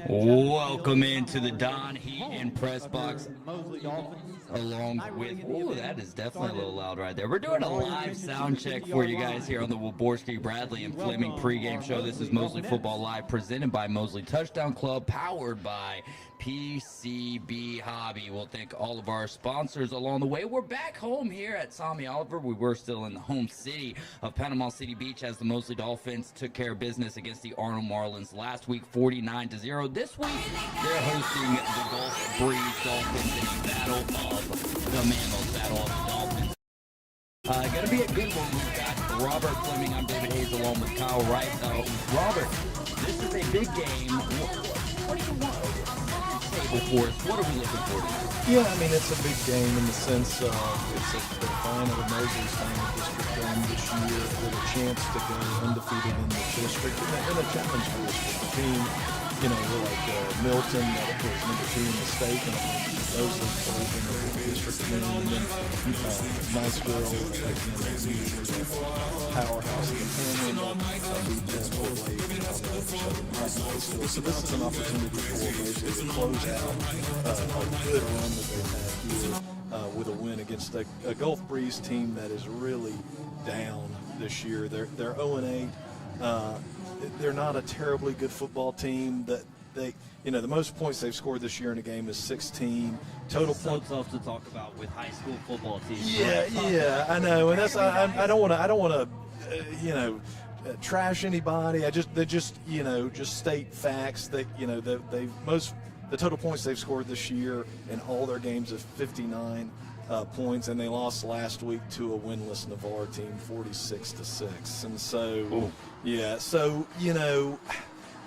Welcome into the Don Heat and Press Box along with, ooh, that is definitely a little loud right there. We're doing a live sound check for you guys here on the Wyborski, Bradley, and Fleming pregame show. This is Mosley Football Live, presented by Mosley Touchdown Club, powered by PCB Hobby. We'll thank all of our sponsors along the way. We're back home here at Sami Oliver. We were still in the home city of Panama City Beach as the Mosley Dolphins took care of business against the Arnold Marlins last week, 49-0. This week, they're hosting the Gulf Breeze Dolphins in a battle of the Mammals, battle of the Dolphins. Gonna be a good one. We've got Robert Fleming. I'm David Hayes along with Kyle Wright. Robert, this is a big game. What do you want? For us, what are we looking for tonight? Yeah, I mean, it's a big game in the sense of it's the final of Mosley's final district game this year with a chance to go undefeated in the district and a challenge for us with the team. You know, we're like Milton, that was number 2 in the state, and Mosley played in the district game, and then Niceville, usually the powerhouse of the family, so this is an opportunity for Mosley to close out a good run that they've had here with a win against a Gulf Breeze team that is really down this year. They're 0-8. They're not a terribly good football team. That they, you know, the most points they've scored this year in a game is 16. Total points. So tough to talk about with high school football teams. Yeah, I know, and that's I don't want to, trash anybody. They just state facts that the total points they've scored this year in all their games is 59 points, and they lost last week to a winless Navarre team, 46-6. And so,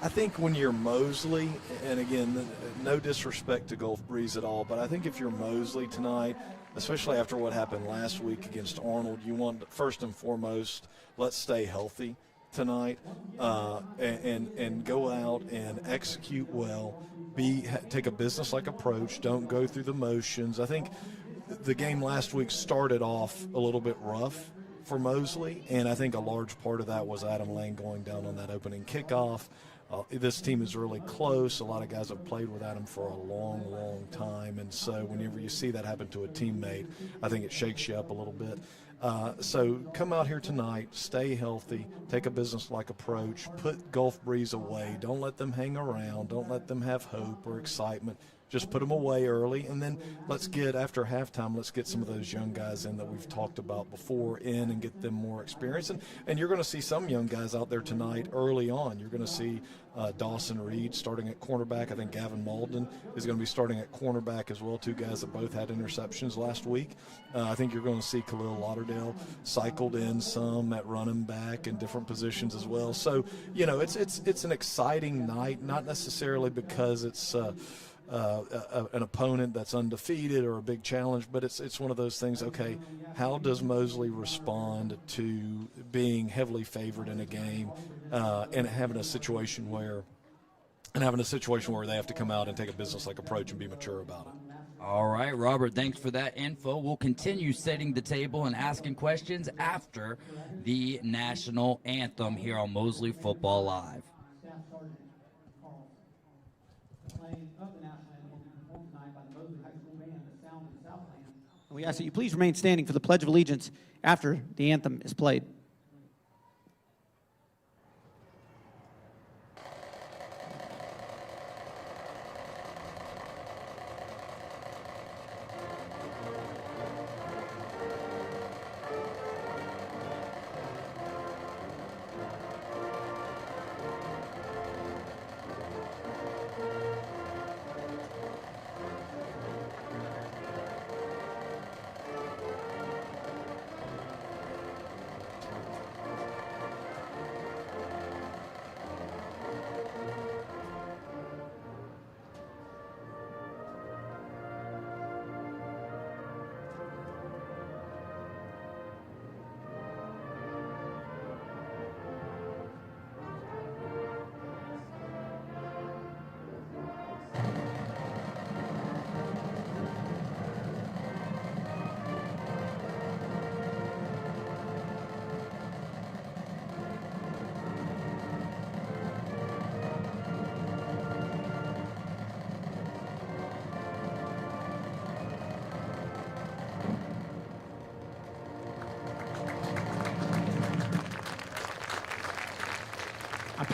I think when you're Mosley, and again, no disrespect to Gulf Breeze at all, but I think if you're Mosley tonight, especially after what happened last week against Arnold, you want, first and foremost, let's stay healthy tonight, and go out and execute well. Take a business-like approach. Don't go through the motions. I think the game last week started off a little bit rough for Mosley, and I think a large part of that was Adam Lane going down on that opening kickoff. This team is really close. A lot of guys have played with Adam for a long, long time, and so whenever you see that happen to a teammate, I think it shakes you up a little bit. So come out here tonight, stay healthy, take a business-like approach, put Gulf Breeze away. Don't let them hang around. Don't let them have hope or excitement. Just put them away early, and then after halftime, let's get some of those young guys in that we've talked about before in and get them more experience. And you're going to see some young guys out there tonight early on. You're going to see Dawson Reed starting at cornerback. I think Gavin Malden is going to be starting at cornerback as well, 2 guys that both had interceptions last week. I think you're going to see Khalil Lauderdale cycled in some at running back in different positions as well. So, it's an exciting night, not necessarily because it's an opponent that's undefeated or a big challenge, but it's one of those things. Okay, how does Mosley respond to being heavily favored in a game and having a situation where they have to come out and take a business-like approach and be mature about it? All right, Robert, thanks for that info. We'll continue setting the table and asking questions after the national anthem here on Mosley Football Live. We ask that you please remain standing for the Pledge of Allegiance after the anthem is played.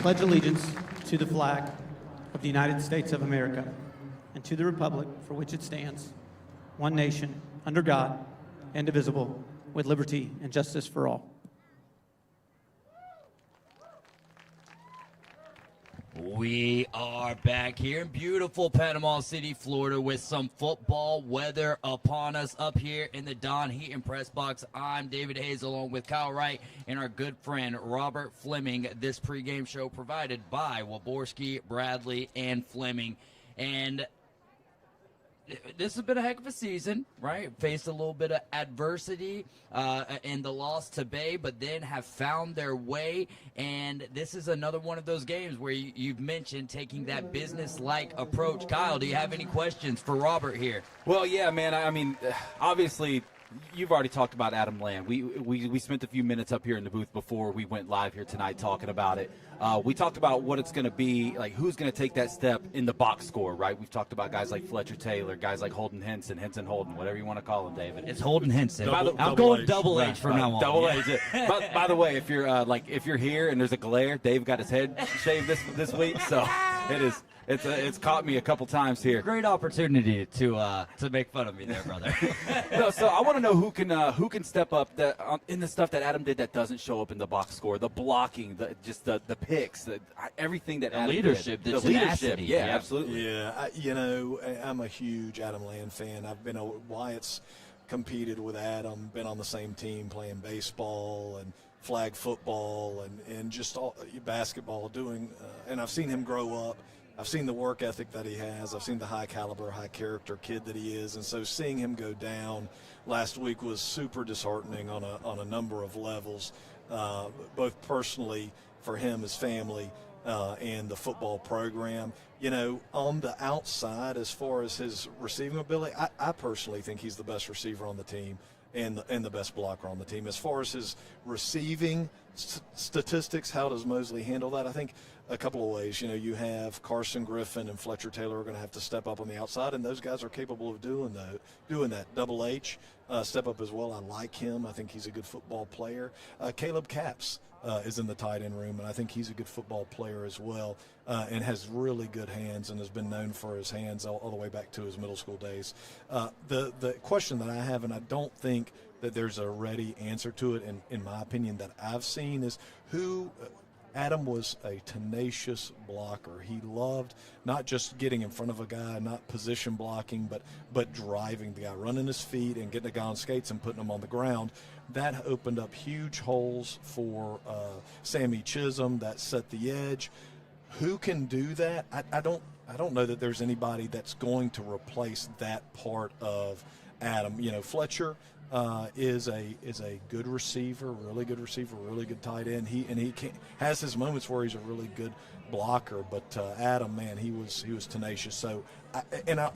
pledge allegiance to the flag of the United States of America and to the republic for which it stands, one nation, under God, indivisible, with liberty and justice for all. We are back here in beautiful Panama City, Florida, with some football weather upon us up here in the Don Heaton Press Box. I'm David Hayes, along with Kyle Wright and our good friend Robert Fleming. This pregame show provided by Waborski, Bradley, and Fleming. And this has been a heck of a season, right? Faced a little bit of adversity in the loss to Bay, but then have found their way. And this is another one of those games where you've mentioned taking that business-like approach. Kyle, do you have any questions for Robert here? Well, yeah, man. I mean, obviously, you've already talked about Adam Land. We spent a few minutes up here in the booth before we went live here tonight talking about it. We talked about what it's going to be, like who's going to take that step in the box score, right? We've talked about guys like Fletcher Taylor, guys like Holden Henson Holden, whatever you want to call him, David. It's Holden Henson. I'm going double H from now on. Double H. By the way, if you're here and there's a glare, Dave got his head shaved this week, so it's caught me a couple times here. Great opportunity to make fun of me there, brother. No, so I want to know who can step up in the stuff that Adam did that doesn't show up in the box score, the blocking, the picks, everything that Adam leadership, did. the tenacity, yeah, yeah. absolutely. Yeah, I'm a huge Adam Land fan. I've been Wyatt's competed with Adam, been on the same team playing baseball and flag football and just all basketball and I've seen him grow up. I've seen the work ethic that he has. I've seen the high caliber, high character kid that he is. And so seeing him go down last week was super disheartening on a number of levels, both personally for him, his family, and the football program. You know, on the outside, as far as his receiving ability, I personally think he's the best receiver on the team and the best blocker on the team. As far as his receiving statistics, how does Mosley handle that? I think a couple of ways. You know, you have Carson Griffin and Fletcher Taylor are going to have to step up on the outside, and those guys are capable of doing that. Double H step up as well. I like him. I think he's a good football player. Caleb Capps is in the tight end room, and I think he's a good football player as well, and has really good hands and has been known for his hands all the way back to his middle school days. The question that I have, and I don't think that there's a ready answer to it, in my opinion, that I've seen, is who Adam was a tenacious blocker. He loved not just getting in front of a guy, not position blocking, but driving the guy, running his feet and getting a guy on skates and putting him on the ground. That opened up huge holes for Sammy Chisholm. That set the edge. Who can do that? I don't know that there's anybody that's going to replace that part of Adam. You know, Fletcher is a good receiver, really good receiver, really good tight end. He has his moments where he's a really good blocker, but Adam, man, he was tenacious. So,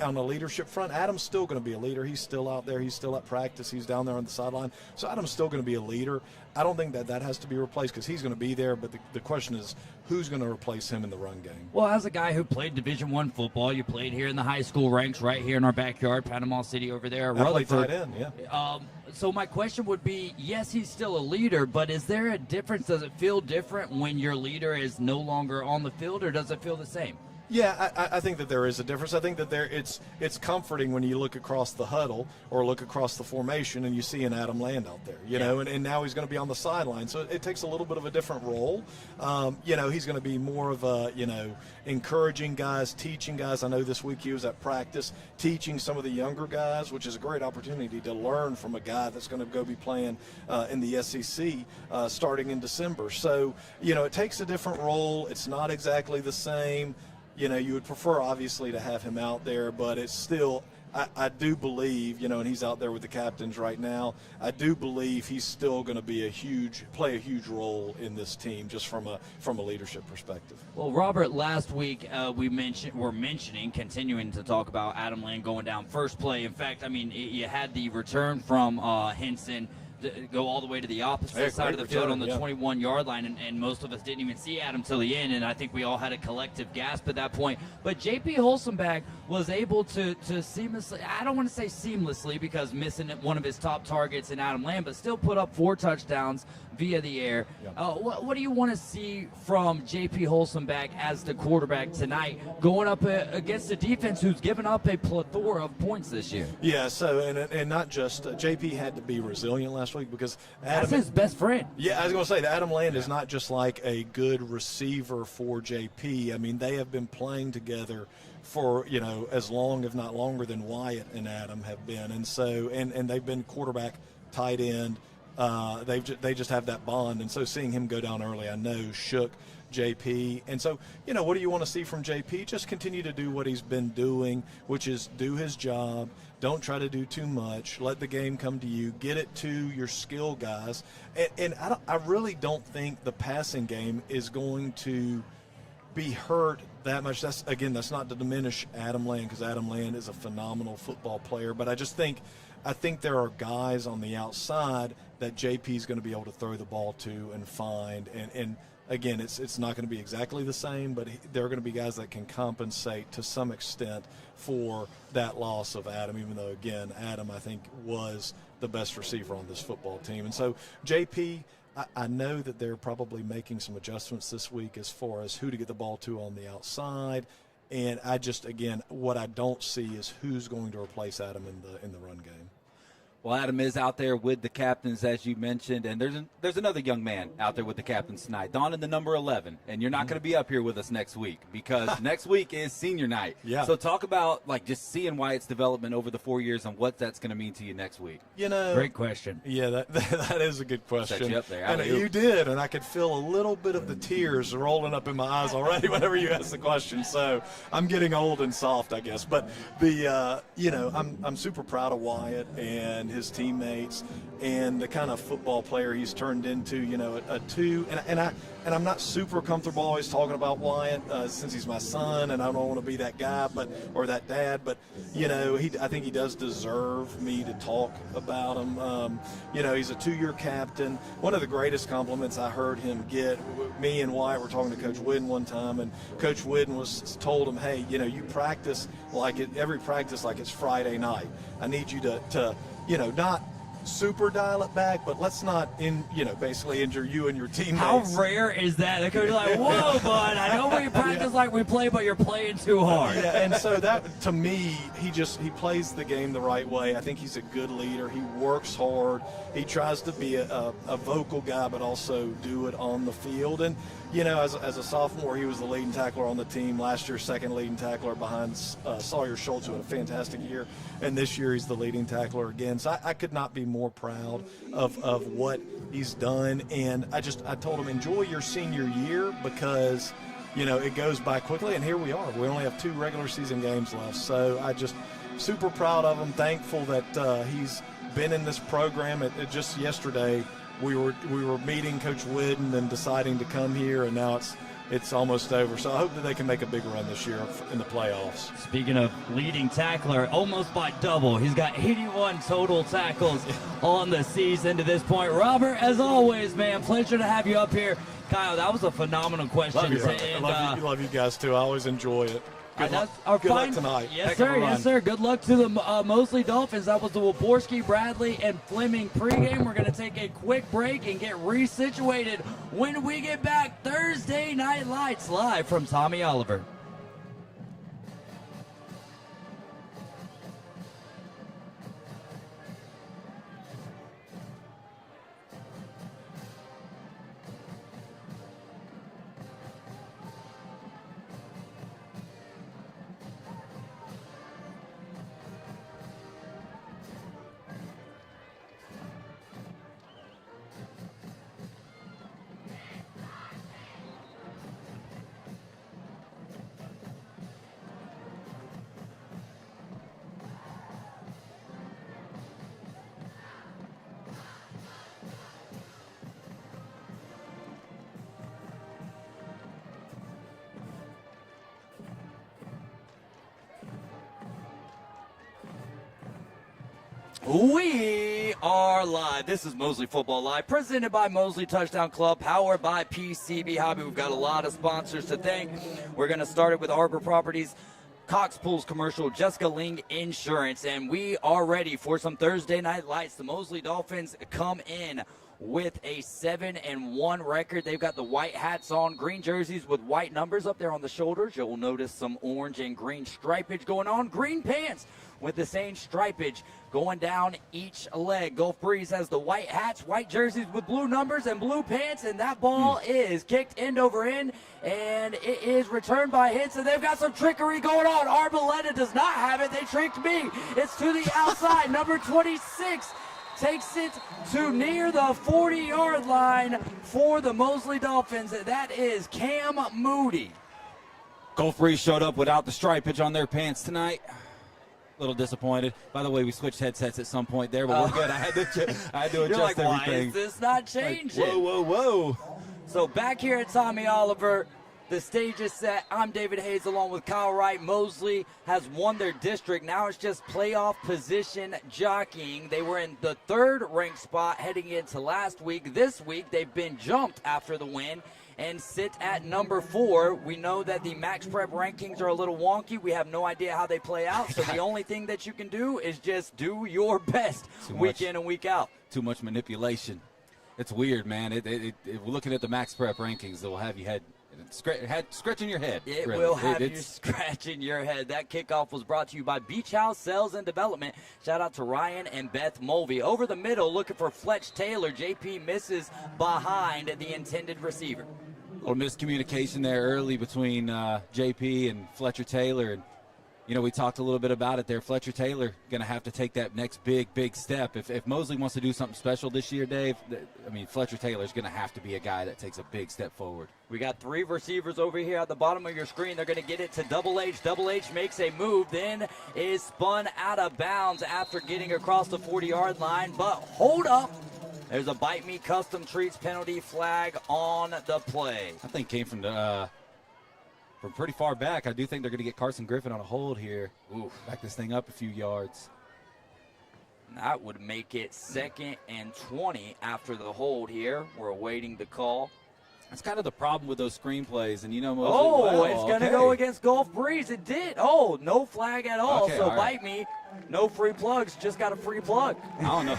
on the leadership front, Adam's still going to be a leader. He's still out there. He's still at practice. He's down there on the sideline. So Adam's still going to be a leader. I don't think that has to be replaced because he's going to be there. But the question is, who's going to replace him in the run game? Well, as a guy who played Division I football, you played here in the high school ranks, right here in our backyard, Panama City over there. I played tight end, yeah. So my question would be, yes, he's still a leader, but is there a difference? Does it feel different when your leader is no longer on the field, or does it feel the same? Yeah, I think that there is a difference. I think that it's comforting when you look across the huddle or look across the formation and you see an Adam Land out there, you know, and now he's going to be on the sideline. So it takes a little bit of a different role. You know, he's going to be more of a, you know, encouraging guys, teaching guys. I know this week he was at practice teaching some of the younger guys, which is a great opportunity to learn from a guy that's going to go be playing in the SEC starting in December. So, you know, it takes a different role. It's not exactly the same. You know, you would prefer, obviously, to have him out there, but it's still, I do believe, you know, and he's out there with the captains right now, I do believe he's still going to play a huge role in this team just from a leadership perspective. Well, Robert, last week we're continuing to talk about Adam Land going down first play. In fact, I mean, you had the return from Henson go all the way to the opposite Hey, side of the great field return, on the yeah. 21-yard line, and most of us didn't even see Adam till the end, and I think we all had a collective gasp at that point. But J.P. Holstenbach was able to seamlessly, I don't want to say seamlessly because missing one of his top targets in Adam Lamb, but still put up 4 touchdowns via the air. Yeah. What do you want to see from J.P. Holstenbach as the quarterback tonight, going up against a defense who's given up a plethora of points this year? Yeah, so, and not just, JP had to be resilient last week because That's his best friend. Yeah, I was going to say that Adam Land is not just like a good receiver for JP. I mean, they have been playing together for, as long, if not longer, than Wyatt and Adam have been. And so, and they've been quarterback, tight end. They just have that bond. And so seeing him go down early, I know, shook JP. And so, what do you want to see from JP? Just continue to do what he's been doing, which is do his job. Don't try to do too much. Let the game come to you. Get it to your skill guys. And I really don't think the passing game is going to be hurt that much. That's not to diminish Adam Land, because Adam Land is a phenomenal football player. But I think there are guys on the outside that JP is going to be able to throw the ball to and find. And again, it's not going to be exactly the same, but there are going to be guys that can compensate to some extent for that loss of Adam, even though, again, Adam, I think, was the best receiver on this football team. And so JP, I know that they're probably making some adjustments this week as far as who to get the ball to on the outside. And what I don't see is who's going to replace Adam in the run game. Well, Adam is out there with the captains, as you mentioned, and there's another young man out there with the captains tonight, donning the number 11, and you're not going to be up here with us next week because next week is senior night. Yeah. So talk about just seeing Wyatt's development over the 4 years and what that's going to mean to you next week. Great question. Yeah, that is a good question. Set you up there. And you did, and I could feel a little bit of the tears rolling up in my eyes already whenever you asked the question. So I'm getting old and soft, I guess. But I'm super proud of Wyatt and his teammates and the kind of football player he's turned into. A two, and I'm not super comfortable always talking about Wyatt since he's my son, and I don't want to be that guy, or that dad. But I think he does deserve me to talk about him. He's a 2-year captain. One of the greatest compliments I heard him get. Me and Wyatt were talking to Coach Whidden one time, and Coach Whidden told him, "Hey, you practice every practice like it's Friday night. I need you to not super dial it back, but let's not basically injure you and your teammates." How rare is that? The coach is like, "Whoa, bud, I know we practice like we play, but you're playing too hard." Yeah, and so that, to me, he plays the game the right way. I think he's a good leader. He works hard. He tries to be a vocal guy, but also do it on the field. And as a sophomore, he was the leading tackler on the team. Last year, second leading tackler behind Sawyer Schultz, who had a fantastic year. And this year, he's the leading tackler again. So I could not be more proud of what he's done. And I told him, enjoy your senior year because, it goes by quickly. And here we are. We only have 2 regular season games left. So I just super proud of him, thankful that he's been in this program. Just yesterday, we were meeting Coach Whidden and deciding to come here, and now it's almost over. So I hope that they can make a big run this year in the playoffs. Speaking of leading tackler, almost by double. He's got 81 total tackles on the season to this point. Robert, as always, man, pleasure to have you up here. Kyle, that was a phenomenal question. Love you, And, love you guys too. I always enjoy it. Good luck tonight. Yes, Heck of a sir. run. Yes, sir. Good luck to the Mosley Dolphins. That was the Wyborski, Bradley, and Fleming pregame. We're going to take a quick break and get resituated when we get back. Thursday Night Lights live from Tommy Oliver. We We are live. This is Mosley Football Live, presented by Mosley Touchdown Club, powered by PCB Hobby. We've got a lot of sponsors to thank. We're going to start it with Arbor Properties, Cox Pools Commercial, Jessica Ling Insurance, and we are ready for some Thursday night lights. The Mosley Dolphins come in with a 7-1 record. They've got the white hats on, green jerseys with white numbers up there on the shoulders. You'll notice some orange and green stripage going on. Green pants with the same stripage going down each leg. Gulf Breeze has the white hats, white jerseys with blue numbers and blue pants, and that ball is kicked end over end, and it is returned by Hits, and they've got some trickery going on. Arboleta does not have it. They tricked me. It's to the outside. Number 26 takes it to near the 40-yard line for the Mosley Dolphins. That is Cam Moody. Gulf Breeze showed up without the stripage on their pants tonight. A little disappointed. By the way, we switched headsets at some point there, but we're good. I had to adjust You're like, why everything. is this not changing? Like, whoa. So back here at Tommy Oliver, the stage is set. I'm David Hayes along with Kyle Wright. Mosley has won their district. Now it's just playoff position jockeying. They were in the third-ranked spot heading into last week. This week, they've been jumped after the win and sit at number 4. We know that the Max Prep rankings are a little wonky. We have no idea how they play out. So the only thing that you can do is just do your best week in and week out. Too much manipulation. It's weird, man. Looking at the Max Prep rankings, it will have you scratching your head. It really. will have you scratching your head. That kickoff was brought to you by Beach House Sales and Development. Shout out to Ryan and Beth Mulvey. Over the middle, looking for Fletch Taylor. JP misses behind the intended receiver. A little miscommunication there early between JP and Fletcher Taylor. And, we talked a little bit about it there. Fletcher Taylor going to have to take that next big step. If Mosley wants to do something special this year, Dave, Fletcher Taylor's going to have to be a guy that takes a big step forward. We got 3 receivers over here at the bottom of your screen. They're going to get it to Double H. Double H makes a move, then is spun out of bounds after getting across the 40-yard line. But hold up. There's a Bite Me Custom Treats penalty flag on the play. I think came from pretty far back. I do think they're going to get Carson Griffin on a hold here. Ooh, back this thing up a few yards. That would make it 2nd and 20 after the hold here. We're awaiting the call. That's kind of the problem with those screenplays, and Mosley, it's going to go against Gulf Breeze. It did. Oh, no flag at all. Okay, so all Bite Me, no free plugs, just got a free plug. I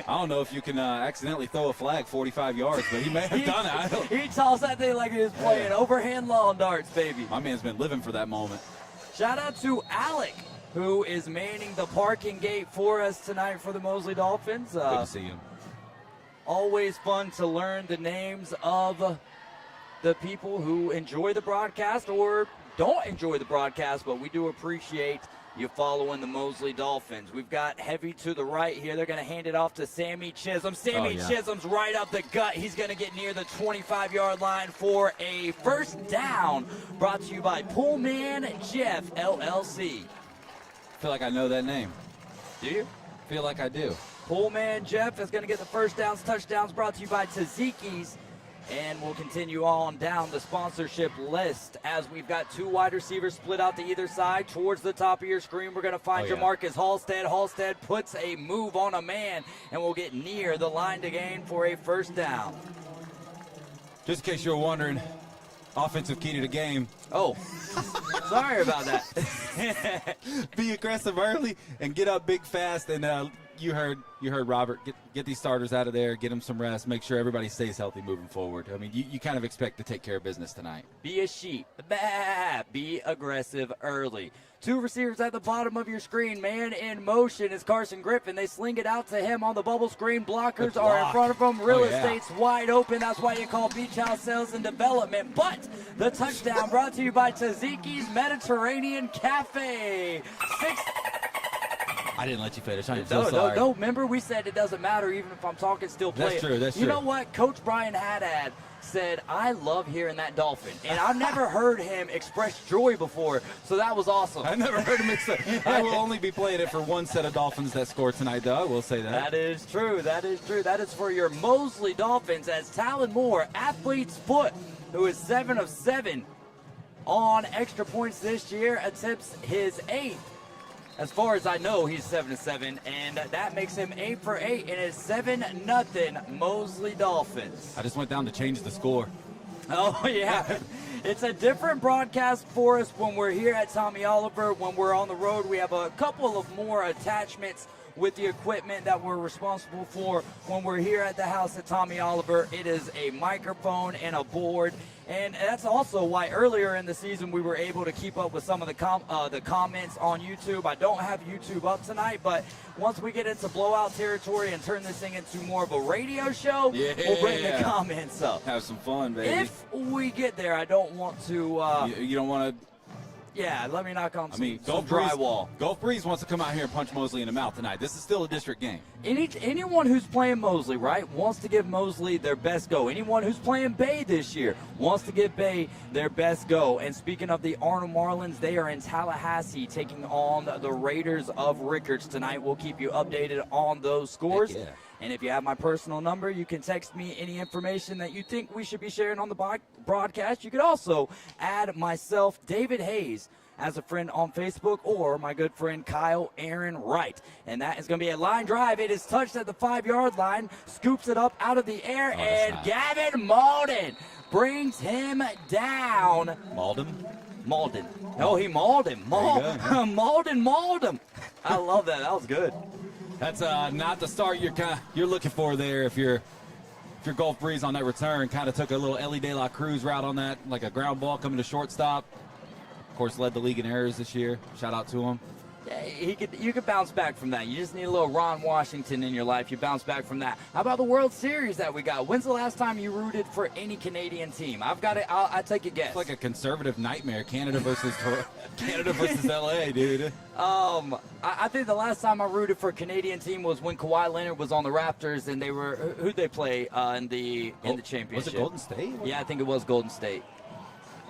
don't know if you can accidentally throw a flag 45 yards, but he may have done it. He tossed that thing like he was playing overhand lawn darts, baby. My man's been living for that moment. Shout out to Alec, who is manning the parking gate for us tonight for the Mosley Dolphins. Good to see him. Always fun to learn the names of the people who enjoy the broadcast or don't enjoy the broadcast, but we do appreciate you following the Mosley Dolphins. We've got heavy to the right here. They're going to hand it off to Sammy Chisholm. Chisholm's right up the gut. He's going to get near the 25-yard line for a first down, brought to you by Pullman Jeff, LLC. I feel like I know that name. Do you? Feel like I do. Pullman Jeff is going to get the first downs, touchdowns, brought to you by Tzatziki's. And we'll continue on down the sponsorship list as we've got 2 wide receivers split out to either side. Towards the top of your screen, we're going to find Jamarcus Halstead. Halstead puts a move on a man and will get near the line to gain for a first down. Just in case you were wondering, offensive key to the game. Oh, sorry about that. Be aggressive early and get up big fast. And you heard Robert, get these starters out of there, get them some rest, make sure everybody stays healthy moving forward. You kind of expect to take care of business tonight. Be a sheep. Be aggressive early. 2 receivers at the bottom of your screen. Man in motion is Carson Griffin. They sling it out to him on the bubble screen. Blockers are in front of him. Real estate's wide open. That's why you call Beach House Sales and Development. But the touchdown brought to you by Tzatziki's Mediterranean Cafe. I didn't let you finish. I'm No, so sorry. no. Remember, we said it doesn't matter even if I'm talking, still play That's it. true, that's You true. know what? Coach Brian Haddad said, I love hearing that Dolphin. And I've never heard him express joy before, so that was awesome. I never heard him express. I will only be playing it for one set of Dolphins that score tonight, though. I will say that. That is true. That is true. That is for your Mosley Dolphins as Talon Moore, athlete's foot, who is 7 of 7 on extra points this year, attempts his 8th. As far as I know, he's 7-7, and that makes him 8 for 8, and it's 7-0 Mosley Dolphins. I just went down to change the score. Oh, yeah. It's a different broadcast for us when we're here at Tommy Oliver. When we're on the road, we have a couple of more attachments with the equipment that we're responsible for. When we're here at the house at Tommy Oliver, it is a microphone and a board. And that's also why earlier in the season we were able to keep up with some of the comments on YouTube. I don't have YouTube up tonight, but once we get into blowout territory and turn this thing into more of a radio show, we'll bring the comments up. Have some fun, baby. If we get there, I don't want to... you don't want to... Yeah, let me knock on some Gulf drywall. Gulf Breeze wants to come out here and punch Mosley in the mouth tonight. This is still a district game. Anyone who's playing Mosley, right, wants to give Mosley their best go. Anyone who's playing Bay this year wants to give Bay their best go. And speaking of the Arnold Marlins, they are in Tallahassee taking on the Raiders of Rickards tonight. We'll keep you updated on those scores. Heck yeah. And if you have my personal number, you can text me any information that you think we should be sharing on the broadcast. You could also add myself, David Hayes, as a friend on Facebook, or my good friend Kyle Aaron Wright. And that is going to be a line drive. It is touched at the 5-yard line, scoops it up out of the air, and Gavin Malden brings him down. Malden. No, he mauled him. Malden mauled him. I love that. That was good. That's not the start you're looking for there. If you're Gulf Breeze on that return, kind of took a little Ellie De La Cruz route on that, like a ground ball coming to shortstop. Of course, led the league in errors this year. Shout out to him. Yeah, you could bounce back from that. You just need a little Ron Washington in your life. You bounce back from that. How about the World Series that we got? When's the last time you rooted for any Canadian team? I've got it. I'll take a guess. It's like a conservative nightmare. Canada versus LA, dude. I think the last time I rooted for a Canadian team was when Kawhi Leonard was on the Raptors, and they were who'd they play in the championship? Was it Golden State? Yeah, I think it was Golden State.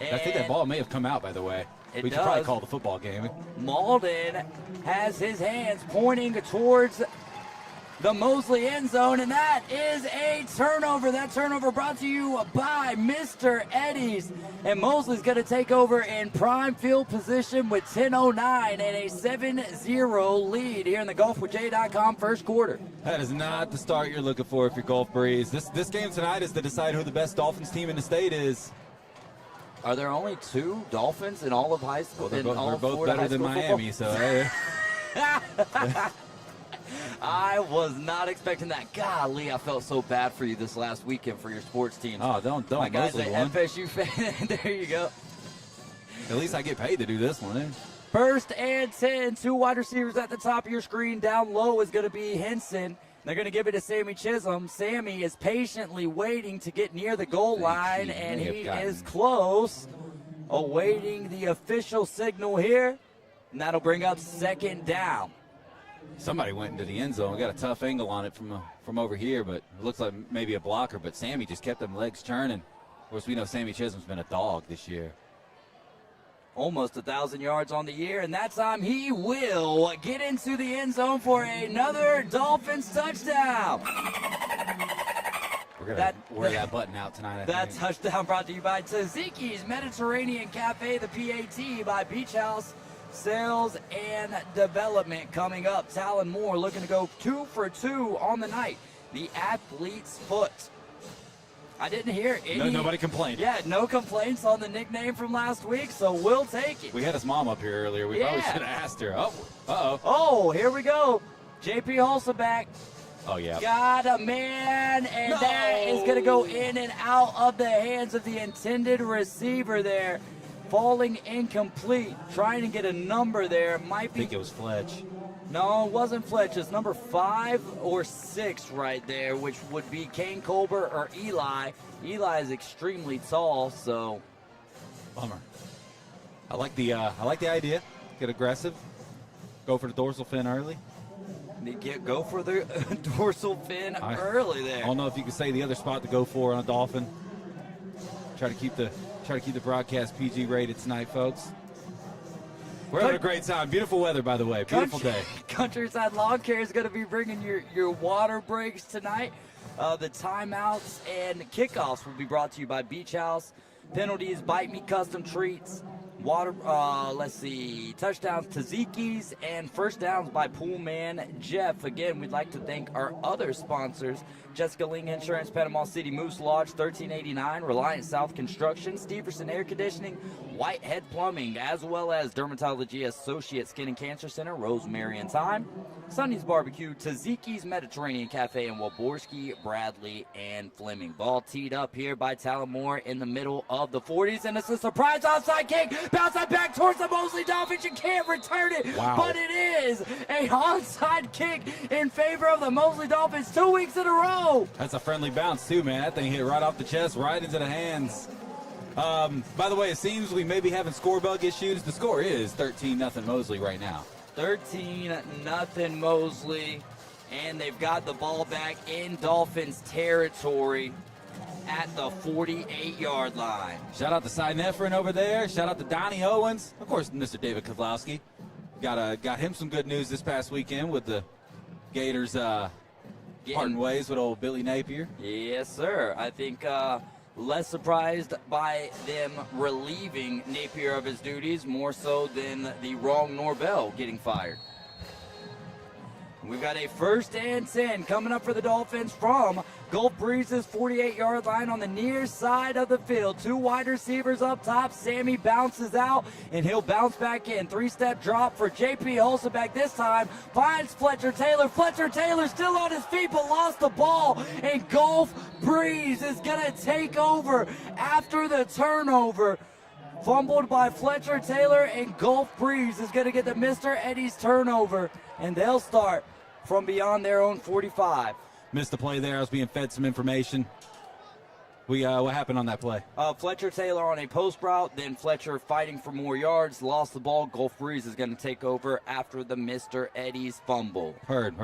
And I think that ball may have come out, by the way. We should probably call the football game. Malden has his hands pointing towards the Mosley end zone, and that is a turnover. That turnover brought to you by Mr. Eddie's. And Mosley's going to take over in prime field position with 10:09 and a 7-0 lead here in the GolfWithJ.com first quarter. That is not the start you're looking for if you're Gulf Breeze. This game tonight is to decide who the best Dolphins team in the state is. Are there only 2 Dolphins in all of high school? Well, they're both better than Miami, so hey. I was not expecting that. Golly, I felt so bad for you this last weekend for your sports teams. Oh, don't. My guy's Mosley an won. FSU fan. There you go. At least I get paid to do this one, eh? First and 10, 2 wide receivers at the top of your screen. Down low is going to be Henson. They're going to give it to Sammy Chisholm. Sammy is patiently waiting to get near the goal line, and he is close, awaiting the official signal here, and that'll bring up second down. Somebody went into the end zone. We got a tough angle on it from over here, but it looks like maybe a blocker, but Sammy just kept them legs churning. Of course, we know Sammy Chisholm's been a dog this year. Almost 1,000 yards on the year, and that time he will get into the end zone for another Dolphins touchdown. We're going to wear that button out tonight, I That think. touchdown brought to you by Tzatziki's Mediterranean Cafe, the PAT, by Beach House Sales and Development. Coming up, Talon Moore looking to go 2 for 2 on the night. The athlete's foot. I didn't hear any. Nobody complained. Yeah, no complaints on the nickname from last week, so we'll take it. We had his mom up here earlier. We probably should have asked her. Oh, uh-oh. Oh, here we go. JP Hulseback. Oh, yeah. Got a man, and that is going to go in and out of the hands of the intended receiver there. Falling incomplete. Trying to get a number there. Might be. I think it was Fletch. No, it wasn't Fletch. It's number 5 or 6 right there, which would be Kane Colbert or Eli. Eli is extremely tall, so. Bummer. I like the idea. Get aggressive. Go for the dorsal fin early. Go for the dorsal fin early there. I don't know if you can say the other spot to go for on a Dolphin. Try to keep the broadcast PG rated tonight, folks. We're having a great time. Beautiful weather, by the way. Beautiful day. Countryside Lawn Care is going to be bringing your water breaks tonight. The timeouts and kickoffs will be brought to you by Beach House. Penalties, Bite Me Custom Treats, let's see, touchdowns Tzatziki's and first downs by poolman Jeff. Again, we'd like to thank our other sponsors: Jessica Ling Insurance, Panama City Moose Lodge, 1389, Reliant South Construction, Steverson Air Conditioning, Whitehead Plumbing, as well as Dermatology Associate Skin and Cancer Center, Rosemary and Thyme, Sonny's Barbecue, Tzatziki's Mediterranean Cafe, and Waborski, Bradley, and Fleming. Ball teed up here by Tallamore in the middle of the 40s, and it's a surprise offside kick. Bounce that back towards the Mosley Dolphins. You can't return it, but it is a onside kick in favor of the Mosley Dolphins 2 weeks in a row. That's a friendly bounce, too, man. That thing hit right off the chest, right into the hands. By the way, it seems we may be having score bug issues. The score is 13-0 Mosley right now. 13-0 Mosley, and they've got the ball back in Dolphins territory at the 48-yard line. Shout out to Cy Nefrin over there. Shout out to Donnie Owens. Of course, Mr. David Kozlowski. Got him some good news this past weekend with the Gators parting ways with old Billy Napier. Yes, sir. I think less surprised by them relieving Napier of his duties, more so than the wrong Norvell getting fired. We've got a 1st and 10 coming up for the Dolphins from Gulf Breeze's 48-yard line on the near side of the field. 2 wide receivers up top. Sammy bounces out, and he'll bounce back in. 3-step drop for J.P. Hulseback this time. Finds Fletcher Taylor. Fletcher Taylor still on his feet, but lost the ball. And Gulf Breeze is going to take over after the turnover. Fumbled by Fletcher Taylor, and Gulf Breeze is going to get the Mr. Eddie's turnover, and they'll start from beyond their own 45. Missed the play there. I was being fed some information. What happened on that play? Fletcher Taylor on a post route, then Fletcher fighting for more yards, lost the ball. Gulf Breeze is going to take over after the Mr. Eddie's fumble. Heard.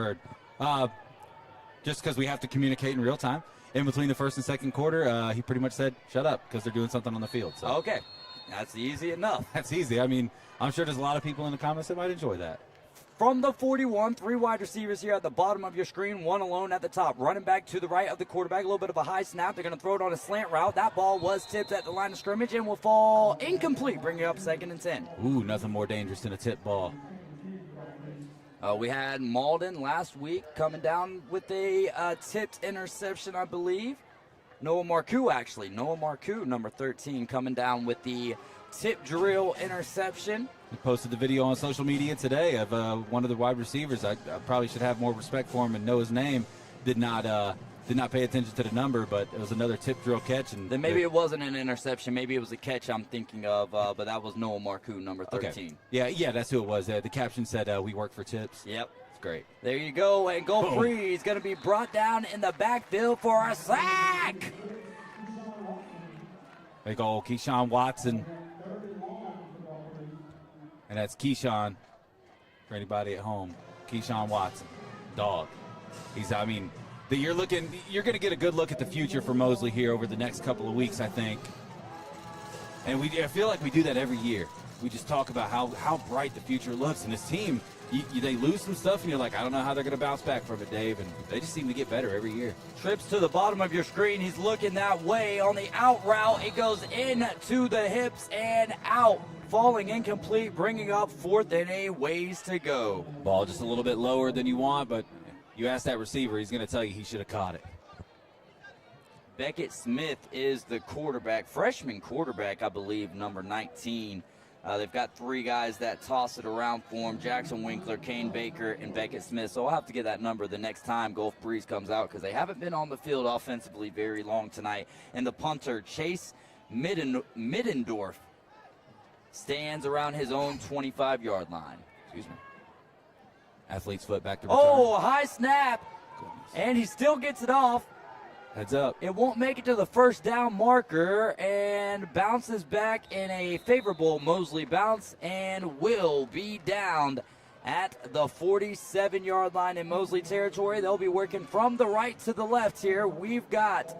Just because we have to communicate in real time. In between the first and second quarter, he pretty much said, shut up, because they're doing something on the field. So. Okay. That's easy enough. That's easy. I mean, I'm sure there's a lot of people in the comments that might enjoy that. From the 41, 3 wide receivers here at the bottom of your screen, 1 alone at the top. Running back to the right of the quarterback, a little bit of a high snap. They're going to throw it on a slant route. That ball was tipped at the line of scrimmage and will fall incomplete, bringing up 2nd and 10. Ooh, nothing more dangerous than a tip ball. We had Malden last week coming down with a tipped interception, I believe. Noah Marcoux, actually. Noah Marcoux, number 13, coming down with the tip drill interception. He posted the video on social media today of one of the wide receivers. I probably should have more respect for him and know his name. Did not pay attention to the number, but it was another tip drill catch. And then maybe it wasn't an interception. Maybe it was a catch I'm thinking of, but that was Noah Marcoux, number 13. Okay. Yeah, that's who it was. The caption said, we work for tips. Yep. It's great. There you go, and Gulf Breeze is going to be brought down in the backfield for a sack. Big old Keyshawn Watson. And that's Keyshawn, for anybody at home. Keyshawn Watson, dog. You're going to get a good look at the future for Mosley here over the next couple of weeks, I think. And I feel like we do that every year. We just talk about how bright the future looks. And this team, they lose some stuff, and you're like, I don't know how they're going to bounce back from it, Dave. And they just seem to get better every year. Trips to the bottom of your screen. He's looking that way. On the out route, it goes into the hips and out. Falling incomplete, bringing up 4th and a ways to go. Ball just a little bit lower than you want, but you ask that receiver, he's going to tell you he should have caught it. Beckett Smith is the quarterback, freshman quarterback, I believe, number 19. They've got 3 guys that toss it around for him: Jackson Winkler, Kane Baker, and Beckett Smith. So I'll have to get that number the next time Gulf Breeze comes out, because they haven't been on the field offensively very long tonight. And the punter, Chase Middendorf, stands around his own 25-yard line. Excuse me. Athlete's foot back to return. Oh, high snap. Goodness. And he still gets it off. Heads up. It won't make it to the first down marker, and bounces back in a favorable Mosley bounce and will be downed at the 47-yard line in Mosley territory. They'll be working from the right to the left here. We've got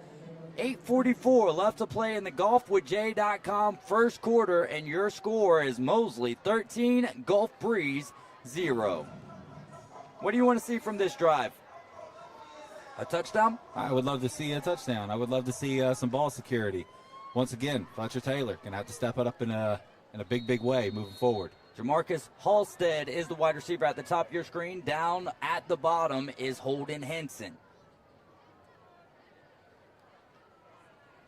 8:44 left to play in the golfwithj.com first quarter, and your score is Mosley 13, Gulf Breeze 0. What do you want to see from this drive? A touchdown? I would love to see a touchdown. I would love to see some ball security. Once again, Fletcher Taylor going to have to step it up and in a big, big way moving forward. Jamarcus Halstead is the wide receiver at the top of your screen. Down at the bottom is Holden Henson.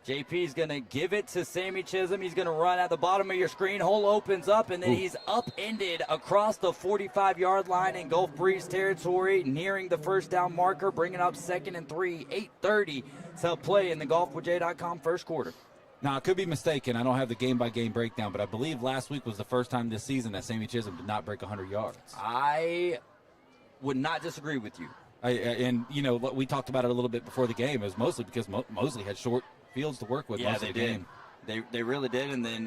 JP's going to give it to Sammy Chisholm. He's going to run at the bottom of your screen. Hole opens up, and then he's upended across the 45-yard line in Gulf Breeze territory, nearing the first down marker, bringing up 2nd and 3, 8:30 to play in the golfwithj.com first quarter. Now, I could be mistaken. I don't have the game-by-game breakdown, but I believe last week was the first time this season that Sammy Chisholm did not break 100 yards. I would not disagree with you. And, you know, we talked about it a little bit before the game. It was mostly because Mosley had short fields to work with most of the game. They really did. And then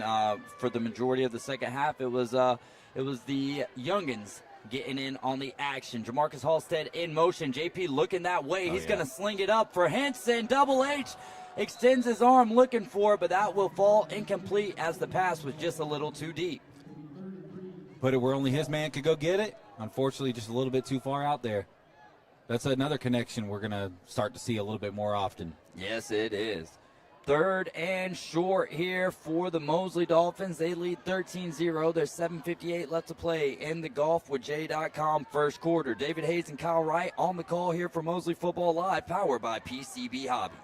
for the majority of the second half, it was the youngins getting in on the action. Jamarcus Halstead in motion. JP looking that way. He's going to sling it up for Henson. Double H extends his arm looking for it, but that will fall incomplete as the pass was just a little too deep. Put it where only his man could go get it. Unfortunately, just a little bit too far out there. That's another connection we're going to start to see a little bit more often. Yes, it is. 3rd and short here for the Mosley Dolphins. They lead 13-0. There's 7:58 left to play in the golfwithj.com first quarter. David Hayes and Kyle Wright on the call here for Mosley Football Live, powered by PCB Hobby.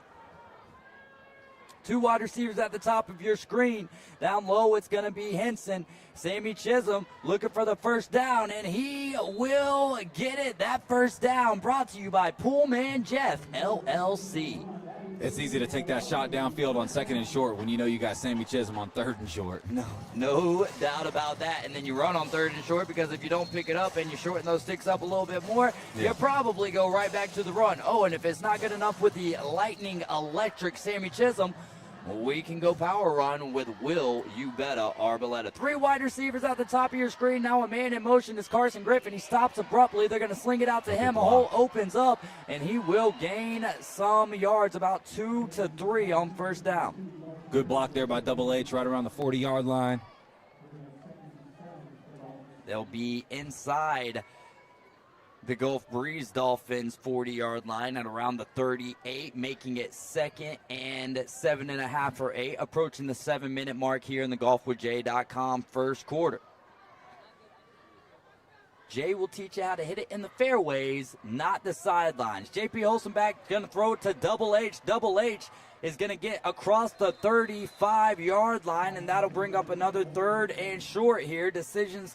2 wide receivers at the top of your screen. Down low, it's going to be Henson. Sammy Chisholm looking for the first down, and he will get it. That first down brought to you by Poolman Jeff, LLC. It's easy to take that shot downfield on 2nd and short when you know you got Sammy Chisholm on 3rd and short. No doubt about that. And then you run on 3rd and short, because if you don't pick it up and you shorten those sticks up a little bit more, you probably go right back to the run. Oh, and if it's not good enough with the lightning electric Sammy Chisholm, we can go power run with Will Ubetta Arboleta. 3 wide receivers at the top of your screen. Now a man in motion is Carson Griffin. He stops abruptly. They're going to sling it out to him. A hole opens up, and he will gain some yards, about 2 to 3 on first down. Good block there by Double H right around the 40-yard line. They'll be inside the Gulf Breeze Dolphins 40-yard line at around the 38, making it 2nd and 7.5 for 8, approaching the 7-minute mark here in the golfwithj.com first quarter. Jay will teach you how to hit it in the fairways, not the sidelines. JP Holstenbach going to throw it to Double H. Double H is going to get across the 35-yard line, and that'll bring up another 3rd and short here. Decisions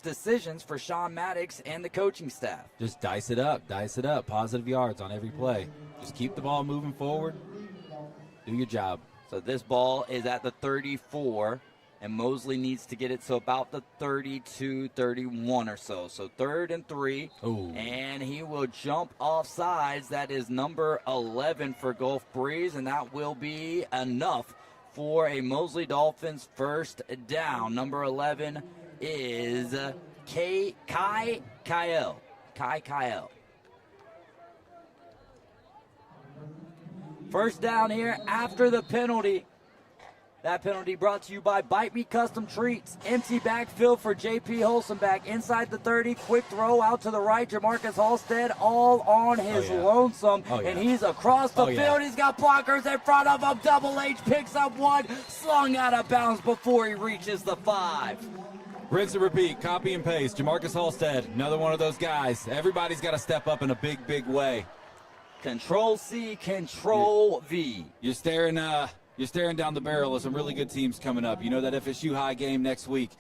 for Sean Maddox and the coaching staff. Just dice it up. Positive yards on every play. Just keep the ball moving forward. Do your job. So this ball is at the 34, and Mosley needs to get it to about the 32, 31 or so. So 3rd and 3, and he will jump off sides. That is number 11 for Gulf Breeze, and that will be enough for a Mosley Dolphins first down. Number 11 is Kai Kyle. First down here after the penalty. That penalty brought to you by Bite Me Custom Treats. Empty backfield for JP Holstenbach. Inside the 30, quick throw out to the right. Jamarcus Halstead all on his lonesome. And he's across the field. He's got blockers in front of him. Double H picks up one, slung out of bounds before he reaches the 5. Rinse and repeat, copy and paste. Jamarcus Halstead, another one of those guys. Everybody's got to step up in a big, big way. Control C, Control V. You're staring down the barrel of some really good teams coming up. You know that FSU High game next week,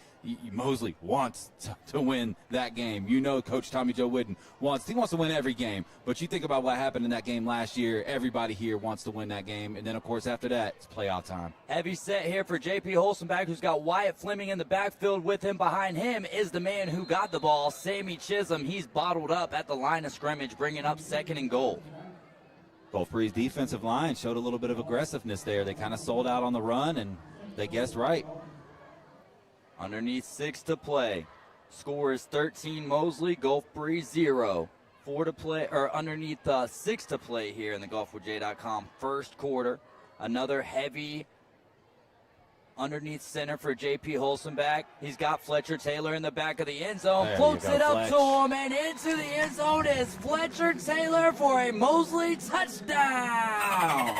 Mosley wants to win that game. You know Coach Tommy Joe Whitten wants to win every game. But you think about what happened in that game last year. Everybody here wants to win that game. And then, of course, after that, it's playoff time. Heavy set here for JP Holstenbach, who's got Wyatt Fleming in the backfield with him. Behind him is the man who got the ball, Sammy Chisholm. He's bottled up at the line of scrimmage, bringing up 2nd and goal. Gulf Breeze defensive line showed a little bit of aggressiveness there. They kind of sold out on the run, and they guessed right. Underneath 6 to play. Score is 13 Mosley, Gulf Breeze 0. 4 to play, or underneath 6 to play here in the golfwithj.com first quarter. Another heavy underneath center for JP Holstenbach. He's got Fletcher Taylor in the back of the end zone. Floats it up to him, and into the end zone is Fletcher Taylor for a Mosley touchdown.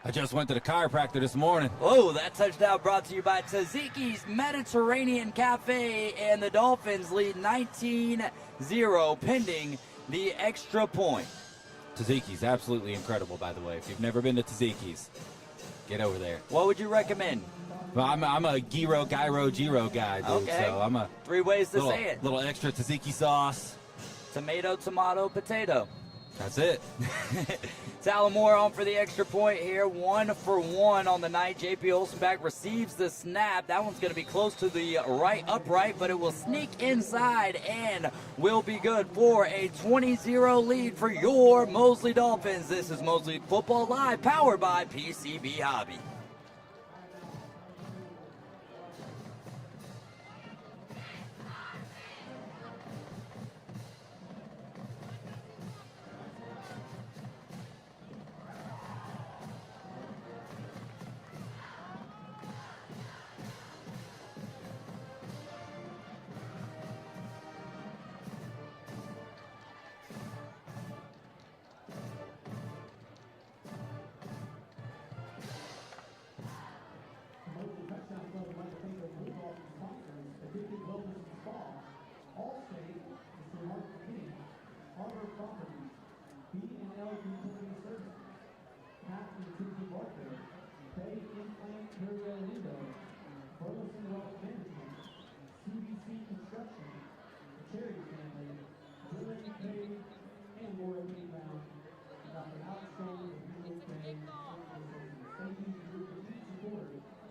I just went to the chiropractor this morning. Oh, that touchdown brought to you by Taziki's Mediterranean Cafe, and the Dolphins lead 19-0 pending the extra point. Taziki's absolutely incredible, by the way. If you've never been to Taziki's, get over there. What would you recommend? Well, I'm a gyro guy, dude. Okay. So I'm a 3 ways to say it. little extra tzatziki sauce. Tomato, tomato, potato. That's it. Talamore on for the extra point here. 1 for 1 on the night. JP Olsenbach receives the snap. That one's going to be close to the right upright, but it will sneak inside and will be good for a 20-0 lead for your Mosley Dolphins. This is Mosley Football Live, powered by PCB Hobby.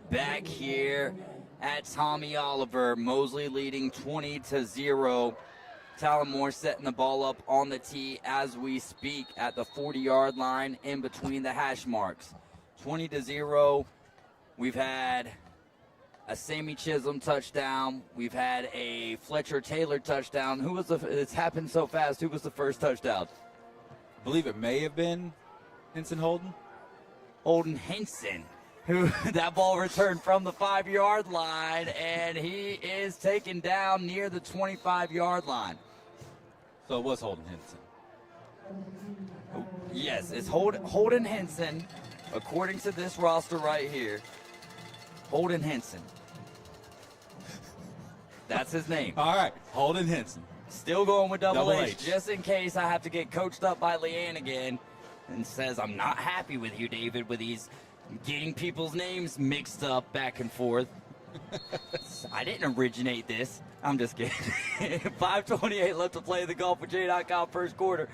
Back here at Tommy Oliver, Mosley leading 20-0. Talamore setting the ball up on the tee as we speak at the 40-yard line in between the hash marks. 20-0. We've had a Sammy Chisholm touchdown. We've had a Fletcher Taylor touchdown. It's happened so fast. Who was the first touchdown? I believe it may have been Henson Holden. Holden Henson, who that ball returned from the 5-yard line, and he is taken down near the 25-yard line. So it was Holden Henson. Yes, it's Holden Henson, according to this roster right here. Holden Henson. That's his name. All right, Holden Henson. Still going with double H, H, just in case I have to get coached up by Leanne again and says, I'm not happy with you, David, with these getting people's names mixed up back and forth. I didn't originate this. I'm just kidding. 5:28 left to play the golfwithj.com first quarter.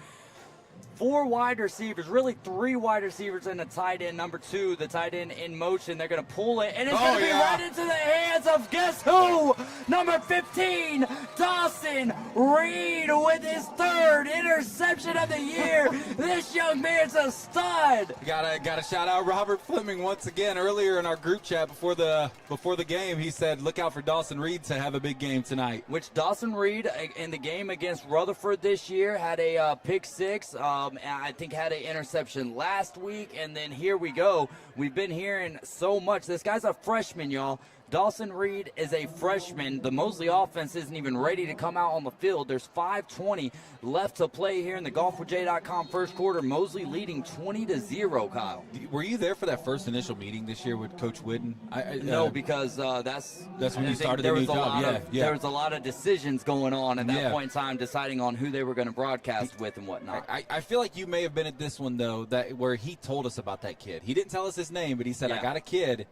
4 wide receivers, really 3 wide receivers and a tight end. Number 2, the tight end in motion. They're going to pull it, and it's going to be right into the hands of guess who? Number 15, Dawson Reed with his 3rd interception of the year. This young man's a stud. Gotta shout out Robert Fleming once again. Earlier in our group chat before the game, he said, "Look out for Dawson Reed to have a big game tonight." Which Dawson Reed in the game against Rutherford this year had a pick 6. I think had an interception last week, and then here we go. We've been hearing so much. This guy's a freshman, y'all. Dawson Reed is a freshman. The Mosley offense isn't even ready to come out on the field. There's 5:20 left to play here in the golfwithj.com first quarter. Mosley leading 20-0, Kyle. Were you there for that first initial meeting this year with Coach Whidden? No, because that's when you started there the was new a job. lot There was a lot of decisions going on at that point in time, deciding on who they were going to broadcast with and whatnot. I feel like you may have been at this one, though, where he told us about that kid. He didn't tell us his name, but he said, I got a kid.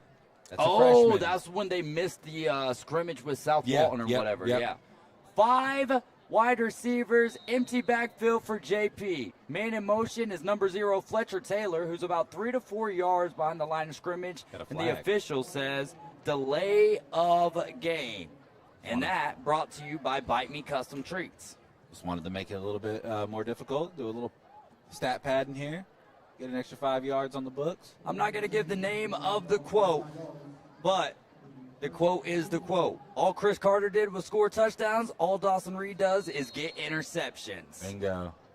That's a freshman. That's when they missed the scrimmage with South Walton or whatever. Yep. Yeah. 5 wide receivers, empty backfield for JP. Man in motion is number 0, Fletcher Taylor, who's about 3 to 4 yards behind the line of scrimmage. And the official says delay of game. And that brought to you by Bite Me Custom Treats. Just wanted to make it a little bit more difficult. Do a little stat pad in here. Get an extra 5 yards on the books. I'm not going to give the name of the quote, but the quote is the quote. All Chris Carter did was score touchdowns. All Dawson Reed does is get interceptions.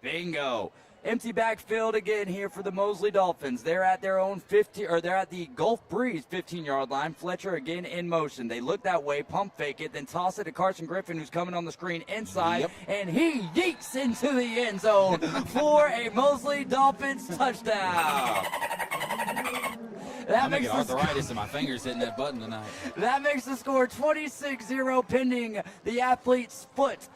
Bingo. Empty backfield again here for the Mosley Dolphins. They're at their own they're at the Gulf Breeze 15-yard line. Fletcher again in motion. They look that way, pump fake it, then toss it to Carson Griffin, who's coming on the screen inside, and he yeets into the end zone for a Mosley Dolphins touchdown. That I'm makes gonna the get arthritis in my fingers hitting that button tonight. That makes the score 26-0 pending the athlete's foot.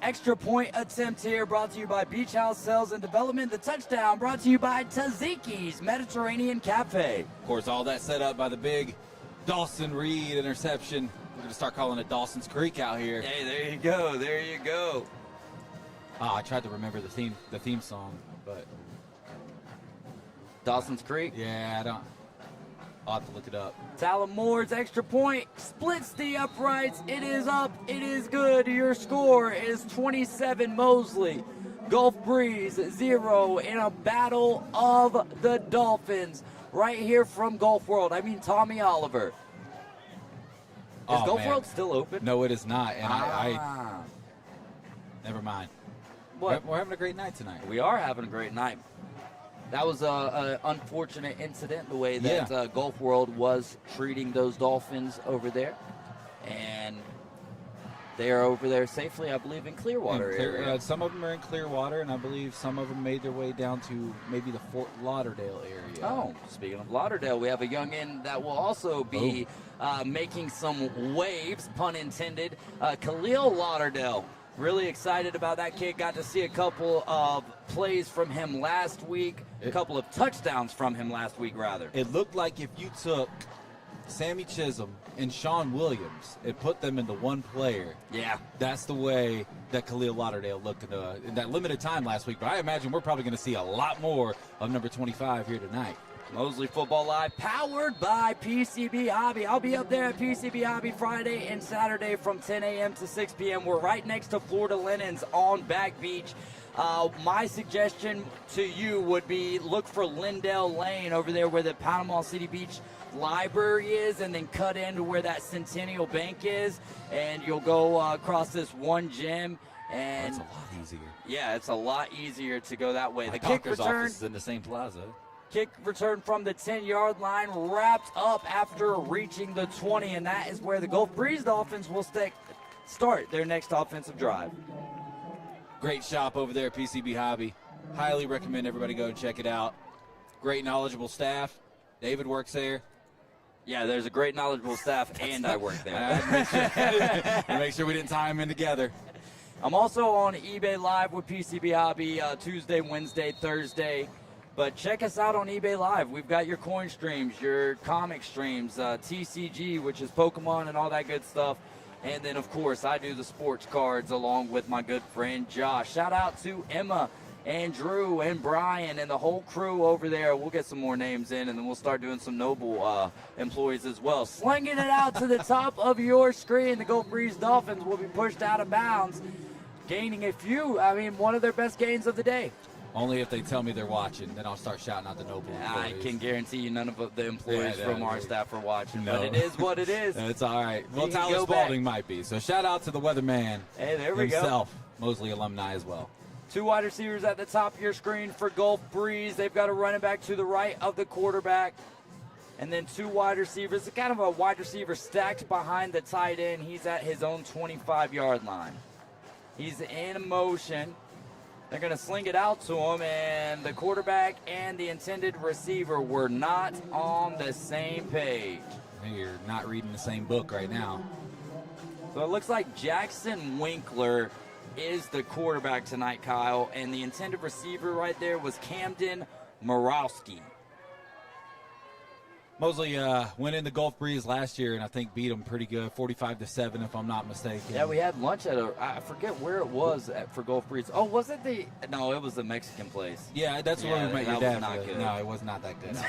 Extra point attempt here brought to you by Beach House Sales and Development. The touchdown brought to you by Taziki's Mediterranean Cafe. Of course, all that set up by the big Dawson Reed interception. We're going to start calling it Dawson's Creek out here. Hey, there you go. There you go. I tried to remember the theme song, but Dawson's Creek. yeah, I'll have to look it up. Talon Moore's extra point splits the uprights. It is up. It is good. Your score is 27 Mosley. Gulf Breeze 0 in a battle of the Dolphins. Right here from Gulf World. I mean Tommy Oliver. Is Gulf man. World still open? No, it is not. And I never mind. What? We're having a great night tonight. We are having a great night. That was an unfortunate incident, the way that Gulf World was treating those Dolphins over there. And they are over there safely, I believe, in Clearwater area. Some of them are in Clearwater, and I believe some of them made their way down to maybe the Fort Lauderdale area. Oh, speaking of Lauderdale, we have a youngin that will also be making some waves, pun intended. Khalil Lauderdale. Really excited about that kid. Got to see a couple of plays from him last week, a couple of touchdowns from him last week, rather. It looked like if you took Sammy Chisholm and Sean Williams and put them into one player. Yeah. That's the way that Khalil Lauderdale looked in that limited time last week. But I imagine we're probably going to see a lot more of number 25 here tonight. Mosley Football Live, powered by PCB Hobby. I'll be up there at PCB Hobby Friday and Saturday from 10 a.m. to 6 p.m. We're right next to Florida Linens on Back Beach. My suggestion to you would be look for Lindell Lane over there where the Panama City Beach Library is, and then cut into where that Centennial Bank is, and you'll go across this one gym. And That's a lot easier. yeah, it's a lot easier to go that way. My The kick doctor's return. office is in the same plaza. Kick return from the 10-yard line wrapped up after reaching the 20, and that is where the Gulf Breeze Dolphins will start their next offensive drive. Great shop over there at PCB Hobby. Highly recommend everybody go and check it out. Great knowledgeable staff. David works there. Yeah, there's a great knowledgeable staff, and I work there. Make sure we didn't tie them in together. I'm also on eBay Live with PCB Hobby Tuesday, Wednesday, Thursday. But check us out on eBay Live. We've got your coin streams, your comic streams, TCG, which is Pokemon and all that good stuff. And then, of course, I do the sports cards along with my good friend Josh. Shout out to Emma and Drew and Brian and the whole crew over there. We'll get some more names in, and then we'll start doing some Noble employees as well. Slinging it out to the top of your screen. The Gulf Breeze Dolphins will be pushed out of bounds, gaining one of their best gains of the day. Only if they tell me they're watching, then I'll start shouting out the Noble I employees. can guarantee you none of the employees from our staff are watching, No. but it is what it is. It's all right. Well, You can Tyler go Spalding back. might be. So shout out to the weatherman Hey, there we go. himself. Mosley alumni as well. Two wide receivers at the top of your screen for Gulf Breeze. They've got a running back to the right of the quarterback. And then two wide receivers. It's kind of a wide receiver stacked behind the tight end. He's at his own 25-yard line. He's in motion. They're going to sling it out to him, and the quarterback and the intended receiver were not on the same page. You're not reading the same book right now. So it looks like Jackson Winkler is the quarterback tonight, Kyle, and the intended receiver right there was Camden Morowski. Mosley went in the Gulf Breeze last year and I think beat them pretty good, 45-7 if I'm not mistaken. Yeah, we had lunch at I forget where it was for Gulf Breeze. Oh, was it no, it was the Mexican place. Yeah, that's where we met your that dad. was not good. No, it was not that good out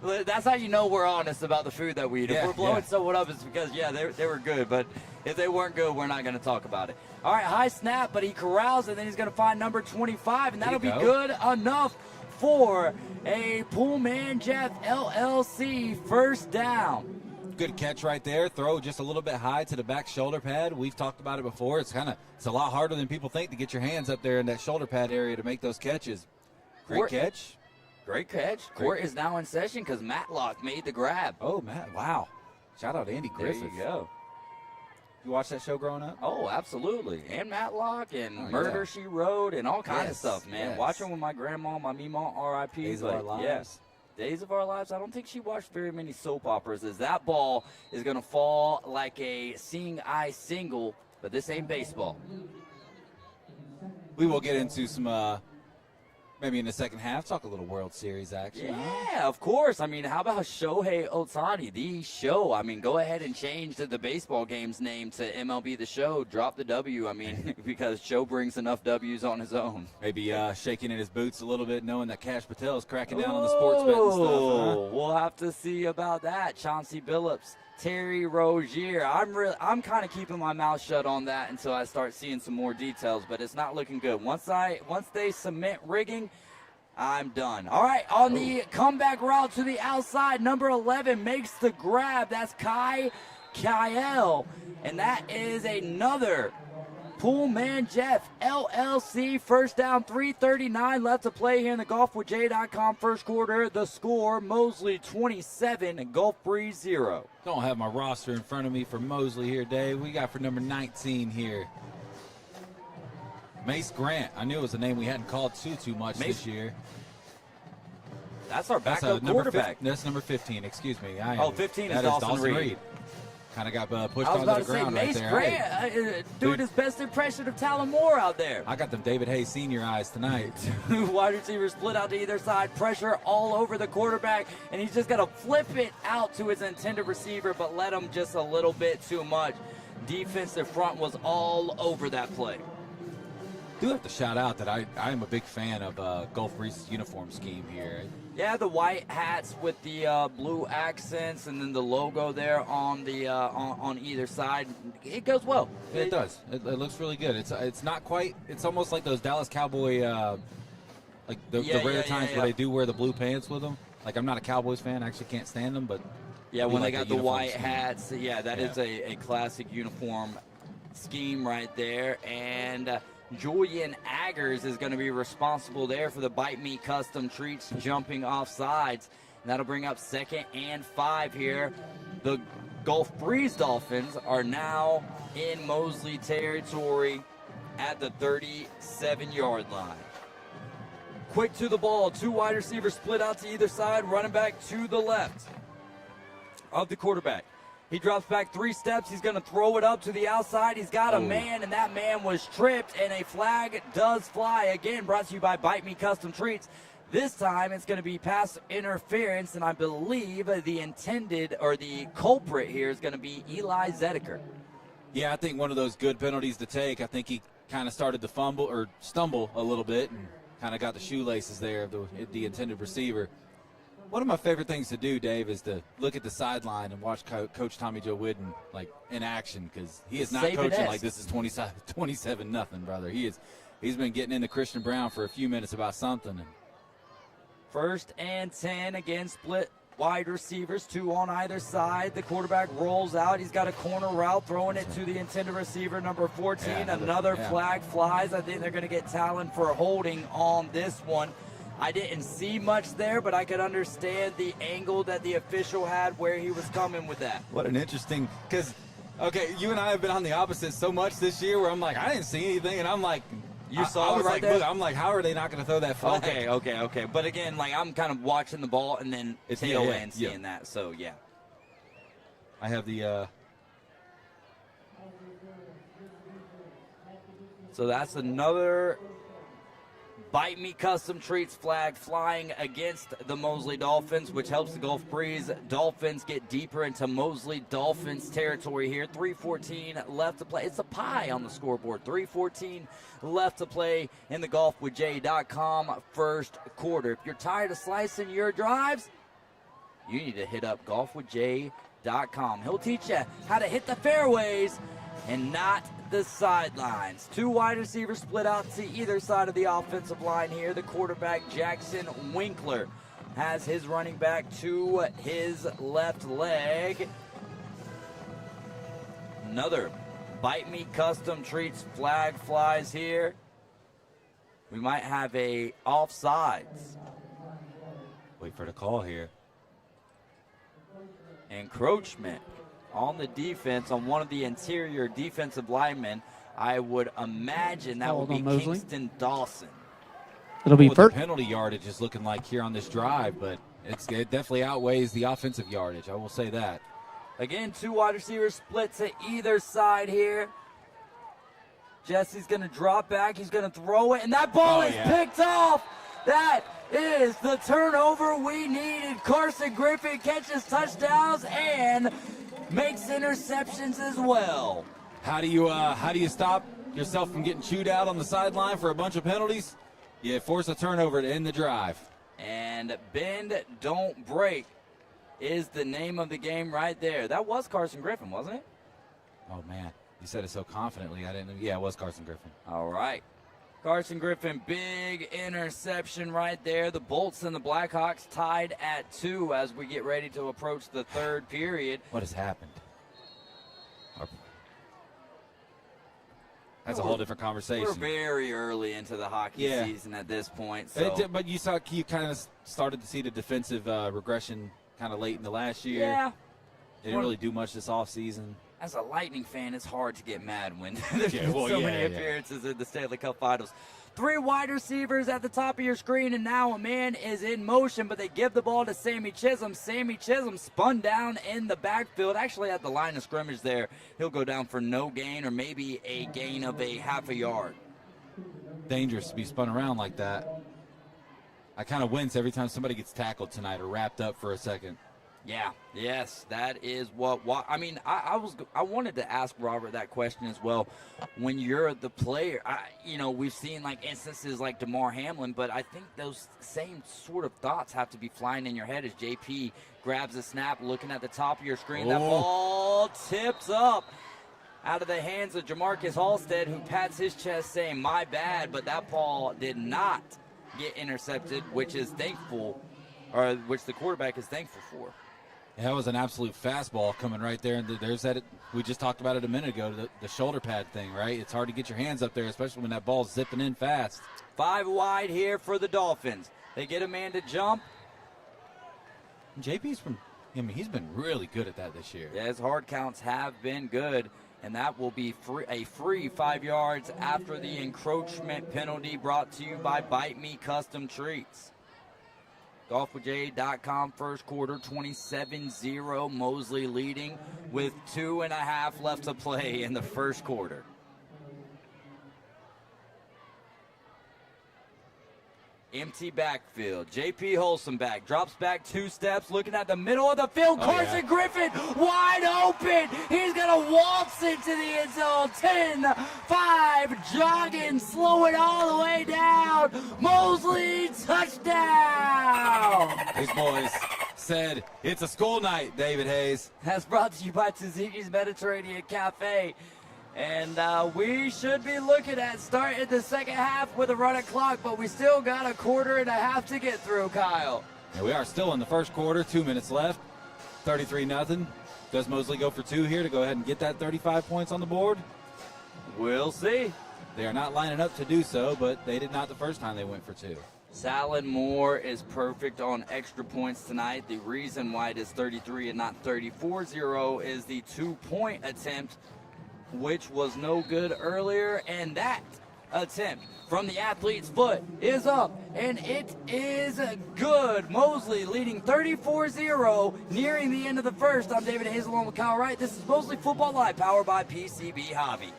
there. That's how you know we're honest about the food that we eat. Yeah, If we're blowing yeah. someone up, it's because, they were good. But if they weren't good, we're not going to talk about it. All right, high snap, but he corrals, and then he's going to find number 25, and that'll be good enough for a Pullman Jeff LLC first down. Good catch right there. Throw just a little bit high to the back shoulder pad. We've talked about it before. It's a lot harder than people think to get your hands up there in that shoulder pad area to make those catches. Great catch. Great catch. Court is now in session because Matlock made the grab. Oh, Matt. Wow. Shout out to Andy There Griffith. you go. You watched that show growing up? Oh, absolutely. And Matlock and Oh, Murder, yeah. She Wrote and all kinds of Yes, stuff, man. yes. Watching with my grandma, my Mima, R.I.P. Days of Our Lives. Yes. Days of Our Lives, I don't think she watched very many soap operas, as that ball is going to fall like a seeing eye single, but this ain't baseball. We will get into some, maybe in the second half, talk a little World Series action. Yeah, of course. I mean, how about Shohei Ohtani, the show? I mean, go ahead and change the baseball game's name to MLB The Show. Drop the W, I mean, because Show brings enough W's on his own. Maybe shaking in his boots a little bit, knowing that Cash Patel is cracking down on the sports betting stuff. We'll have to see about that. Chauncey Billups, Terry Rozier. I'm kind of keeping my mouth shut on that until I start seeing some more details, but it's not looking good. Once they submit rigging, I'm done. All right, on the comeback route to the outside, number 11 makes the grab. That's Kyle, and that is another Poolman Jeff LLC. First down, 3:39 left to play here in the golfwithjay.com first quarter. The score, Mosley 27 and Gulf Breeze 0. Don't have my roster in front of me for Mosley here, Dave. We got for number 19 here, Mace Grant. I knew it was a name we hadn't called too much this year. That's our backup quarterback. That's number 15, excuse me. 15 is Dawson Reed. Kind of got pushed I was onto about the to say, ground right Mace there. Grant doing his best impression of Talon Moore out there. I got them David Hayes Senior eyes tonight. Wide receivers split out to either side, pressure all over the quarterback, and he's just got to flip it out to his intended receiver, but let him just a little bit too much. Defensive front was all over that play. Do have to shout out that I am a big fan of Gulf Breeze's uniform scheme here. Yeah, the white hats with the blue accents, and then the logo there on the on either side. It goes well. It does. It looks really good. It's not quite. It's almost like those Dallas Cowboy, like the rare times where they do wear the blue pants with them. Like, I'm not a Cowboys fan. I actually can't stand them, but yeah, when they got the white hats, that is a classic uniform scheme right there. And Julian Aggers is going to be responsible there for the Bite Me Custom Treats jumping off sides. And that'll bring up 2nd and 5 here. The Gulf Breeze Dolphins are now in Mosley territory at the 37-yard line. Quick to the ball. 2 wide receivers split out to either side. Running back to the left of the quarterback. He drops back 3 steps. He's going to throw it up to the outside. He's got a man, and that man was tripped, and a flag does fly. Again, brought to you by Bite Me Custom Treats. This time it's going to be pass interference, and I believe the intended or the culprit here is going to be Eli Zedeker. Yeah, I think one of those good penalties to take. I think he kind of started to fumble or stumble a little bit and kind of got the shoelaces there of the intended receiver. One of my favorite things to do, Dave, is to look at the sideline and watch Coach Tommy Joe Wooden in action, because he is not coaching like this is 27-0, brother. He's been getting into Christian Brown for a few minutes about something. 1st and 10, again, split wide receivers, 2 on either side. The quarterback rolls out. He's got a corner route, throwing it to the intended receiver, number 14. Another flag flies. I think they're going to get Talon for holding on this one. I didn't see much there, but I could understand the angle that the official had where he was coming with that. What an interesting, because, okay, you and I have been on the opposite so much this year where I'm like, I didn't see anything, and I'm like, you saw it right there? I'm like, how are they not going to throw that flag? Okay. But again, like, I'm kind of watching the ball and then tail end seeing that, so yeah. I have the So that's another Bite Me Custom Treats flag flying against the Mosley Dolphins, which helps the Gulf Breeze Dolphins get deeper into Mosley Dolphins territory here. 3:14 left to play. It's a pie on the scoreboard. 3:14 left to play in the golfwithjay.com first quarter. If you're tired of slicing your drives, you need to hit up golfwithjay.com. He'll teach you how to hit the fairways and not the sidelines. 2 wide receivers split out to either side of the offensive line here. The quarterback, Jackson Winkler, has his running back to his left leg. Another Bite Me Custom Treats flag flies here. We might have a offsides. wait for the call here. Encroachment on the defense on one of the interior defensive linemen. I would imagine that would be Kingston Dawson. It'll be what first. the penalty yardage is looking like here on this drive, but It definitely outweighs the offensive yardage. I will say that. Again, 2 wide receivers split to either side here. Jesse's going to drop back. He's going to throw it, and that ball is picked off. That is the turnover we needed. Carson Griffin catches touchdowns and makes interceptions as well. How do you stop yourself from getting chewed out on the sideline for a bunch of penalties? You force a turnover to end the drive. And bend, don't break is the name of the game right there. That was Carson Griffin, wasn't it? Oh, man. You said it so confidently. I didn't. Yeah, it was Carson Griffin. All right. Carson Griffin, big interception right there. The Bolts and the Blackhawks tied at 2 as we get ready to approach the 3rd period. What has happened? That's a whole different conversation. We're very early into the hockey season at this point. So. But you kind of started to see the defensive regression kind of late in the last year. Yeah. They didn't really do much this offseason. As a Lightning fan, it's hard to get mad when there's so many appearances in the Stanley Cup Finals. 3 wide receivers at the top of your screen, and now a man is in motion, but they give the ball to Sammy Chisholm. Sammy Chisholm spun down in the backfield, actually at the line of scrimmage there. He'll go down for no gain or maybe a gain of a half a yard. Dangerous to be spun around like that. I kind of wince every time somebody gets tackled tonight or wrapped up for a second. Yeah, yes, that is what I mean, I wanted to ask Robert that question as well. When you're the player, we've seen like instances like DeMar Hamlin, but I think those same sort of thoughts have to be flying in your head as JP grabs a snap, looking at the top of your screen. That ball tips up out of the hands of Jamarcus Halstead, who pats his chest saying, "My bad," but that ball did not get intercepted, which the quarterback is thankful for. Yeah, that was an absolute fastball coming right there. And there's that. We just talked about it a minute ago, the shoulder pad thing, right? It's hard to get your hands up there, especially when that ball's zipping in fast. 5 wide here for the Dolphins. They get a man to jump. JP's he's been really good at that this year. Yeah, his hard counts have been good, and that will be a free 5 yards after the encroachment penalty, brought to you by Bite Me Custom Treats. GolfWithJay.com, first quarter, 27-0, Mosley leading with 2.5 left to play in the first quarter. Empty backfield. JP Holstenbeck drops back 2 steps, looking at the middle of the field. Carson Griffin wide open. He's going to waltz into the end zone. 10-5, jogging, slow it all the way down. Mosley, touchdown. These boys said it's a school night, David Hayes. That's brought to you by Tzatziki's Mediterranean Cafe. And we should be looking at starting the second half with a running clock, but we still got a quarter and a half to get through, Kyle. Yeah, we are still in the first quarter, 2 minutes left, 33-0. Does Mosley go for 2 here to go ahead and get that 35 points on the board? We'll see. They are not lining up to do so, but they did not the first time they went for 2. Salad Moore is perfect on extra points tonight. The reason why it is 33 and not 34-0 is the 2-point attempt, which was no good earlier, and that attempt from the athlete's foot is up, and it is good. Mosley leading 34-0, nearing the end of the first. I'm David Hayes along with Kyle Wright. This is Mosley Football Live, powered by PCB Hobby.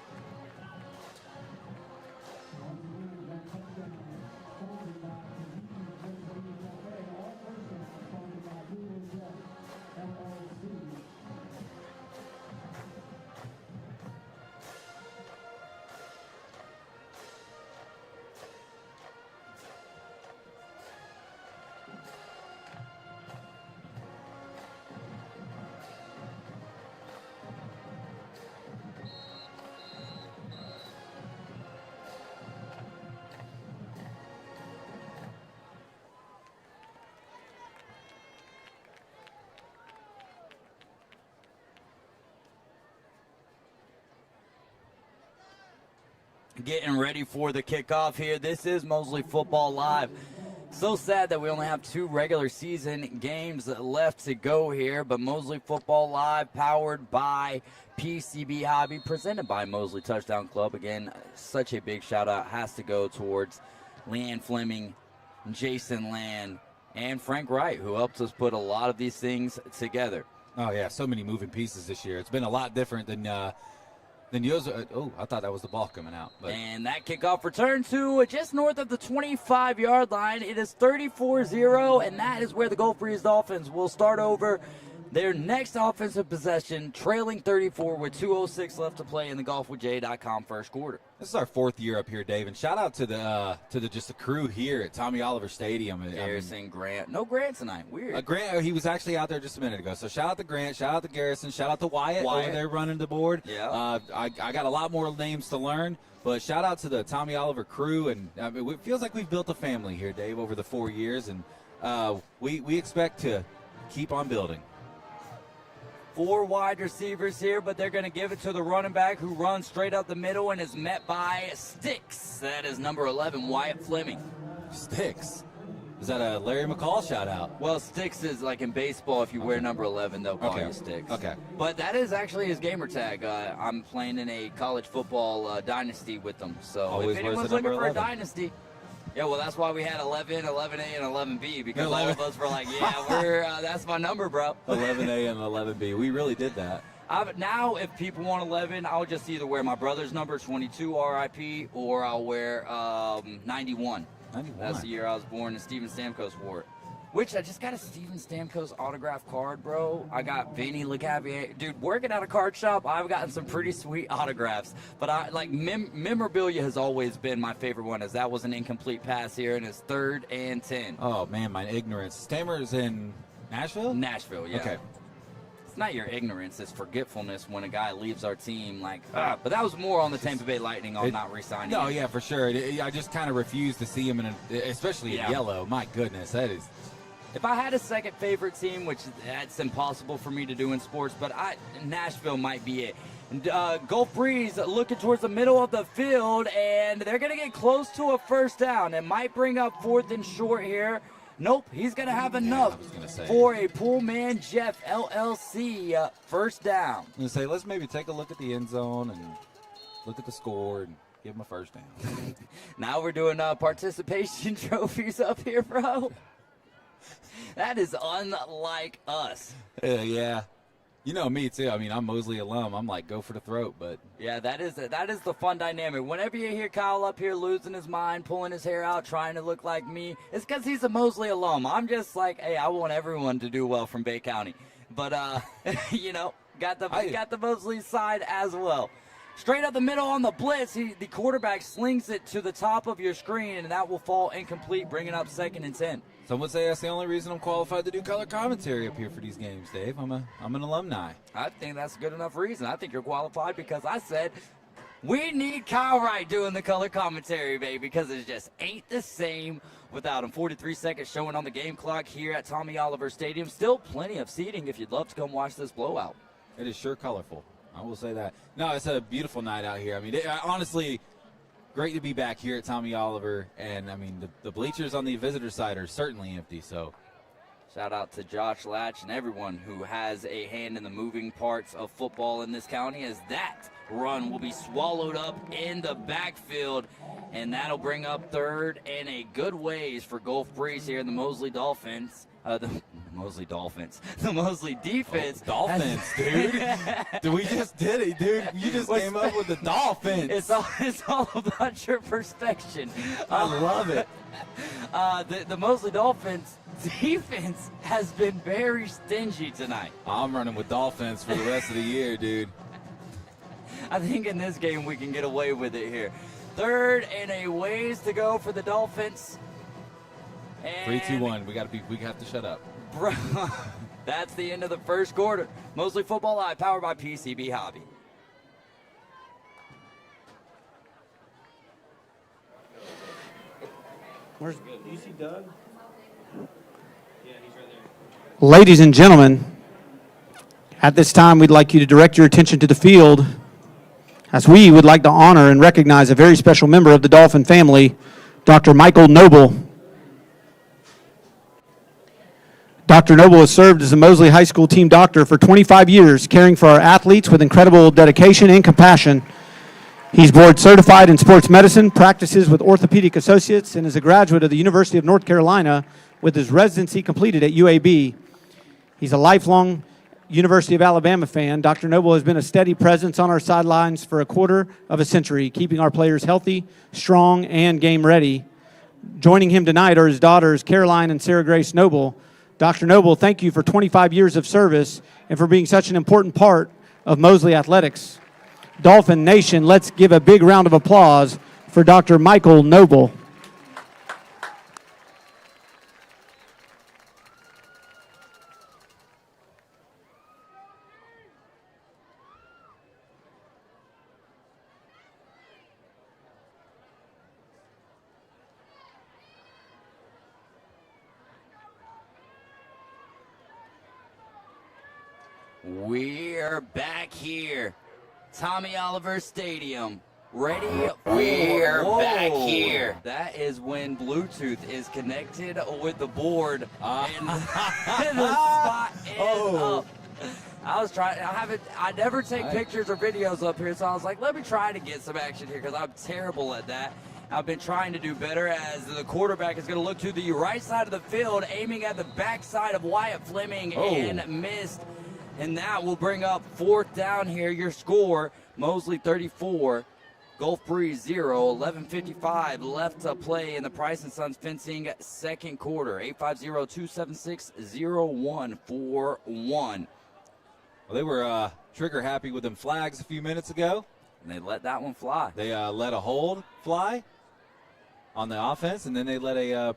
Getting ready for the kickoff here. This is Mosley Football Live. So sad that we only have 2 regular season games left to go here, but Mosley Football Live, powered by PCB Hobby, presented by Mosley Touchdown Club. Again, such a big shout out has to go towards Leanne Fleming, Jason Land, and Frank Wright, who helps us put a lot of these things together. Oh, yeah, so many moving pieces this year. It's been a lot different than yours. Oh, I thought that was the ball coming out. But. And that kickoff return to just north of the 25-yard line. It is 34-0, and that is where the Gulf Breeze Dolphins will start over their next offensive possession, trailing 34 with 2:06 left to play in the golfwithjay.com first quarter. This is our 4th year up here, Dave, and shout out to the crew here at Tommy Oliver Stadium. Garrison, Grant. No Grant tonight. Weird. Grant, he was actually out there just a minute ago. So shout out to Grant, shout out to Garrison, shout out to Wyatt. Over there running the board. Yeah. I got a lot more names to learn, but shout out to the Tommy Oliver crew, and it feels like we've built a family here, Dave, over the 4 years, and we expect to keep on building. 4 wide receivers here, but they're going to give it to the running back, who runs straight up the middle and is met by Sticks. That is number 11, Wyatt Fleming. Sticks? Is that a Larry McCall shout out? Well, Sticks is like in baseball. If you wear number 11, they'll call you Sticks. Okay. But that is actually his gamer tag. I'm playing in a college football dynasty with them. So Always if wears anyone's the number looking for 11. a dynasty, yeah, well, that's why we had 11, 11A, and 11B, because all of us were like, yeah, that's my number, bro. 11A and 11B. We really did that. Now, if people want 11, I'll just either wear my brother's number, 22 RIP, or I'll wear 91. 91. That's the year I was born, and Steven Stamkos wore it. Which, I just got a Steven Stamkos autograph card, bro. I got Vinny LeCavier. Dude, working at a card shop, I've gotten some pretty sweet autographs. But memorabilia has always been my favorite one, as that was an incomplete pass here, and it's 3rd and 10. Oh, man, my ignorance. Stammer's in Nashville? Nashville, yeah. Okay. It's not your ignorance, it's forgetfulness when a guy leaves our team. But that was more on the Tampa Bay Lightning on not re-signing. No, him. yeah, for sure. I just kind of refuse to see him, especially in yellow. My goodness, that is... If I had a second favorite team, which that's impossible for me to do in sports, but Nashville might be it. Gulf Breeze looking towards the middle of the field, and they're going to get close to a first down. It might bring up 4th and short here. Nope, he's going to have enough for a Pullman Jeff LLC first down. I'm going to say, let's maybe take a look at the end zone and look at the score and give him a first down. Now we're doing participation trophies up here, bro. That is unlike us. Yeah. You know me, too. I mean, I'm Mosley alum. I'm like, go for the throat, but... Yeah, that is the fun dynamic. Whenever you hear Kyle up here losing his mind, pulling his hair out, trying to look like me, it's because he's a Mosley alum. I'm just like, hey, I want everyone to do well from Bay County. But, got the Mosley side as well. Straight up the middle on the blitz, the quarterback slings it to the top of your screen, and that will fall incomplete, bringing up 2nd and 10. Some would say that's the only reason I'm qualified to do color commentary up here for these games, Dave. I'm an alumni. I think that's a good enough reason. I think you're qualified because I said we need Kyle Wright doing the color commentary, baby, because it just ain't the same without him. 43 seconds showing on the game clock here at Tommy Oliver Stadium. Still plenty of seating if you'd love to come watch this blowout. It is sure colorful. I will say that. No, it's a beautiful night out here. I mean, honestly, great to be back here at Tommy Oliver. And, I mean, the bleachers on the visitor side are certainly empty. So, shout out to Josh Latch and everyone who has a hand in the moving parts of football in this county, as that run will be swallowed up in the backfield. And that'll bring up 3rd and a good ways for Gulf Breeze here in the Mosley Dolphins. The Mosley defense. Oh, Dolphins, dude. We just did it, dude. You just came up with the Dolphins. It's all about your perspective. I love it. The Mosley Dolphins defense has been very stingy tonight. I'm running with Dolphins for the rest of the year, dude. I think in this game we can get away with it here. 3rd and a ways to go for the Dolphins. 3, 2, 1. We have to shut up. Bro, that's the end of the first quarter. Mosley Football Live, powered by PCB Hobby. Do you see Doug? Yeah, he's right there. Ladies and gentlemen, at this time we'd like you to direct your attention to the field, as we would like to honor and recognize a very special member of the Dolphin family, Dr. Michael Noble. Dr. Noble has served as the Mosley High School team doctor for 25 years, caring for our athletes with incredible dedication and compassion. He's board certified in sports medicine, practices with Orthopedic Associates, and is a graduate of the University of North Carolina with his residency completed at UAB. He's a lifelong University of Alabama fan. Dr. Noble has been a steady presence on our sidelines for a quarter of a century, keeping our players healthy, strong, and game ready. Joining him tonight are his daughters, Caroline and Sarah Grace Noble. Dr. Noble, thank you for 25 years of service and for being such an important part of Mosley athletics. Dolphin Nation, let's give a big round of applause for Dr. Michael Noble. We're back here, Tommy Oliver Stadium. Ready? We're back here. That is when Bluetooth is connected with the board and the spot is up. I was trying. I never take pictures or videos up here, so I was like, let me try to get some action here because I'm terrible at that. I've been trying to do better as the quarterback is going to look to the right side of the field, aiming at the backside of Wyatt Fleming and missed. And that will bring up 4th down here. Your score, Mosley 34, Gulf Breeze 0, 11:55 left to play in the Price & Sons Fencing second quarter. 850-276-0141. Well, they were trigger happy with them flags a few minutes ago. And they let that one fly. They let a hold fly on the offense, and then they let a,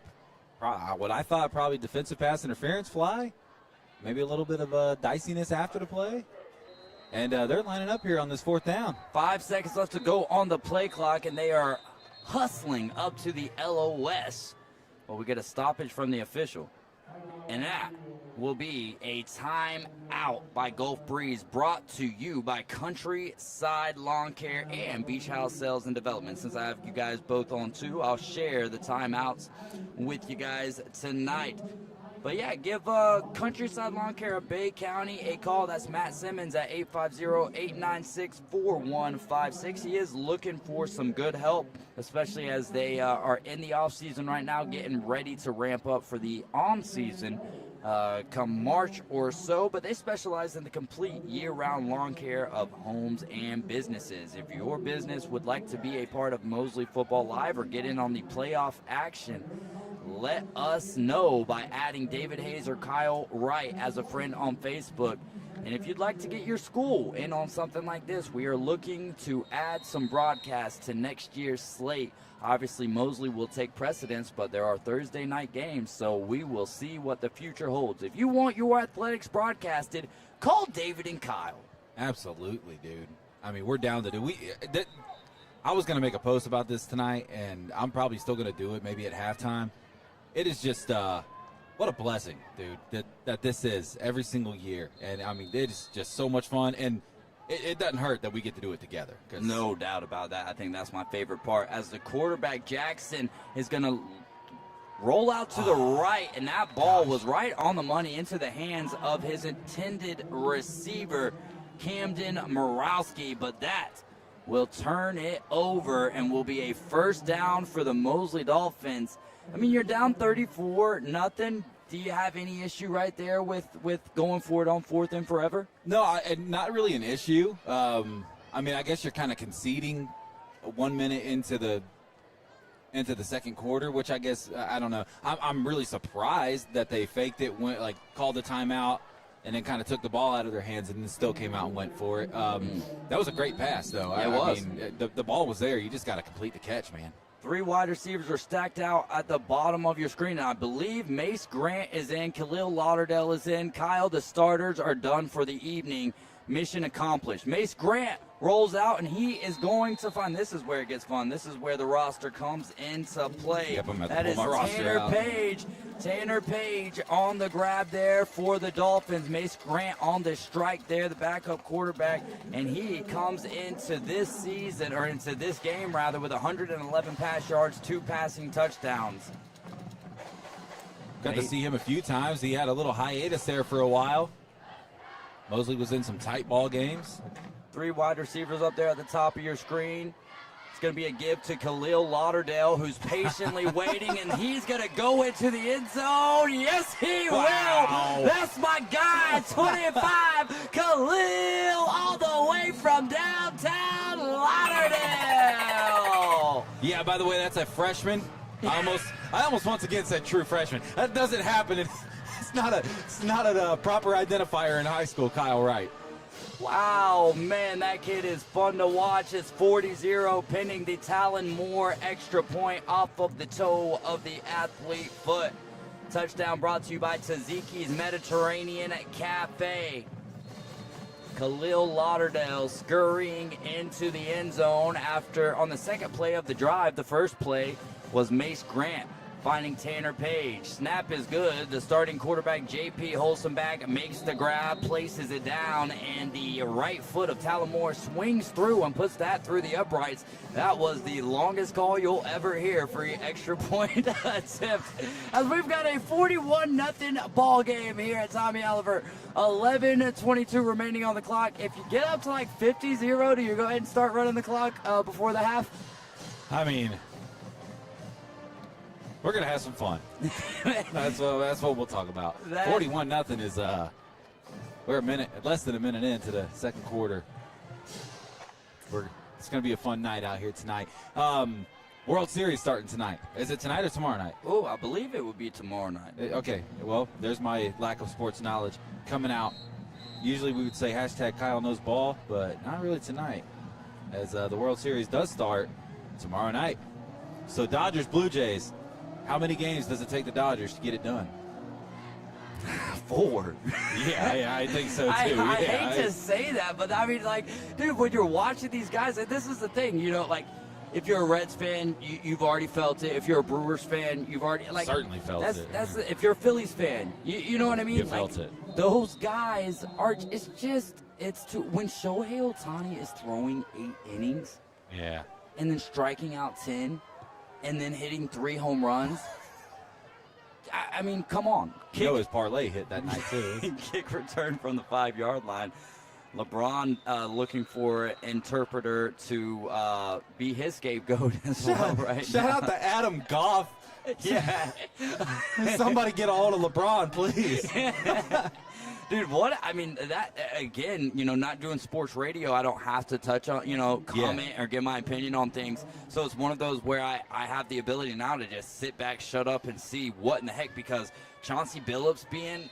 what I thought probably defensive pass interference fly. Maybe a little bit of diciness after the play. And they're lining up here on this 4th down. 5 seconds left to go on the play clock, and they are hustling up to the LOS. Well, we get a stoppage from the official. And that will be a timeout by Gulf Breeze, brought to you by Countryside Lawn Care and Beach House Sales and Development. Since I have you guys both on too, I'll share the timeouts with you guys tonight. But yeah, give Countryside Lawn Care of Bay County a call. That's Matt Simmons at 850-896-4156. He is looking for some good help, especially as they are in the off season right now, getting ready to ramp up for the on season come March or so. But they specialize in the complete year-round lawn care of homes and businesses. If your business would like to be a part of Mosley Football Live or get in on the playoff action, let us know by adding David Hayes or Kyle Wright as a friend on Facebook. And if you'd like to get your school in on something like this, we are looking to add some broadcasts to next year's slate. Obviously, Mosley will take precedence, but there are Thursday night games, so we will see what the future holds. If you want your athletics broadcasted, call David and Kyle. Absolutely, dude. I mean, we're down to do. I was going to make a post about this tonight, and I'm probably still going to do it maybe at halftime. It is just what a blessing, dude, that this is every single year. And, I mean, it is just so much fun. And it doesn't hurt that we get to do it together. No doubt about that. I think that's my favorite part. As the quarterback, Jackson, is going to roll out to the right, and that ball was right on the money into the hands of his intended receiver, Camden Morowski. But that will turn it over and will be a 1st down for the Mosley Dolphins. I mean, you're down 34-0. Do you have any issue right there with going for it on 4th and forever? No, not really an issue. I mean, I guess you're kind of conceding 1 minute into the second quarter, which I guess, I don't know. I'm really surprised that they faked it, called the timeout, and then kind of took the ball out of their hands and then still came out and went for it. That was a great pass, though. Yeah, it was. I mean, the ball was there. You just got to complete the catch, man. 3 wide receivers are stacked out at the bottom of your screen. And I believe Mace Grant is in. Khalil Lauderdale is in. Kyle, the starters are done for the evening. Mission accomplished. Mace Grant rolls out, and he is going to find. This is where it gets fun. This is where the roster comes into play. Yep, that is Tanner Page. Tanner Page on the grab there for the Dolphins. Mace Grant on the strike there, the backup quarterback. And he comes into this season, or into this game rather, with 111 pass yards, 2 passing touchdowns. Got to see him a few times. He had a little hiatus there for a while. Mosley was in some tight ball games. 3 wide receivers up there at the top of your screen. It's going to be a give to Khalil Lauderdale, who's patiently waiting, and he's going to go into the end zone. Yes, he will. That's my guy, 25, Khalil, all the way from downtown Lauderdale. Yeah, by the way, that's a freshman. I almost once again said true freshman. That doesn't happen. It's not a proper identifier in high school, Kyle Wright. Wow, man, that kid is fun to watch. It's 40-0, pinning the Talon Moore extra point off of the toe of the athlete foot. Touchdown brought to you by Tzatziki's Mediterranean Cafe. Khalil Lauderdale scurrying into the end zone after, on the second play of the drive, the first play was Mace Grant finding Tanner Page. Snap is good. The starting quarterback, J.P. Holstenbach, makes the grab, places it down, and the right foot of Tallamore swings through and puts that through the uprights. That was the longest call you'll ever hear for your extra point attempt. As we've got a 41-0 ball game here at Tommy Oliver. 11:22 remaining on the clock. If you get up to like 50-0, do you go ahead and start running the clock before the half? I mean, we're going to have some fun. That's what we'll talk about. 41-0 is, we're less than a minute into the second quarter. It's going to be a fun night out here tonight. World Series starting tonight. Is it tonight or tomorrow night? Oh, I believe it would be tomorrow night. Okay, well, there's my lack of sports knowledge coming out. Usually we would say hashtag Kyle knows ball, but not really tonight, as the World Series does start tomorrow night. So Dodgers, Blue Jays. How many games does it take the Dodgers to get it done? 4. Yeah, I think so too. I hate to say that, but I mean, like, dude, when you're watching these guys, and this is the thing, you know, like, if you're a Reds fan, you've already felt it. If you're a Brewers fan, you've already certainly felt it. If you're a Phillies fan, you know what I mean. You felt it. Those guys are. It's too. When Shohei Ohtani is throwing 8 innings, Yeah. and then striking out 10, and then hitting 3 home runs. I mean, come on. You know his parlay hit that night too. Kick return from the 5-yard line. LeBron looking for an interpreter to be his scapegoat as well, right? Shout out to Adam Goff. Yeah. Somebody get a hold of LeBron, please. Dude, what? I mean, that, again, you know, not doing sports radio, I don't have to touch on, you know, comment or give my opinion on things. So it's one of those where I have the ability now to just sit back, shut up, and see what in the heck, because Chauncey Billups being,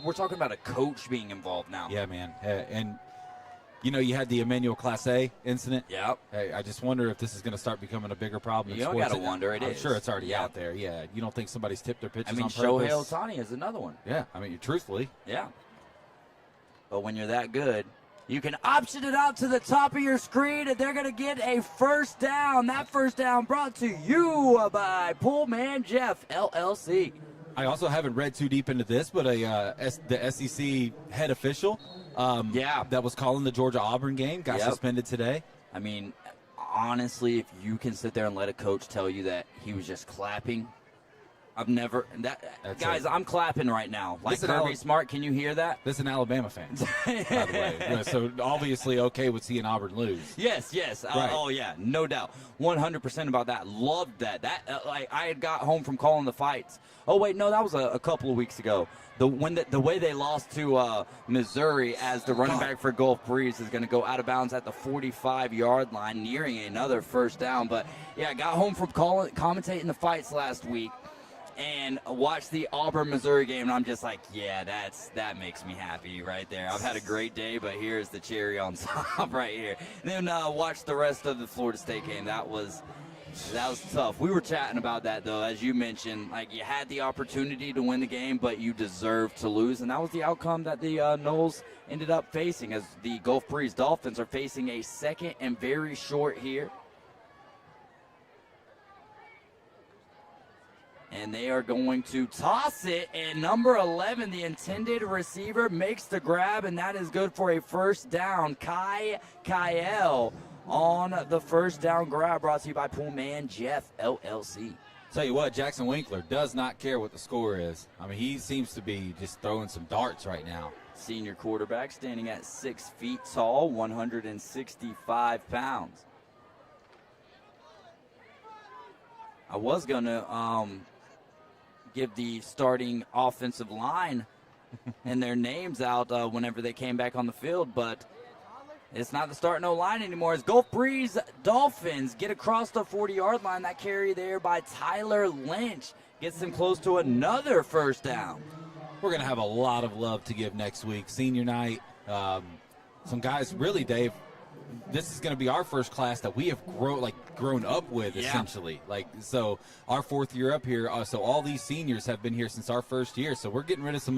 we're talking about a coach being involved now. Yeah, man. And, you know, you had the Emmanuel Clase incident. Yep. Hey, I just wonder if this is going to start becoming a bigger problem. You don't got to wonder. I'm sure it's already out there. Yeah. You don't think somebody's tipped their pitches on purpose? Shohei Ohtani is another one. Yeah. I mean, truthfully. Yeah. But when you're that good, you can option it out to the top of your screen, and they're going to get a first down. That first down brought to you by Pullman Jeff, LLC. I also haven't read too deep into this, but the SEC head official that was calling the Georgia-Auburn game got suspended today. I mean, honestly, if you can sit there and let a coach tell you that he was just clapping, I'm clapping right now. Like Kirby Smart, can you hear that? This is an Alabama fan, by the way. So obviously okay with seeing Auburn lose. Yes. Right. Oh, yeah, no doubt. 100% about that. Loved that. Like, I had got home from calling the fights. Oh, wait, no, that was a couple of weeks ago. The way they lost to Missouri, as the running back for Gulf Breeze is going to go out of bounds at the 45-yard line, nearing another first down. But, yeah, I got home from commentating the fights last week and watched the Auburn-Missouri game, and I'm just like, yeah, that makes me happy right there. I've had a great day, but here's the cherry on top right here. And then watched the rest of the Florida State game. That was tough. We were chatting about that, though. As you mentioned, like, you had the opportunity to win the game, but you deserved to lose, and that was the outcome that the Noles ended up facing, as the Gulf Breeze Dolphins are facing a second and very short here. And they are going to toss it, and number 11, the intended receiver, makes the grab, and that is good for a first down. Kyle on the first down grab, brought to you by Pullman Jeff, LLC. Tell you what, Jackson Winkler does not care what the score is. I mean, he seems to be just throwing some darts right now. Senior quarterback, standing at 6 feet tall, 165 pounds. I was going to give the starting offensive line and their names out whenever they came back on the field, but it's not the starting O-line anymore. As Gulf Breeze Dolphins get across the 40-yard line. That carry there by Tyler Lynch gets them close to another first down. We're going to have a lot of love to give next week. Senior night. Some guys, really, Dave, this is going to be our first class that we have grown up with, essentially. So our fourth year up here, so all these seniors have been here since our first year. So we're getting rid of some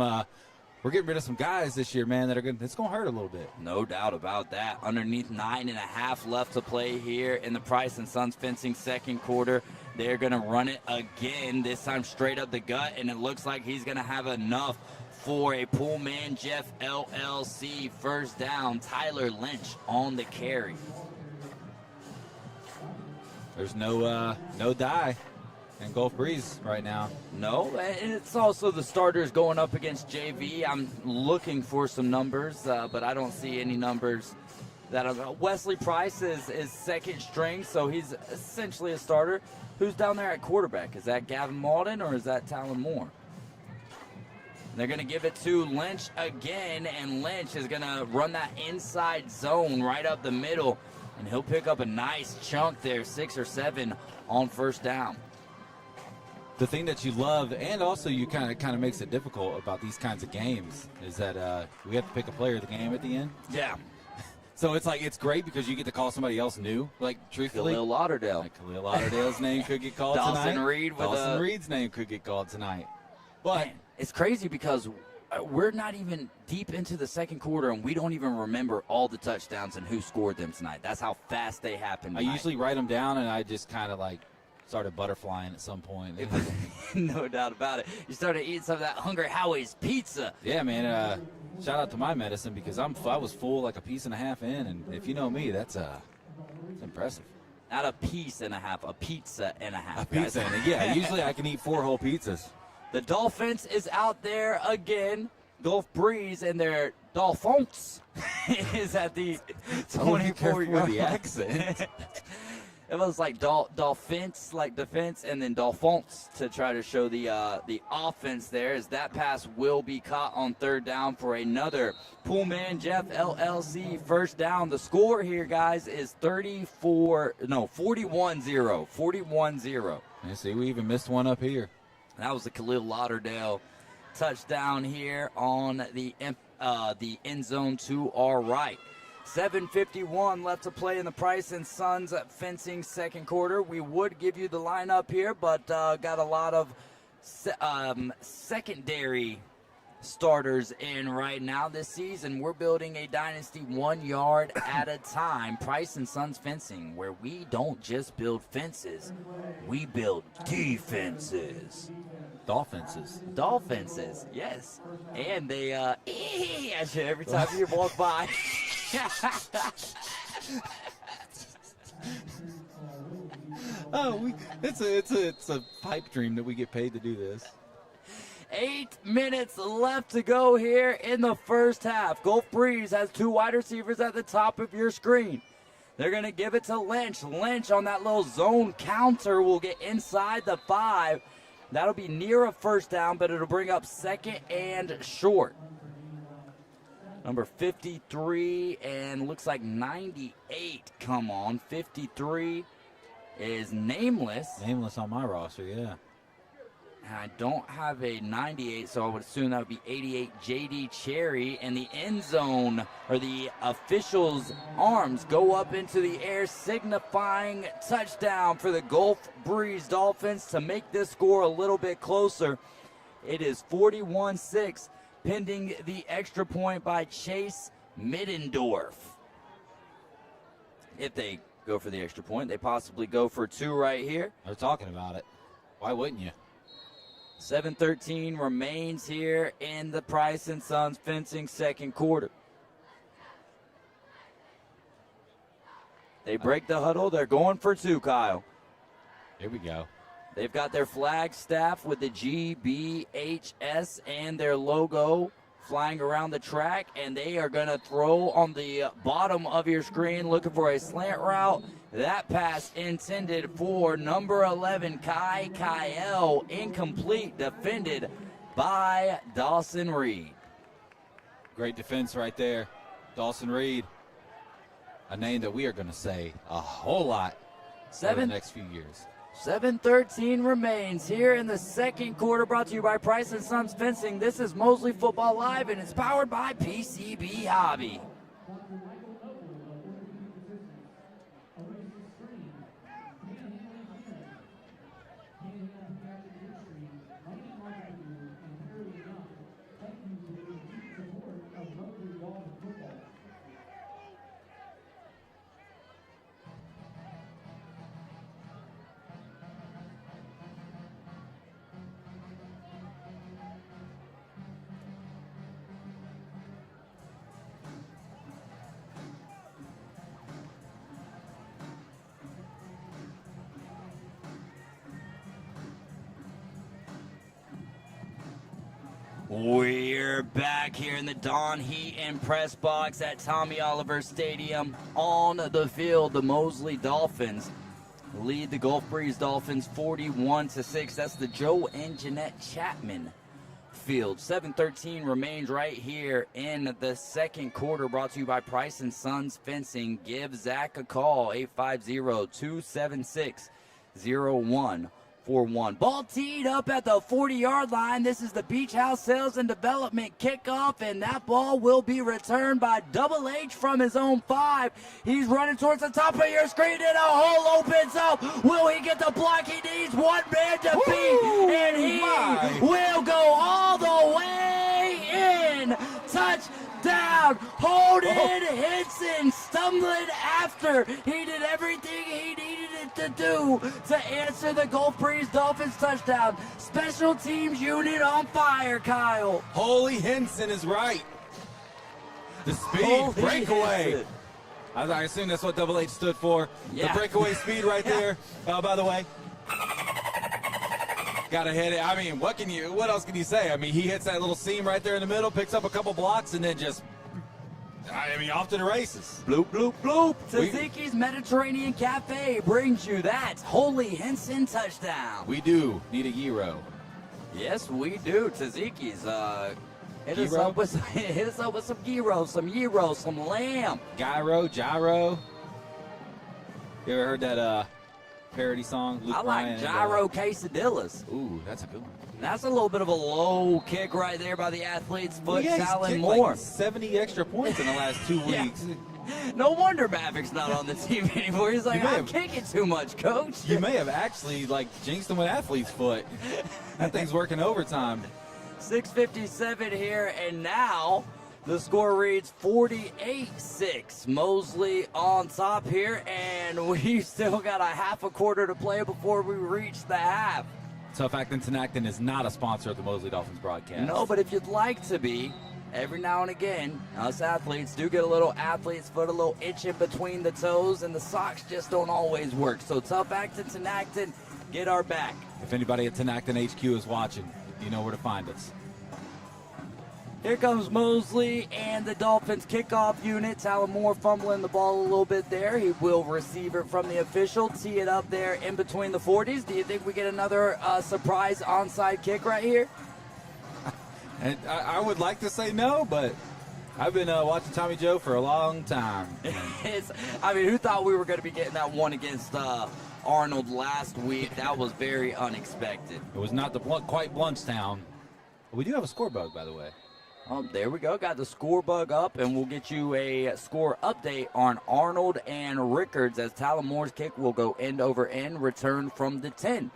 guys this year, man, it's going to hurt a little bit. No doubt about that. Underneath 9.5 left to play here in the Price and Sons fencing second quarter. They're going to run it again, this time straight up the gut, and it looks like he's going to have enough for a Pullman Jeff LLC first down. Tyler Lynch on the carry. There's no die in Gulf Breeze right now. No, and it's also the starters going up against JV. I'm looking for some numbers, but I don't see any numbers. Wesley Price is second string, so he's essentially a starter. Who's down there at quarterback? Is that Gavin Malden or is that Talon Moore? They're going to give it to Lynch again, and Lynch is going to run that inside zone right up the middle, and he'll pick up a nice chunk there, 6 or 7 on first down. The thing that you love, and also you kind of makes it difficult about these kinds of games, is that we have to pick a player of the game at the end. Yeah. So it's great because you get to call somebody else new, truthfully. Khalil Lauderdale. Khalil Lauderdale's name could get called tonight. Dawson Reed's name could get called tonight. But man, it's crazy because we're not even deep into the second quarter, and we don't even remember all the touchdowns and who scored them tonight. That's how fast they happen. I usually write them down, and I just kind of started butterflying at some point. No doubt about it. You started eating some of that Hungry Howie's pizza. Yeah, man. Shout out to my medicine because I was full like a piece and a half in, and if you know me, that's impressive. Not a piece and a half, a pizza and a half. A pizza, yeah. Usually I can eat 4 whole pizzas. The Dolphins is out there again. Gulf Breeze and their Dolphins is at the 24-yard the accent. It was like Dolphins, like defense, and then Dolphins to try to show the offense there, as that pass will be caught on third down for another Pullman Jeff LLC first down. The score here, guys, is 41-0. 41-0. You see, we even missed one up here. That was the Khalil Lauderdale touchdown here on the end zone to our right. 7:51 left to play in the Price and Sons fencing second quarter. We would give you the lineup here, but got a lot of secondary starters in right now this season. We're building a dynasty 1 yard at a time. Price and Sons fencing, where we don't just build fences, we build defenses. Dolphins, yes. And they at you every time you walk by. It's a pipe dream that we get paid to do this. 8 minutes left to go here in the first half. Gulf Breeze has 2 wide receivers at the top of your screen. They're going to give it to Lynch. Lynch on that little zone counter will get inside the 5. That'll be near a first down, but it'll bring up second and short. Number 53 and looks like 98. Come on, 53 is nameless. Nameless on my roster, yeah. And I don't have a 98, so I would assume that would be 88 J.D. Cherry. And the end zone, or the officials' arms, go up into the air, signifying touchdown for the Gulf Breeze Dolphins to make this score a little bit closer. It is 41-6, pending the extra point by Chase Middendorf. If they go for the extra point, they possibly go for 2 right here. They're talking about it. Why wouldn't you? 7:13 remains here in the Price and Sons fencing second quarter. They break the huddle. They're going for 2, Kyle. Here we go. They've got their flag staff with the GBHS and their logo flying around the track, and they are going to throw on the bottom of your screen, looking for a slant route. That pass intended for number 11, Kyle, incomplete, defended by Dawson Reed. Great defense right there. Dawson Reed, a name that we are going to say a whole lot over the next few years. 7:13 remains here in the second quarter, brought to you by Price & Sons Fencing. This is Mosley Football Live, and it's powered by PCB Hobby. We're back here in the Dawn Heat and Press Box at Tommy Oliver Stadium. On the field, the Mosley Dolphins lead the Gulf Breeze Dolphins 41-6. That's the Joe and Jeanette Chapman field. 7:13 remains right here in the second quarter, brought to you by Price & Sons Fencing. Give Zach a call, 850-276-0141. Ball teed up at the 40-yard line. This is the Beach House Sales and Development kickoff, and that ball will be returned by Double H from his own 5. He's running towards the top of your screen, and a hole opens up. Will he get the block? He needs one man to beat, and he will go all the way in. Touchdown, Holden Henson, stumbling after. He did everything he needed it to do to answer the Gulf Breeze Dolphins touchdown. Special teams unit on fire, Kyle. Holy Henson is right. The speed, Holy breakaway. Henson. I assume that's what Double H stood for. Yeah. The breakaway speed right there. By the way, gotta hit it. I mean, what else can you say? I mean, he hits that little seam right there in the middle, picks up a couple blocks, and then just, off to the races. Bloop, bloop, bloop. Tzatziki's Mediterranean Cafe brings you that Holy Henson touchdown. We do need a gyro. Yes, we do. Tzatziki's. Hit us Gyro? up with some gyro, some lamb. Gyro. You ever heard that parody song? Luke I like Bryan and, gyro quesadillas. Ooh, that's a good one. That's a little bit of a low kick right there by the athlete's foot, Yeah, he's Talon kicked Moore. like 70 extra points in the last 2 Yeah. weeks. No wonder Mavik's not on the team anymore. He's like, You may I'm have- kicking too much, coach. You may have actually jinxed him with athlete's foot. That thing's working overtime. 6:57 here, and now the score reads 48-6. Mosley on top here, and we've still got a half a quarter to play before we reach the half. Tough Acton Tenacton is not a sponsor of the Mosley Dolphins broadcast. No, but if you'd like to be, every now and again, us athletes do get a little athlete's foot, a little itch in between the toes, and the socks just don't always work. So Tough Acton Tenacton, get our back. If anybody at Tenacton HQ is watching, you know where to find us. Here comes Mosley and the Dolphins kickoff unit. Talon Moore fumbling the ball a little bit there. He will receive it from the official, tee it up there in between the 40s. Do you think we get another surprise onside kick right here? And I would like to say no, but I've been watching Tommy Joe for a long time. Who thought we were going to be getting that one against Arnold last week? That was very unexpected. It was not quite Bluntstown. We do have a score bug, by the way. Oh, there we go. Got the score bug up, and we'll get you a score update on Arnold and Rickards as Talon Moore's kick will go end over end, return from the 10.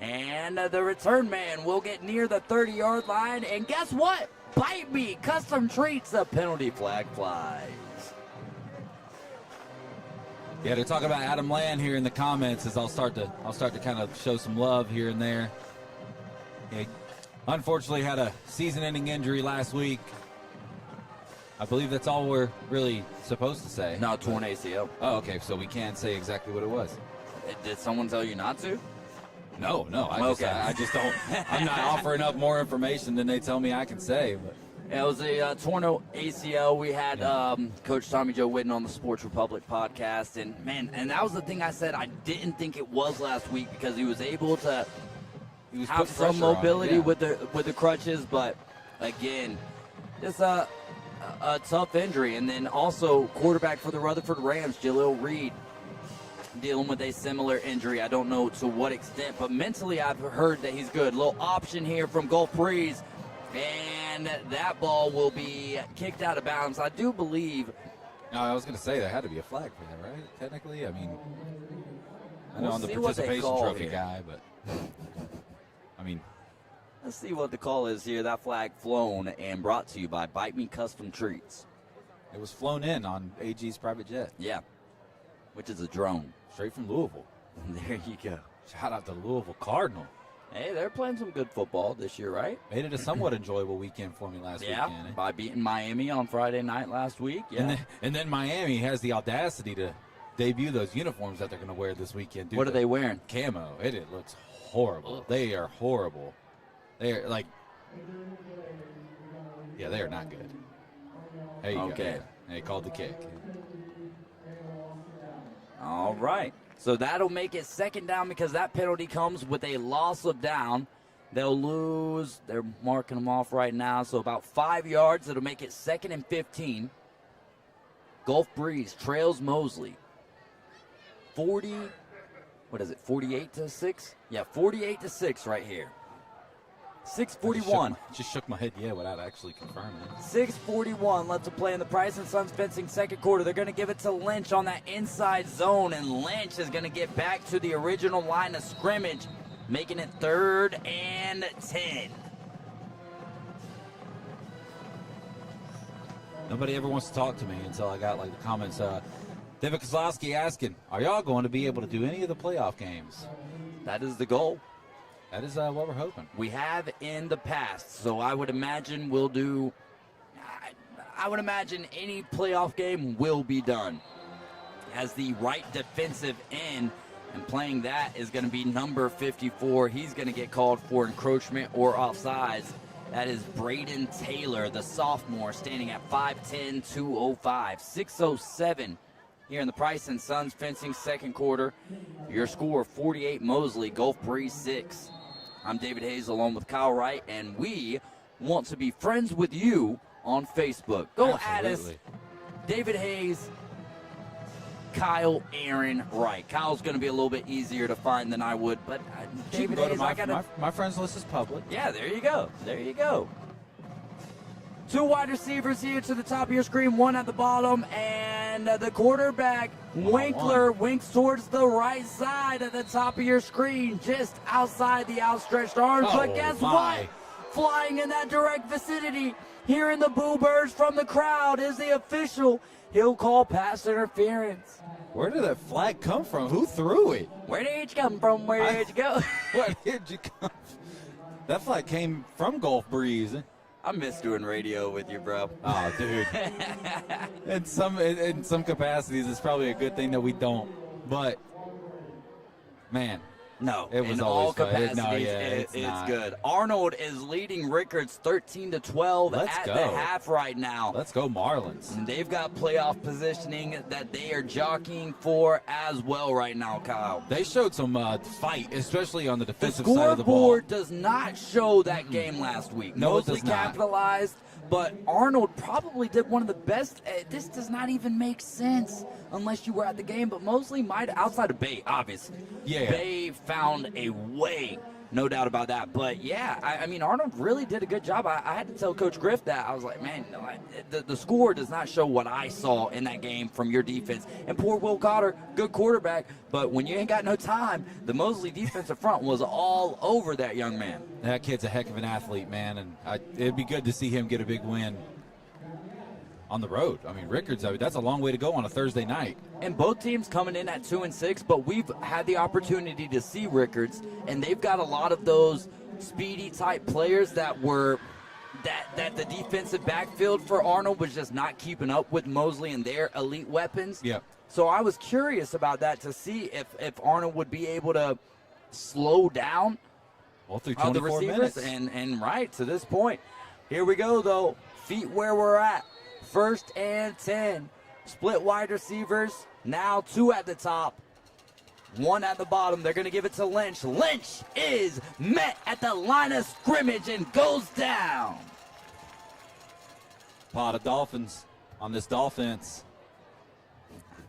And the return man will get near the 30-yard line, and guess what? Bite me, custom treats, the penalty flag flies. Yeah, they're talking about Adam Land here in the comments as I'll start to kind of show some love here and there. Yeah, unfortunately had a season-ending injury last week. I believe that's all we're really supposed to say. No, torn ACL. Oh, okay, so we can't say exactly what it was. Did someone tell you not to? No, I just don't. I'm not offering up more information than they tell me I can say. But Yeah, it was a torn ACL. We had Coach Tommy Joe Whitten on the Sports Republic podcast, and man, and that was the thing I said I didn't think it was last week because he was able to have some mobility with the crutches, but again, just a tough injury. And then also quarterback for the Rutherford Rams, Jaleel Reed, dealing with a similar injury. I don't know to what extent, but mentally I've heard that he's good. Little option here from Gulf Breeze. And that ball will be kicked out of bounds. I do believe. No, I was going to say there had to be a flag for that, right? Technically, I mean, I know We'll I'm the see what they participation call trophy here. guy, but I mean, Let's see what the call is here. That flag flown and brought to you by Bite Me Custom Treats. it was flown in on AG's private jet, Yeah, which is a drone. straight from Louisville. There you go. Shout out to Louisville Cardinal. Hey, they're playing some good football this year, right? Made it a somewhat enjoyable weekend for me last Yeah, weekend. by beating Miami on Friday night last week. Yeah. And then Miami has the audacity to debut those uniforms that they're going to wear this weekend. Dude, What are they wearing? Camo. It looks horrible. Ugh. They are horrible. They are like, yeah, they are not good. There you Okay. go. They called the kick. All right. So that'll make it second down because that penalty comes with a loss of down. They'll lose. They're marking them off right now. So about 5 yards. It'll make it 2nd and 15. Gulf Breeze trails Mosley. 48-6? Yeah, 48-6 right here. 6:41. Just shook my head, yeah, without actually confirming it. 6:41 left to play in the Price and Sons fencing second quarter. They're going to give it to Lynch on that inside zone, and Lynch is going to get back to the original line of scrimmage, making it 3rd and 10. Nobody ever wants to talk to me until I got like the comments. David Kozlowski asking, are y'all going to be able to do any of the playoff games? That is the goal. That is what we're hoping. We have in the past, so I would imagine we'll do. I would imagine any playoff game will be done. As the right defensive end, and playing that is going to be number 54. He's going to get called for encroachment or offsides. That is Braden Taylor, the sophomore, standing at 5'10", 205, 607 here in the Price and Sons fencing second quarter. Your score 48 Mosley, Gulf Breeze 6. I'm David Hayes along with Kyle Wright, and we want to be friends with you on Facebook. Go at us, Absolutely. David Hayes, Kyle, Aaron Wright. Kyle's going to be a little bit easier to find than I would, but You can David go to Hayes, I got to. my friends list is public. Yeah, there you go. There you go. 2 wide receivers here to the top of your screen, 1 at the bottom, and the quarterback, Winkler, winks towards the right side at the top of your screen, just outside the outstretched arms. Oh, But guess my. what? Flying in that direct vicinity, hearing the boo birds from the crowd is the official. He'll call pass interference. Where did that flag come from? Who threw it? Where did you come from? Where did you go? Where did you come from? That flag came from Gulf Breeze. I miss doing radio with you, bro. Oh, dude. in some capacities, it's probably a good thing that we don't. But, man, No, It was in always all fun. capacities, No, yeah, it's not. good. Arnold is leading Rickards 13-12 Let's at go. the half right now. let's go Marlins. And they've got playoff positioning that they are jockeying for as well right now, Kyle. They showed some fight, especially on the The defensive side of the ball. scoreboard does not show that game last week. No, it Mosley does not. capitalized, but Arnold probably did one of the best. This does not even make sense unless you were at the game, but Mosley might, outside of Bay, obviously. Yeah. Bay found a way, no doubt about that. But, yeah, I mean, Arnold really did a good job. I had to tell Coach Griff that. I was like, man, no, the score does not show what I saw in that game from your defense. And poor Will Cotter, good quarterback, but when you ain't got no time, the Mosley defensive front was all over that young man. That kid's a heck of an athlete, man, and it'd be good to see him get a big win on the road. I mean, Rickards, that's a long way to go on a Thursday night. And both teams coming in at 2-6, but we've had the opportunity to see Rickards, and they've got a lot of those speedy type players that were that the defensive backfield for Arnold was just not keeping up with Mosley and their elite weapons. Yep. So I was curious about that to see if Arnold would be able to slow down All through the 24 receivers minutes. and right to this point. Here we go though. feet where we're at. 1st and 10. Split wide receivers. Now 2 at the top. 1 at the bottom. They're going to give it to Lynch. Lynch is met at the line of scrimmage and goes down. Pot of Dolphins on this Dolphins.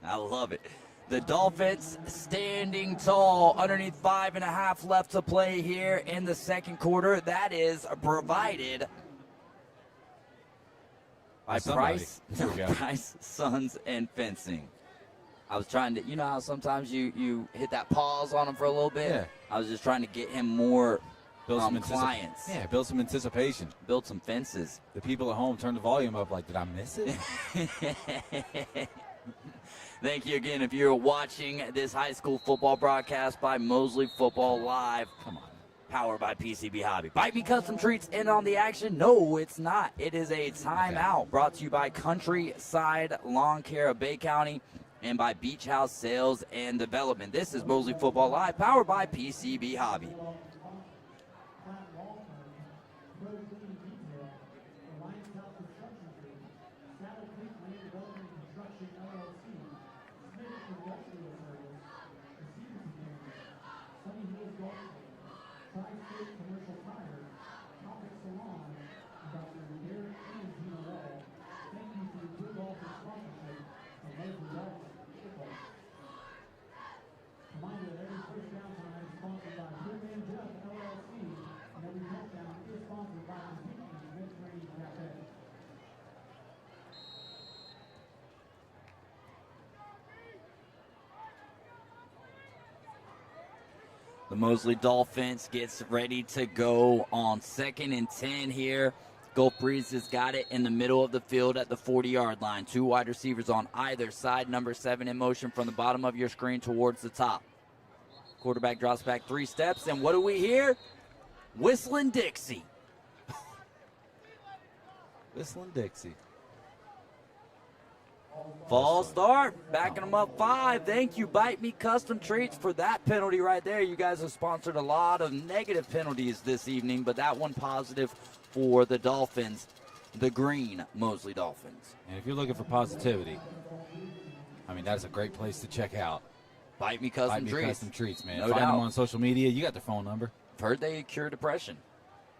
I love it. The Dolphins standing tall underneath 5.5 left to play here in the second quarter. That is provided by Price, Price, Sons, and Fencing. I was trying to, you know how sometimes you hit that pause on him for a little bit? Yeah. I was just trying to get him more Build some clients. Yeah, build some anticipation. Build some fences. The people at home turn the volume up like, did I miss it? Thank you again if you're watching this high school football broadcast by Mosley Football Live. Come on. Powered by PCB Hobby. Bite Me Custom Treats in on the action? No, it's not. It is a timeout brought to you by Countryside Lawn Care of Bay County and by Beach House Sales and Development. This is Mosley Football Live, powered by PCB Hobby. The Mosley Dolphins gets ready to go on 2nd and 10 here. Gulf Breeze has got it in the middle of the field at the 40-yard line. 2 wide receivers on either side. Number 7 in motion from the bottom of your screen towards the top. Quarterback drops back 3 steps, and what do we hear? Whistling Dixie. Whistling Dixie. False start, backing them up 5. Thank you, Bite Me Custom Treats, for that penalty right there. You guys have sponsored a lot of negative penalties this evening, but that one positive for the Dolphins, the green Mosley Dolphins. And if you're looking for positivity, I mean, that's a great place to check out. Bite Me Custom Bite Me Treats. Custom Treats, man. No Find doubt. them on social media. You got their phone number. I've heard they cure depression.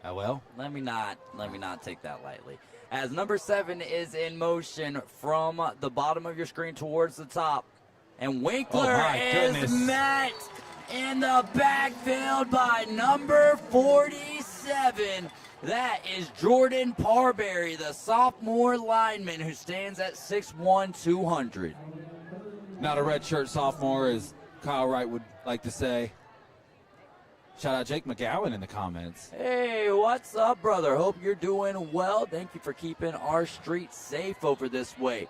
Well. Let me not take that lightly. As number 7 is in motion from the bottom of your screen towards the top. And Winkler is met in the backfield by number 47. That is Jordan Parberry, the sophomore lineman who stands at 6'1", 200. Not a redshirt sophomore, as Kyle Wright would like to say. Shout out Jake McGowan in the comments. Hey, what's up, brother? Hope you're doing well. Thank you for keeping our street safe over this way.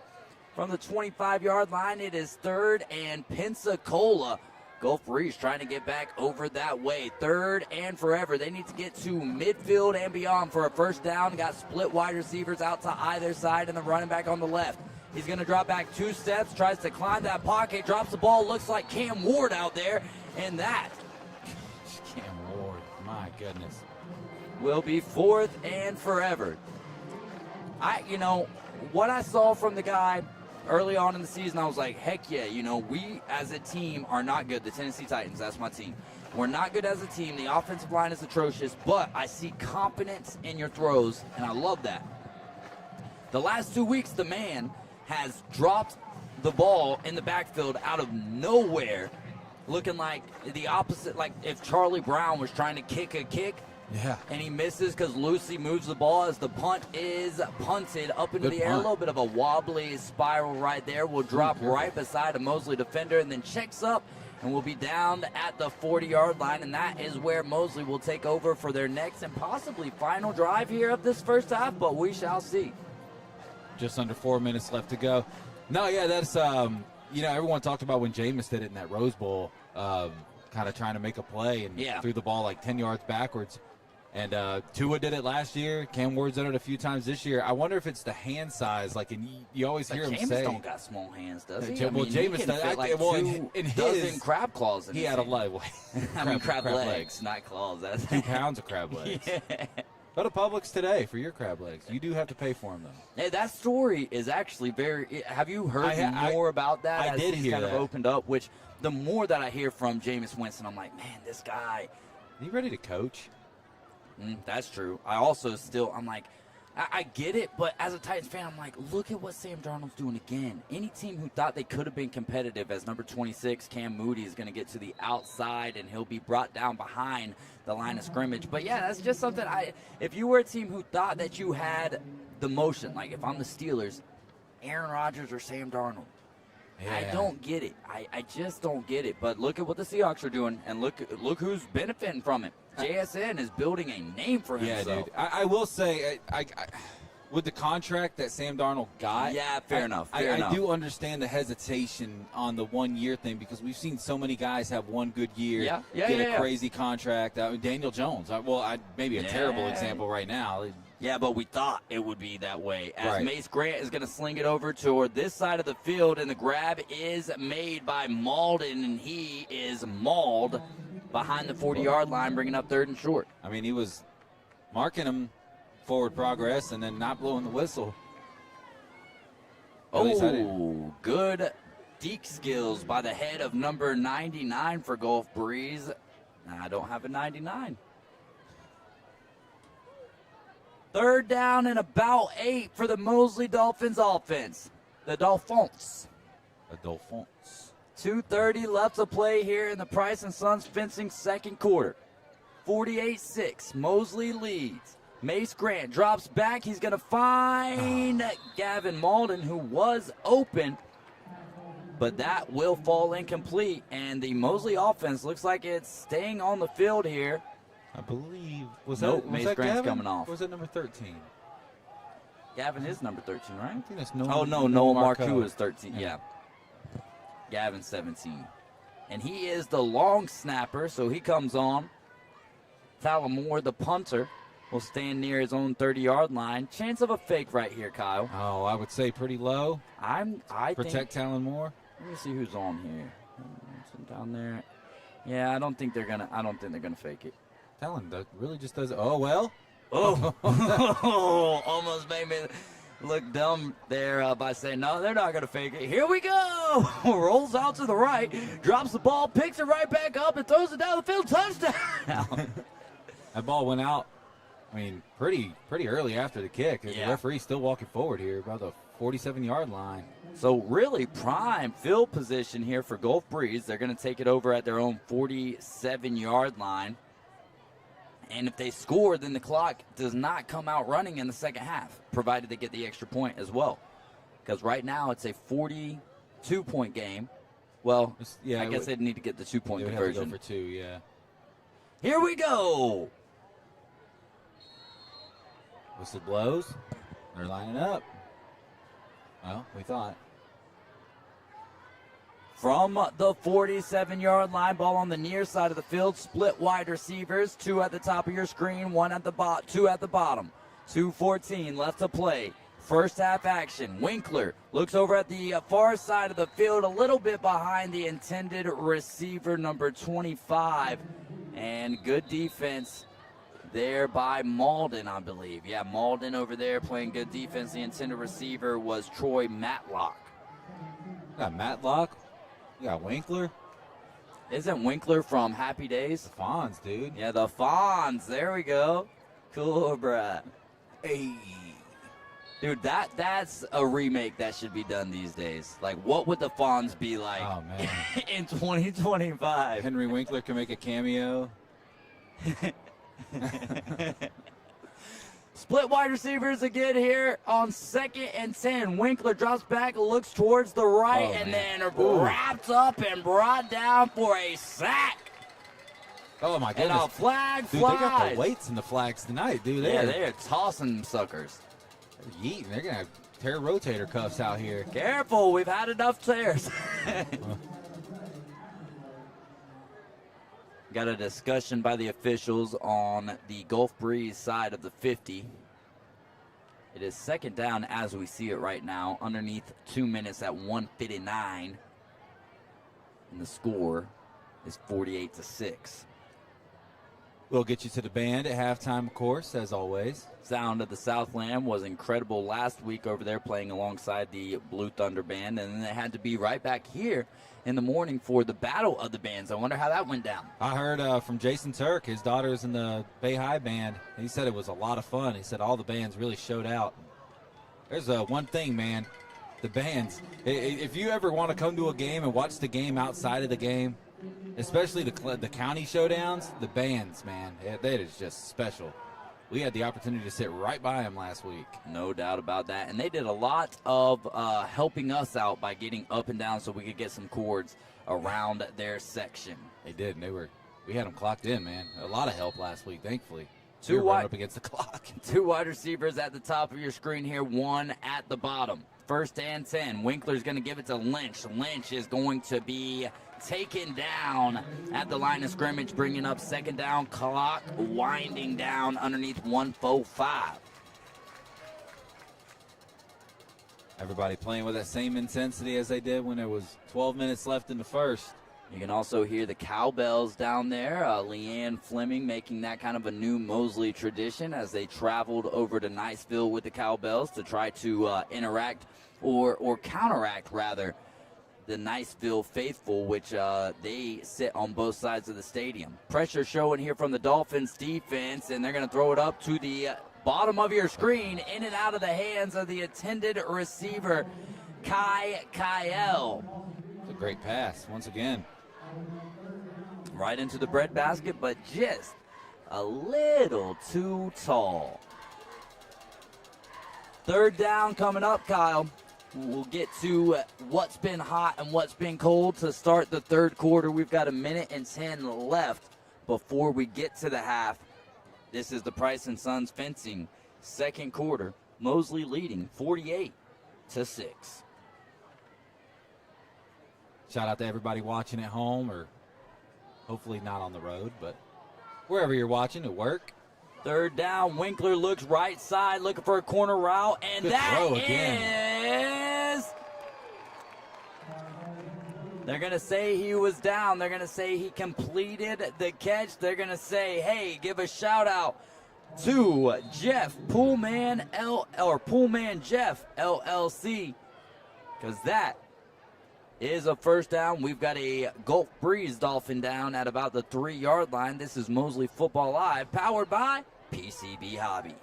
From the 25-yard line, it is 3rd and Pensacola. Gulf Breeze trying to get back over that way. 3rd and forever. They need to get to midfield and beyond for a first down. Got split wide receivers out to either side and the running back on the left. He's going to drop back 2 steps, tries to climb that pocket, drops the ball. Looks like Cam Ward out there, and that Cam Ward, my goodness. will be 4th and forever. What I saw from the guy early on in the season, I was like, heck yeah, we as a team are not good. The Tennessee Titans, that's my team. We're not good as a team. The offensive line is atrocious, but I see confidence in your throws, and I love that. The last 2 weeks, the man has dropped the ball in the backfield out of nowhere, looking like the opposite, like if Charlie Brown was trying to kick a kick, yeah, and he misses because Lucy moves the ball as the punt is punted up into the air. A little bit of a wobbly spiral right there. Will drop right beside a Mosley defender and then checks up and will be down at the 40-yard line. And that is where Mosley will take over for their next and possibly final drive here of this first half, but we shall see. Just under 4 minutes left to go. No, yeah, that's, everyone talked about when Jameis did it in that Rose Bowl, kind of trying to make a play and threw the ball like 10 yards backwards. And Tua did it last year. Cam Ward's done it a few times this year. I wonder if it's the hand size. Like, and you always hear him say, Jameis don't got small hands, does he? Jameis does. Like in his crab claws. He had a lot. Crab legs, not claws. That's 2 pounds of crab legs. Yeah. Go to Publix today for your crab legs. You do have to pay for them, though. Hey, that story is actually very. Have you heard more about that? I as did he's hear kind that. of opened up. Which the more that I hear from Jameis Winston, I'm like, man, this guy. Are you ready to coach? That's true. I'm like, I get it, but as a Titans fan, I'm like, look at what Sam Darnold's doing again. Any team who thought they could have been competitive as number 26, Cam Moody, is going to get to the outside, and he'll be brought down behind the line of scrimmage. But, yeah, that's just something if you were a team who thought that you had the motion, like if I'm the Steelers, Aaron Rodgers or Sam Darnold, Yeah. I don't get it. I just don't get it. But look at what the Seahawks are doing, and look who's benefiting from it. JSN is building a name for himself. Yeah, dude. I will say, I with the contract that Sam Darnold got, Yeah, fair enough. I do understand the hesitation on the 1 year thing because we've seen so many guys have one good year, get a crazy contract. Daniel Jones, maybe a terrible example right now. Yeah, but we thought it would be that way. As Right. Mace Grant is going to sling it over toward this side of the field, and the grab is made by Malden, and he is mauled behind the 40-yard line, bringing up 3rd and short. I mean, he was marking him forward progress and then not blowing the whistle. At least I didn't. Oh, good deke skills by the head of number 99 for Gulf Breeze. I don't have a 99. 3rd down and about 8 for the Mosley Dolphins offense. The Dolphins. The Dolphins. 2:30 left to play here in the Price & Sons fencing second quarter. 48-6. Mosley leads. Mace Grant drops back. He's going to find Gavin Malden, who was open, but that will fall incomplete. And the Mosley offense looks like it's staying on the field here. I believe. Was Mace that Grant's Gavin? coming off. Or was it number 13? Gavin is number 13, right? I think that's Oh, no, Noah Marcoux is 13. Yeah. Gavin's 17. And he is the long snapper, so he comes on. Tyler Moore, the punter, will stand near his own 30-yard line. Chance of a fake right here, Kyle. Oh, I would say pretty low. I Protect think, Talon Moore. let me see who's on here. Down there. Yeah, I don't think they're gonna fake it. Talon really just does. Oh well. Oh, almost made me look dumb there by saying, no, they're not going to fake it. Here we go. Rolls out to the right, drops the ball, picks it right back up, and throws it down the field. Touchdown. That ball went out. I mean, pretty early after the kick. The Yeah. referee's still walking forward here, about the 47-yard line. So really prime field position here for Gulf Breeze. They're going to take it over at their own 47-yard line. And if they score, then the clock does not come out running in the second half, provided they get the extra point as well. Because right now it's a 42-point game. Well, Yeah, I guess they'd need to get the 2-point They would have to conversion. go for 2, yeah. Here we go. Whistle blows. They're lining up. Well, we thought. From the 47-yard line, ball on the near side of the field, split wide receivers, 2 at the top of your screen, 1 at the 2 at the bottom. 2:14 left to play. First half action. Winkler looks over at the far side of the field, a little bit behind the intended receiver, number 25. And good defense there by Malden, I believe. Yeah, Malden over there playing good defense. The intended receiver was Troy Matlock. Got Matlock. You got Winkler. Isn't Winkler from Happy Days? Fonz, dude. Yeah, the Fonz. There we go. Cobra. Hey. Dude, that's a remake that should be done these days. Like, what would the Fonz be like Oh, man. in 2025? Henry Winkler can make a cameo. Split wide receivers again here on 2nd and 10. Winkler drops back, looks towards the right, and then wrapped up and brought down for a sack. Oh, my And goodness. a flag Dude, flies. they got the weights and the flags tonight, dude. Yeah, they're tossing them suckers. They're yeeting. They're going to tear rotator cuffs out here. Careful, we've had enough tears. Got a discussion by the officials on the Gulf Breeze side of the 50. It is 2nd down as we see it right now, underneath 2 minutes at 1:59. And the score is 48-6. We'll get you to the band at halftime, of course, as always. Sound of the Southland was incredible last week over there playing alongside the Blue Thunder Band, and then they had to be right back here in the morning for the Battle of the Bands. I wonder how that went down. I heard from Jason Turk, his daughter's in the Bay High band. He said it was a lot of fun. He said all the bands really showed out. There's one thing, man, the bands. If you ever want to come to a game and watch the game outside of the game, especially the county showdowns, the bands, man, that is just special. We had the opportunity to sit right by them last week. No doubt about that. And they did a lot of helping us out by getting up and down so we could get some chords around their section. They did, and we had them clocked in, man. A lot of help last week, thankfully. Two we were running up against the clock. 2 wide receivers at the top of your screen here, 1 at the bottom. 1st and 10. Winkler's going to give it to Lynch. Lynch is going to be taken down at the line of scrimmage, bringing up 2nd down. Clock winding down underneath 1:05. Everybody playing with that same intensity as they did when there was 12 minutes left in the first. You can also hear the cowbells down there. Leanne Fleming making that kind of a new Mosley tradition as they traveled over to Niceville with the cowbells to try to interact or counteract, rather, the Niceville faithful, which they sit on both sides of the stadium. Pressure showing here from the Dolphins defense, and they're going to throw it up to the bottom of your screen, in and out of the hands of the intended receiver, Kyle. It's a great pass once again. Right into the breadbasket, but just a little too tall. 3rd down coming up, Kyle. We'll get to what's been hot and what's been cold to start the 3rd quarter. We've got 1 minute and 10 left before we get to the half. This is the Price & Sons Fencing 2nd quarter. Mosley leading 48-6. Shout out to everybody watching at home, or hopefully not on the road, but wherever you're watching at work. 3rd down, Winkler looks right side, looking for a corner route, and Good that throw again. is... They're going to say he was down. They're going to say he completed the catch. They're going to say, hey, give a shout out to Jeff Pullman Pullman Jeff LLC, because that is a 1st down. We've got a Gulf Breeze Dolphin down at about the 3-yard line. This is Mosley Football Live, powered by PCB Hobby.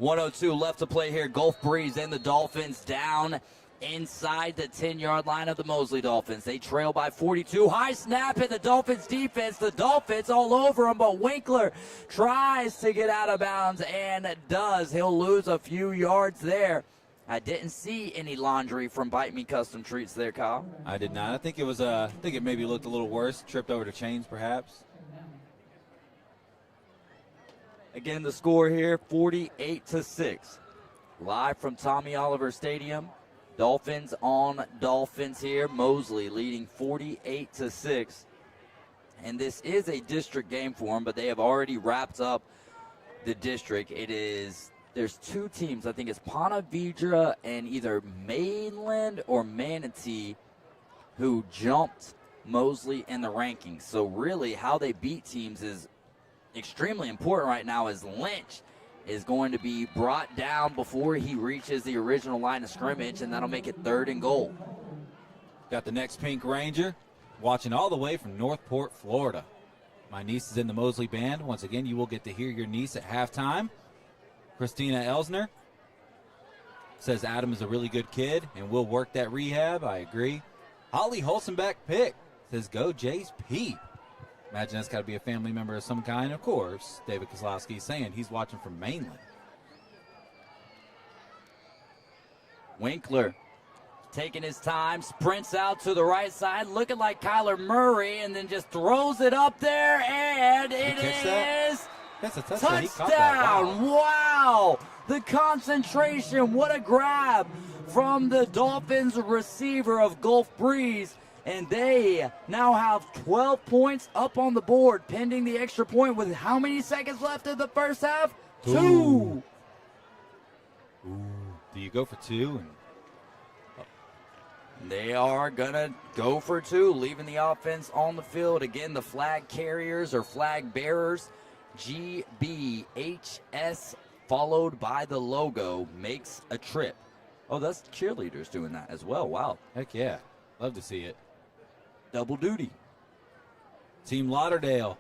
.102 left to play here. Gulf Breeze and the Dolphins down inside the 10-yard line of the Mosley Dolphins. They trail by 42. High snap at the Dolphins defense. The Dolphins all over them, but Winkler tries to get out of bounds and does. He'll lose a few yards there. I didn't see any laundry from Bite Me Custom Treats there, Kyle. I did not. I think it was. I think it maybe looked a little worse. Tripped over the chains, perhaps. Again, the score here, 48-6. Live from Tommy Oliver Stadium. Dolphins on Dolphins here. Mosley leading 48-6. And this is a district game for them, but they have already wrapped up the district. There's 2 teams. I think it's Ponte Vedra and either Mainland or Manatee who jumped Mosley in the rankings. So really how they beat teams is extremely important right now, as Lynch is going to be brought down before he reaches the original line of scrimmage, and that'll make it 3rd and goal. Got the next Pink Ranger watching all the way from Northport, Florida. My niece is in the Mosley band. Once again, you will get to hear your niece at halftime. Christina Elsner says Adam is a really good kid and will work that rehab. I agree. Holly Holzenbeck pick. Says, go Jays Pete. Imagine that's got to be a family member of some kind. Of course, David Kozlowski is saying he's watching from Mainland. Winkler taking his time, sprints out to the right side, looking like Kyler Murray, and then just throws it up there, and it is that's a touchdown. He caught touchdown. that. Wow. The concentration, what a grab from the Dolphins receiver of Gulf Breeze. And they now have 12 points up on the board, pending the extra point with how many seconds left in the first half? 2. Ooh. Do you go for 2? They are going to go for 2, leaving the offense on the field. Again, the flag carriers or flag bearers, GBHS, followed by the logo, makes a trip. Oh, that's cheerleaders doing that as well. Wow. Heck yeah. Love to see it. Double duty. Team Lauderdale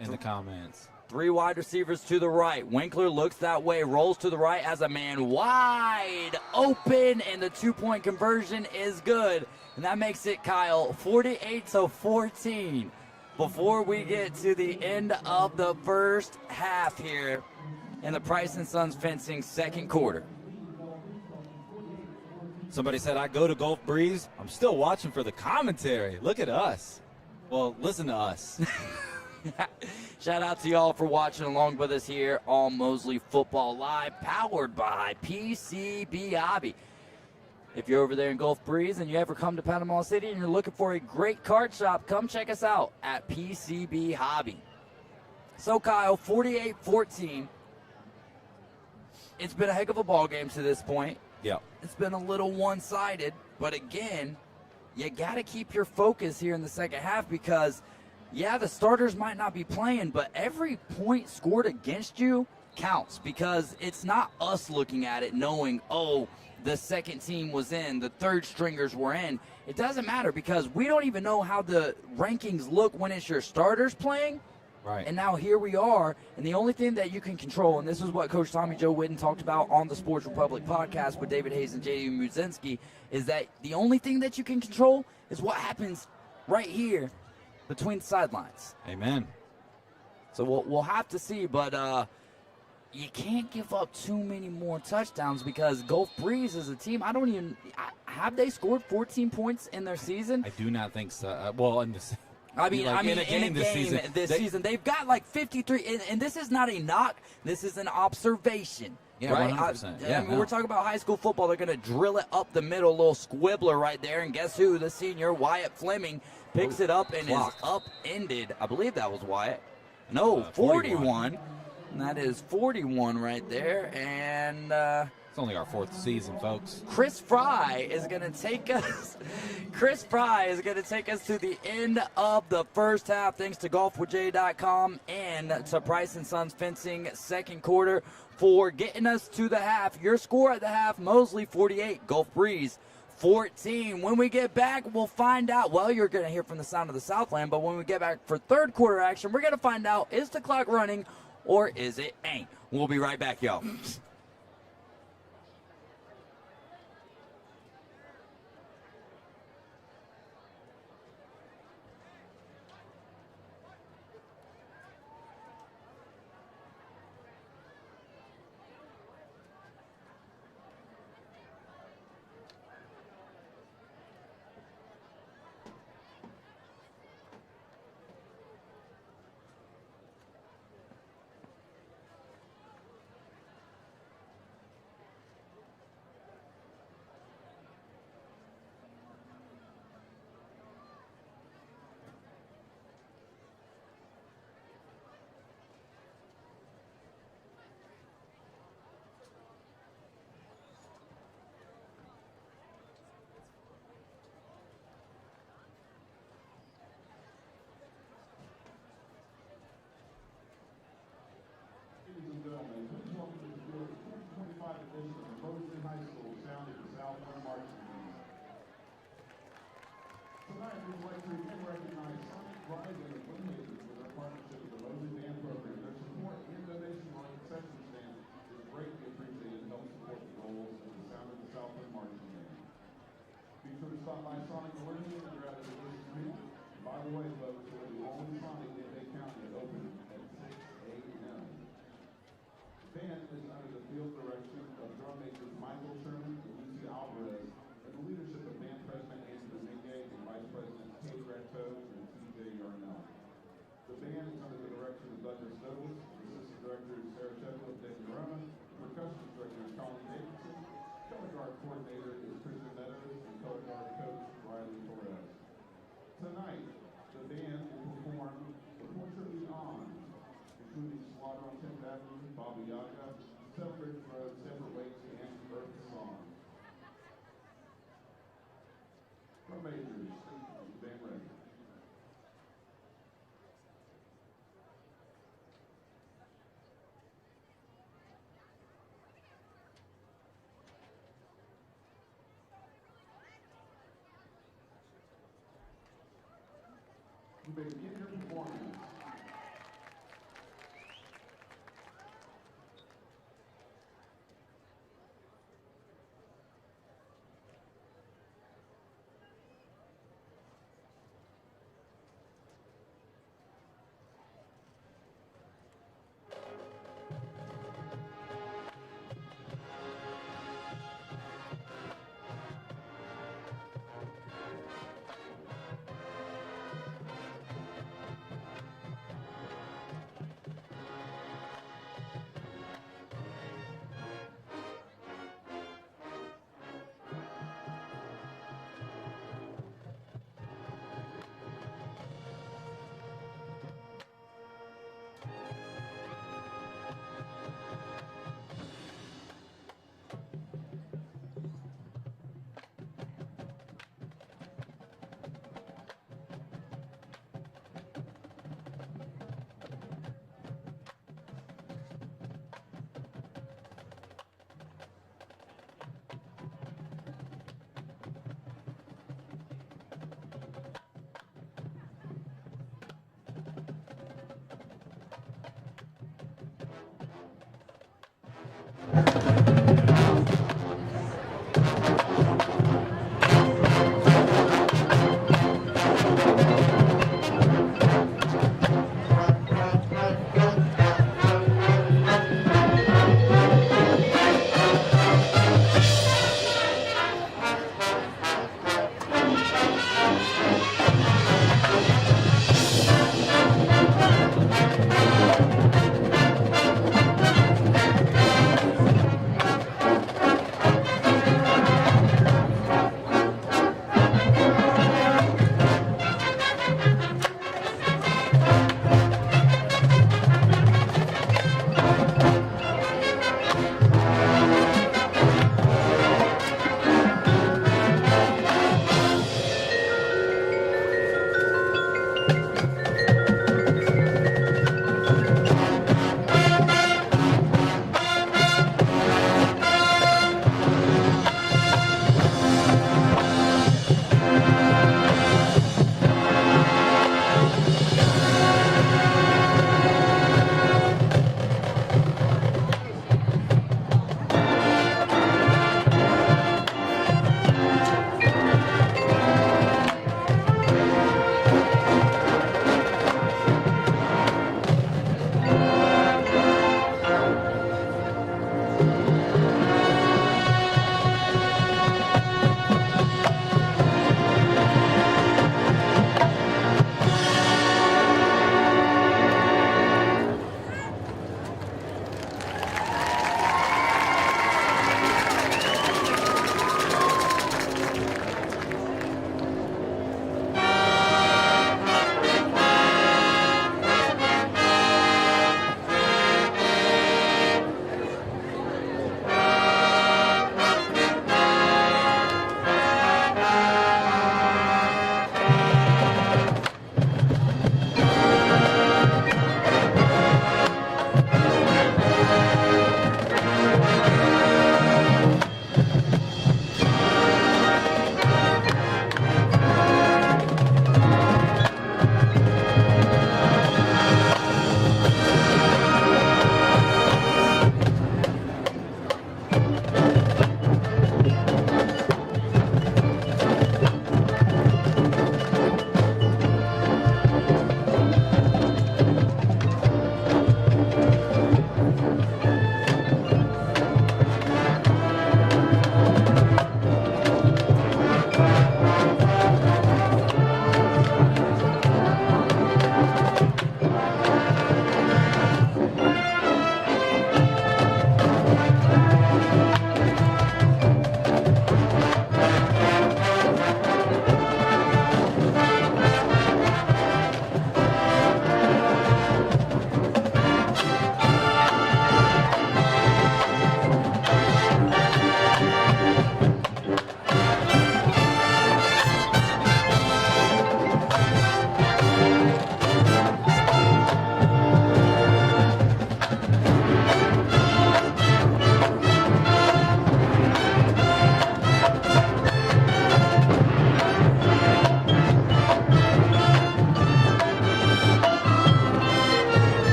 in the comments. 3 wide receivers to the right. Winkler looks that way, rolls to the right, has a man wide open, and the 2-point conversion is good. And that makes it, Kyle, 48-14 before we get to the end of the first half here in the Price & Sons Fencing second quarter. Somebody said, I go to Gulf Breeze. I'm still watching for the commentary. Look at us. Well, listen to us. Shout out to y'all for watching along with us here on Mosley Football Live, powered by PCB Hobby. If you're over there in Gulf Breeze and you ever come to Panama City and you're looking for a great card shop, come check us out at PCB Hobby. So, Kyle, 48-14. It's been a heck of a ball game to this point. Yeah. It's been a little one-sided, but again, you got to keep your focus here in the second half because, yeah, the starters might not be playing, but every point scored against you counts because it's not us looking at it knowing, oh, the second team was in, the third stringers were in. It doesn't matter because we don't even know how the rankings look when it's your starters playing. Right. And now here we are, and the only thing that you can control, and this is what Coach Tommy Joe Whitten talked about on the Sports Republic podcast with David Hayes and J.D. Muzinski, is that the only thing that you can control is what happens right here between the sidelines. Amen. So we'll have to see, but you can't give up too many more touchdowns because Gulf Breeze is a team. Have they scored 14 points in their season? I do not think so. Well, in this. In a game this season, they've got like 53, and this is not a knock. This is an observation. Yeah, right? 100%. We're talking about high school football. They're going to drill it up the middle, a little squibbler right there, and guess who? The senior, Wyatt Fleming, picks it up and is upended. I believe that was Wyatt. No, 41. And that is 41 right there, and it's only our 4th season, folks. Chris Fry is going to take us. Chris Fry is going to take us to the end of the first half, thanks to golfwithj.com and to Price & Sons Fencing second quarter for getting us to the half. Your score at the half: Mosley 48, Gulf Breeze 14. When we get back, we'll find out. Well, you're going to hear from the sound of the Southland, but when we get back for third quarter action, we're going to find out: is the clock running or is it ain't? We'll be right back, y'all. stop by Sonic Origin and grab a delicious meal. By the way, folks, we're the only Sonic in Bay County is open at 6 a.m. The band is under the field direction of drum majors Michael Sherman and Lucy Alvarez, and the leadership of band president Andy Dominguez and vice president Kate Ratto and TJ Yarnell. The band is under the direction of Douglas Douglas, assistant director is Sarah Sheffield and David Roma, percussion director is Colin Davidson, color guard coordinator is Christian Meadows, and color guard coach Riley Torres. Tonight, the band will perform The Portrait Beyond, including Slaughter on 10th Avenue, Baba Yaga, Celebration Road, Separate Ways, and Earth Song. Drum majors, band ready. You may begin your performance.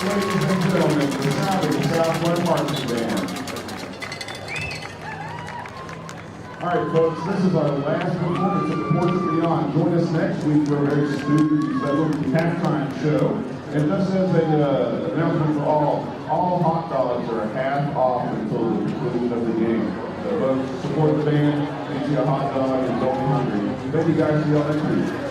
Ladies and gentlemen, the Southern Southwest Marching Band. All right, folks, this is our last performance of Porch and Beyond. Join us next week for a very spooky halftime show. And just as an announcement for all hot dogs are half off until the conclusion of the game. So folks, support the band, get you a hot dog, and don't be hungry. Thank you guys, see y'all next week.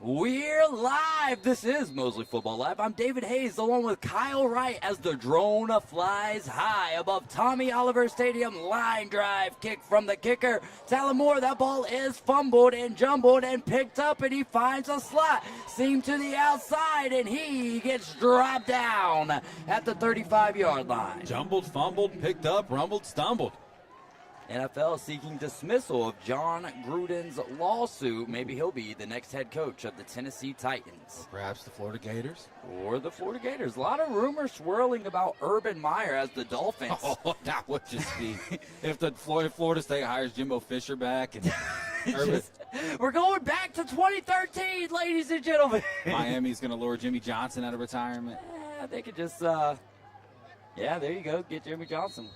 We're live. This is Mosley Football Live. I'm David Hayes along with Kyle Wright as the drone flies high above Tommy Oliver Stadium. Line drive kick from the kicker. Talon Moore, that ball is fumbled and jumbled and picked up, and he finds a slot. Seam to the outside, and he gets dropped down at the 35-yard line. Jumbled, fumbled, picked up, rumbled, stumbled. NFL seeking dismissal of John Gruden's lawsuit. Maybe he'll be the next head coach of the Tennessee Titans. Perhaps the Florida Gators. Or the Florida Gators. A lot of rumors swirling about Urban Meyer as the Dolphins. Oh, that would just be if the Florida State hires Jimbo Fisher back and Urban. We're going back to 2013, ladies and gentlemen. Miami's going to lure Jimmy Johnson out of retirement. They could just, yeah, there you go. Get Jimmy Johnson.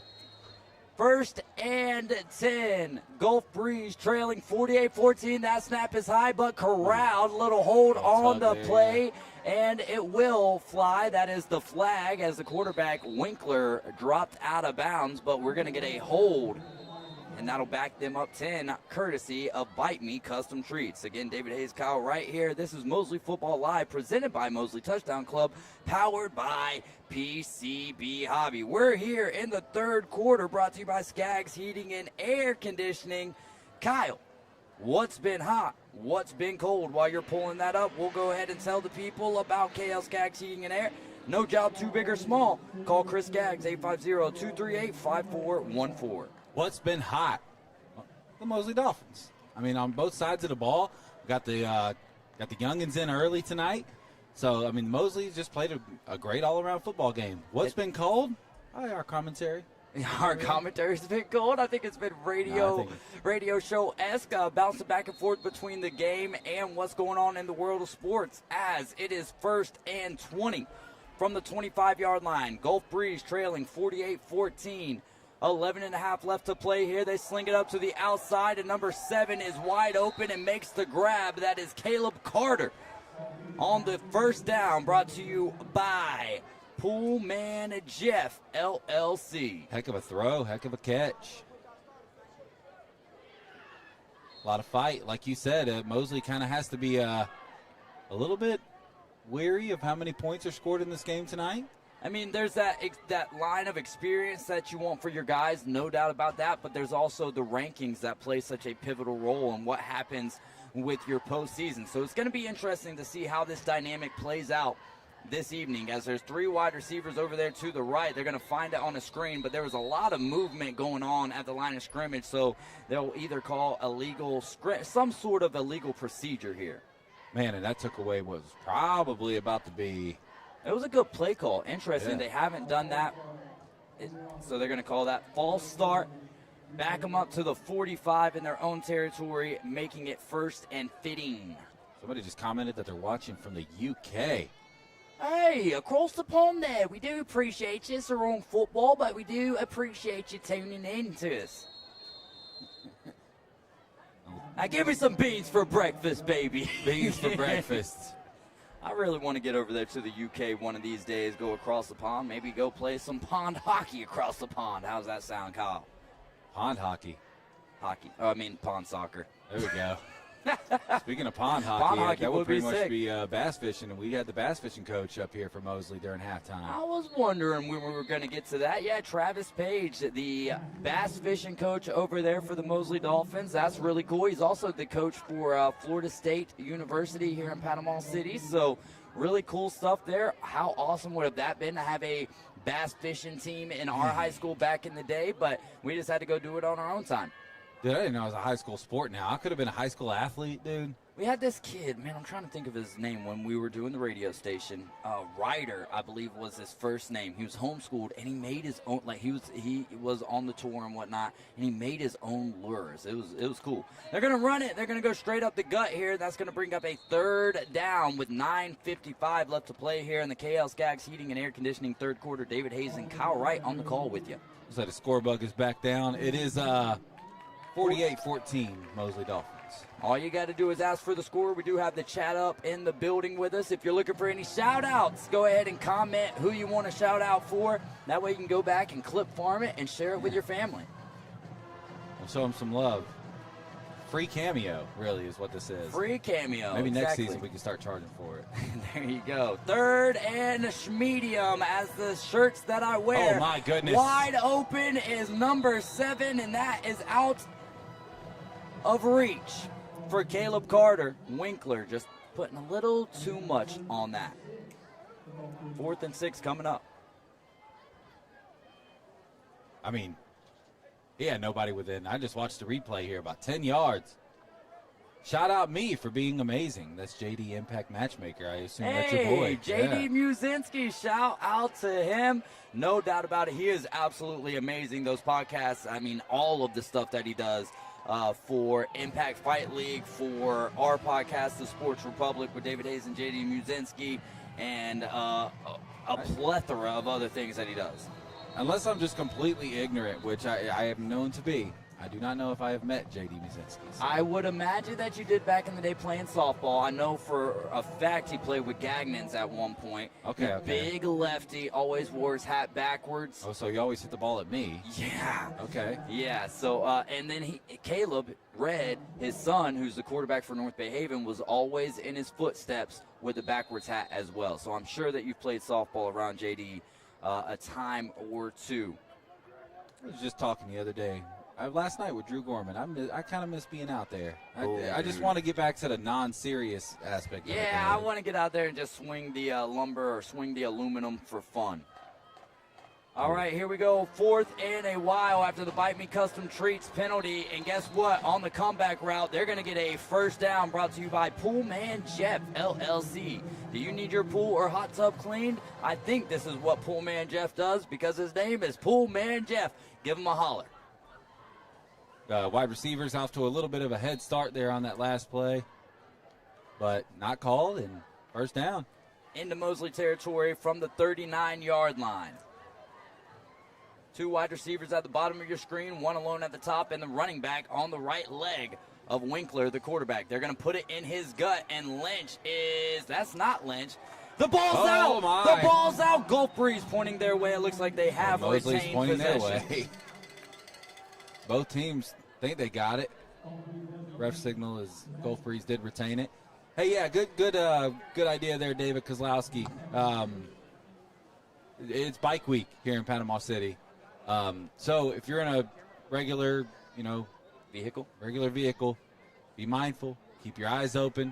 1st and 10. Gulf Breeze trailing 48-14. That snap is high but corralled. Little hold on the play, and it will fly. That is the flag as the quarterback Winkler dropped out of bounds, but we're going to get a hold, and that'll back them up 10, courtesy of Bite Me Custom Treats. Again, David Hayes, Kyle right here. This is Mosley Football Live, presented by Mosley Touchdown Club, powered by PCB Hobby. We're here in the 3rd quarter, brought to you by Skaggs Heating and Air Conditioning. Kyle, what's been hot? What's been cold? While you're pulling that up, we'll go ahead and tell the people about KL Skaggs Heating and Air. No job too big or small. Call Chris Skaggs, 850-238-5414. What's been hot? The Mosley Dolphins. I mean, on both sides of the ball. Got the youngins in early tonight. So, I mean, Mosley just played a great all-around football game. What's been cold? Our commentary. Our commentary's been cold. I think it's been radio show-esque, bouncing back and forth between the game and what's going on in the world of sports, as it is 1st and 20 from the 25-yard line. Gulf Breeze trailing 48-14. 11 and a half left to play here. They sling it up to the outside, and number 7 is wide open and makes the grab. That is Caleb Carter on the 1st down, brought to you by Pullman Jeff LLC. Heck of a throw, heck of a catch. A lot of fight. Like you said, Mosley kind of has to be a little bit weary of how many points are scored in this game tonight. I mean, there's that line of experience that you want for your guys, no doubt about that, but there's also the rankings that play such a pivotal role in what happens with your postseason. So it's going to be interesting to see how this dynamic plays out this evening, as there's 3 wide receivers over there to the right. They're going to find it on the screen, but there was a lot of movement going on at the line of scrimmage, so they'll either call some sort of illegal procedure here. Man, and that took away what was probably about to be. It was a good play call. Interesting, Yeah. They haven't done that, so they're going to call that false start. Back them up to the 45 in their own territory, making it 1st and 15. Somebody just commented that they're watching from the UK. Hey, across the pond there, we do appreciate you. It's the wrong football, but we do appreciate you tuning in to us. Now give me some beans for breakfast, baby. Beans for breakfast. I really want to get over there to the UK one of these days, go across the pond, maybe go play some pond hockey across the pond. How's that sound, Kyle? Pond hockey. Pond soccer. There we go. Speaking of pond hockey, that would pretty much be bass fishing, and we had the bass fishing coach up here for Mosley during halftime. I was wondering when we were going to get to that. Yeah, Travis Page, the bass fishing coach over there for the Mosley Dolphins. That's really cool. He's also the coach for Florida State University here in Panama City. So really cool stuff there. How awesome would have that been to have a bass fishing team in our high school back in the day? But we just had to go do it on our own time. Dude, I didn't know it was a high school sport now. I could have been a high school athlete, dude. We had this kid, man, I'm trying to think of his name when we were doing the radio station. Ryder, I believe, was his first name. He was homeschooled, and he made his own, like, he was on the tour and whatnot, and he made his own lures. It was cool. They're going to run it. They're going to go straight up the gut here. That's going to bring up a 3rd down with 9:55 left to play here in the KL Skaggs Heating and Air Conditioning 3rd quarter. David Hayes and Kyle Wright on the call with you. So the score bug is back down. It is 48-14 Mosley Dolphins. All you got to do is ask for the score. We do have the chat up in the building with us. If you're looking for any shout-outs, go ahead and comment who you want to shout out for. That way you can go back and clip farm it and share it with your family. We'll show them some love. free cameo, really, is what this is. Free cameo. Maybe next exactly. season we can start charging for it. There you go. Third and medium as the shirts that I wear. Oh, my goodness. Wide open is number 7, and that is out of reach for Caleb Carter. Winkler just putting a little too much on that. 4th and 6 coming up. I mean, he had nobody within. I just watched the replay here, about 10 yards. Shout out me for being amazing. That's JD Impact Matchmaker. I assume that's your boy. JD Muzinski, shout out to him. No doubt about it. He is absolutely amazing. Those podcasts, I mean, all of the stuff that he does for Impact Fight League, for our podcast, The Sports Republic, with David Hayes and JD Muzinski, and a plethora of other things that he does. Unless I'm just completely ignorant, which I am known to be. I do not know if I have met J.D. Muzinski. So. I would imagine that you did back in the day playing softball. I know for a fact he played with Gagnons at one point. Okay. Big lefty, always wore his hat backwards. Oh, so you always hit the ball at me. Yeah. Okay. Yeah, so, and then Caleb Red, his son, who's the quarterback for North Bay Haven, was always in his footsteps with the backwards hat as well. So I'm sure that you've played softball around JD a time or two. I was just talking the other day. Last night with Drew Gorman, I kind of miss being out there. I just want to get back to the non-serious aspect of it. Yeah, I want to get out there and just swing the lumber or swing the aluminum for fun. All right, here we go. 4th and a while after the Bite Me Custom Treats penalty. And guess what? On the comeback route, they're going to get a first down brought to you by Pool Man Jeff, LLC. Do you need your pool or hot tub cleaned? I think this is what Pool Man Jeff does because his name is Pool Man Jeff. Give him a holler. Wide receivers off to a little bit of a head start there on that last play, but not called, and first down. Into Mosley territory from the 39-yard line. 2 wide receivers at the bottom of your screen, 1 alone at the top, and the running back on the right leg of Winkler, the quarterback. They're going to put it in his gut, and that's not Lynch. The ball's out! My. The ball's out! Gulf Breeze pointing their way. It looks like they have Mosley's retained pointing possession. their way. Both teams think they got it. Ref signal is Gulf Breeze did retain it. Hey, yeah, good idea there, David Kozlowski. It's bike week here in Panama City. So if you're in a regular vehicle, be mindful, keep your eyes open.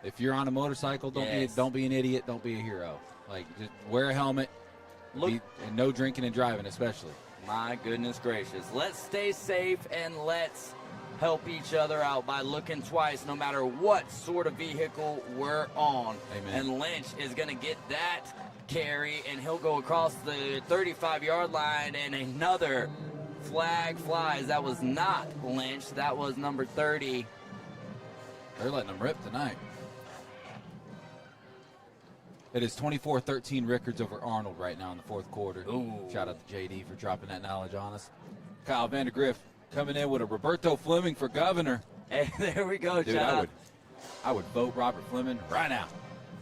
If you're on a motorcycle, don't be an idiot, don't be a hero. Like, just wear a helmet, and no drinking and driving especially. My goodness gracious. Let's stay safe and let's help each other out by looking twice no matter what sort of vehicle we're on. Amen. And Lynch is going to get that carry, and he'll go across the 35-yard line, and another flag flies. That was not Lynch. That was number 30. They're letting them rip tonight. It is 24-13 Rickards over Arnold right now in the 4th quarter. Ooh. Shout out to JD for dropping that knowledge on us. Kyle Vandergriff coming in with a Roberto Fleming for governor. Hey, there we go. Dude, Shout out. I would vote Robert Fleming right now.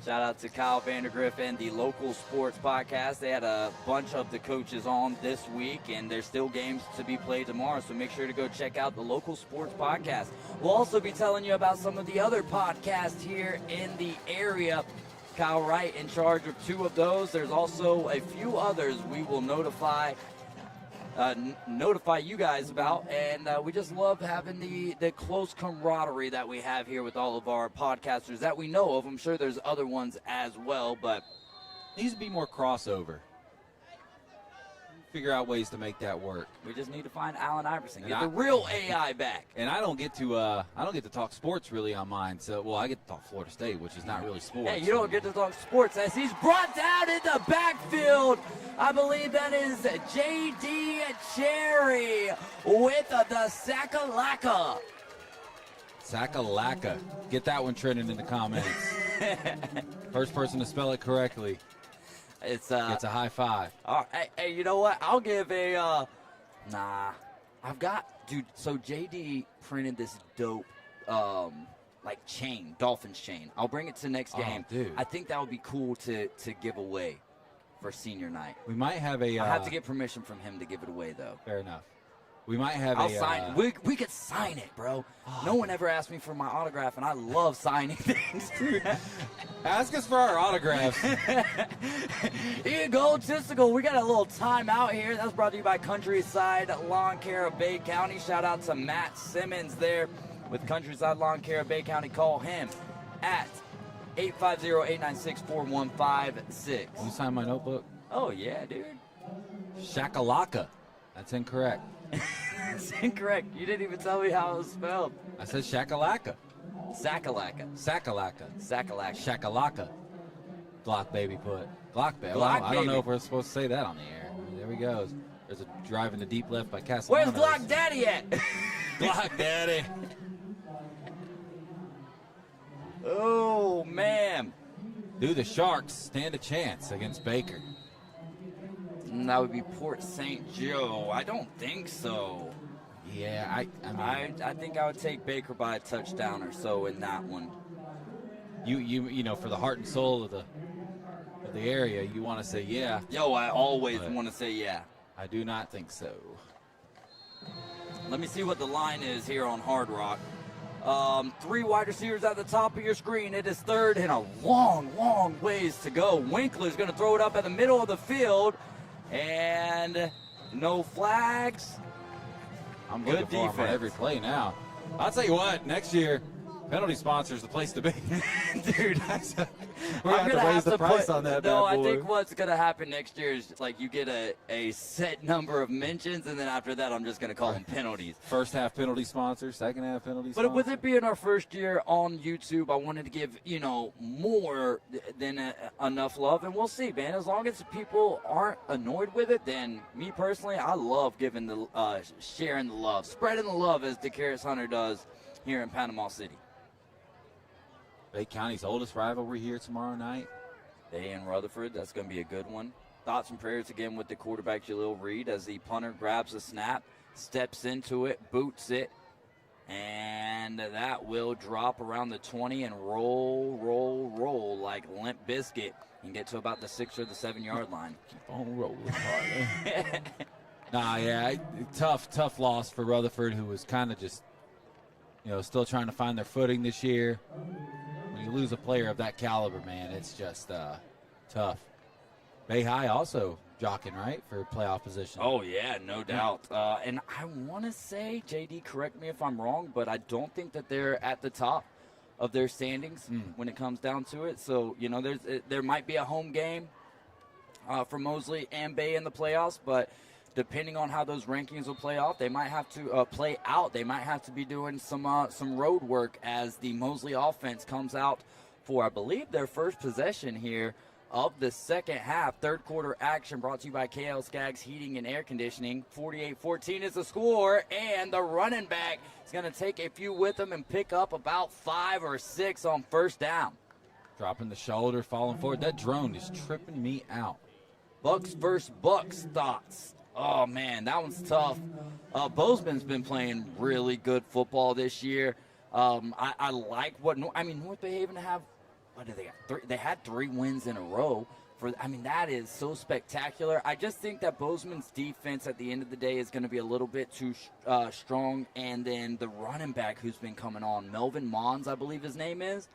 Shout out to Kyle Vandergriff and the Local Sports Podcast. They had a bunch of the coaches on this week, and there's still games to be played tomorrow, so make sure to go check out the Local Sports Podcast. We'll also be telling you about some of the other podcasts here in the area. Kyle Wright in charge of 2 of those. There's also a few others we will notify you guys about, and we just love having the close camaraderie that we have here with all of our podcasters that we know of. I'm sure there's other ones as well, but Needs to be more crossover. Figure out ways to make that work. we just need to find Allen Iverson, And get the real AI back. And I don't get to talk sports really on mine. So, well, I get to talk Florida State, which is not really sports. Hey, you don't get to talk sports as he's brought down in the backfield. I believe that is J.D. Cherry with the Sakalaka. Sakalaka. Get that one trending in the comments. First person to spell it correctly It's gets a high five. all right, hey, you know what? I'll give a dude, so JD printed this dope like chain, Dolphins chain. I'll bring it to next game. Dude. I think that would be cool to give away for senior night. We might have a. I have to get permission from him to give it away though. Fair enough. We might have I'll sign. We could sign it, bro. No one ever asked me for my autograph, and I love signing things. ask us for our autographs. Egotistical. We got a little timeout here. That's brought to you by Countryside Lawn Care of Bay County. Shout out to Matt Simmons there with Countryside Lawn Care of Bay County. Call him at 850-896-4156. Can you sign my notebook? Oh, yeah, dude. Shakalaka. That's incorrect. That's incorrect. You didn't even tell me how it was spelled. I said shakalaka. Sakalaka. Sakalaka. Sakalaka. Shakalaka. Glock baby put. Glock baby. Glock I don't know baby. if we're supposed to say that on the air. There he goes. There's a drive in the deep left by Castellanos. Where's Glock Daddy at? Glock Daddy. Oh, man. Do the Sharks stand a chance against Baker? That would be Port St. Joe. I don't think so. Yeah, I mean, I think I would take Baker by a touchdown or so in that one. you know, for the heart and soul of the area, you want to say yeah. Yo, I always But- want to say yeah. I do not think so. Let me see what the line is here on Hard Rock. 3 wide receivers at the top of your screen. It is third and a long, long ways to go. Winkler's going to throw it up at the middle of the field. And no flags. I'm Good looking for him on defense. every play now. I'll tell you what, next year, penalty sponsor is the place to be. Dude, We're going to raise the price on that No, bad I boy. think what's going to happen next year is like you get a set number of mentions, and then after that, I'm just going to call them penalties. First half penalty sponsor, second half penalty sponsor. But with it being our first year on YouTube, I wanted to give, more than enough love. And we'll see, man. As long as people aren't annoyed with it, then me personally, I love giving sharing the love, spreading the love as DeCaris Hunter does here in Panama City. Bay County's oldest rivalry here tomorrow night. They in Rutherford, that's going to be a good one. Thoughts and prayers again with the quarterback Jalil Reed as the punter grabs the snap, steps into it, boots it, and that will drop around the 20 and roll like Limp Bizkit and get to about the 6 or the 7 yard line. Keep on rolling, partner. Tough loss for Rutherford, who was kind of just, still trying to find their footing this year. When you lose a player of that caliber, man, it's just tough. Bay High also jockeying, right, for playoff position. Oh, yeah, no doubt. And I want to say, JD, correct me if I'm wrong, but I don't think that they're at the top of their standings when it comes down to it. So, there might be a home game for Mosley and Bay in the playoffs, but depending on how those rankings will play off, they might have to play out. They might have to be doing some road work as the Mosley offense comes out for, I believe, their first possession here of the second half. Third quarter action brought to you by KL Skaggs Heating and Air Conditioning. 48-14 is the score, and the running back is going to take a few with him and pick up about 5 or 6 on first down. Dropping the shoulder, falling forward. That drone is tripping me out. Bucks versus Bucks thoughts. Oh, man, that one's tough. Bozeman's been playing really good football this year. I like what North Bay Haven have. What do they got? They had 3 wins in a row. That is so spectacular. I just think that Bozeman's defense at the end of the day is going to be a little bit too strong. And then the running back who's been coming on, Melvin Mons, I believe his name is.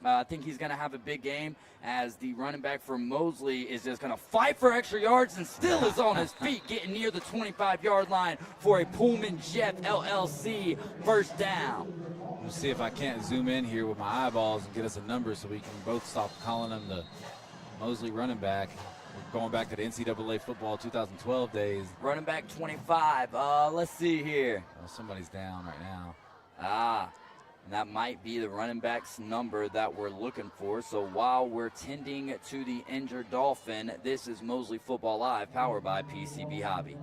I think he's going to have a big game as the running back for Mosley is just going to fight for extra yards and still is on his feet, getting near the 25-yard line for a Pullman Jet LLC first down. Let's see if I can't zoom in here with my eyeballs and get us a number so we can both stop calling him the Mosley running back. We're going back to the NCAA football 2012 days. Running back 25. Let's see here. Oh, somebody's down right now. And that might be the running back's number that we're looking for. So while we're tending to the injured Dolphin, this is Mosley Football Live, powered by PCB Hobby.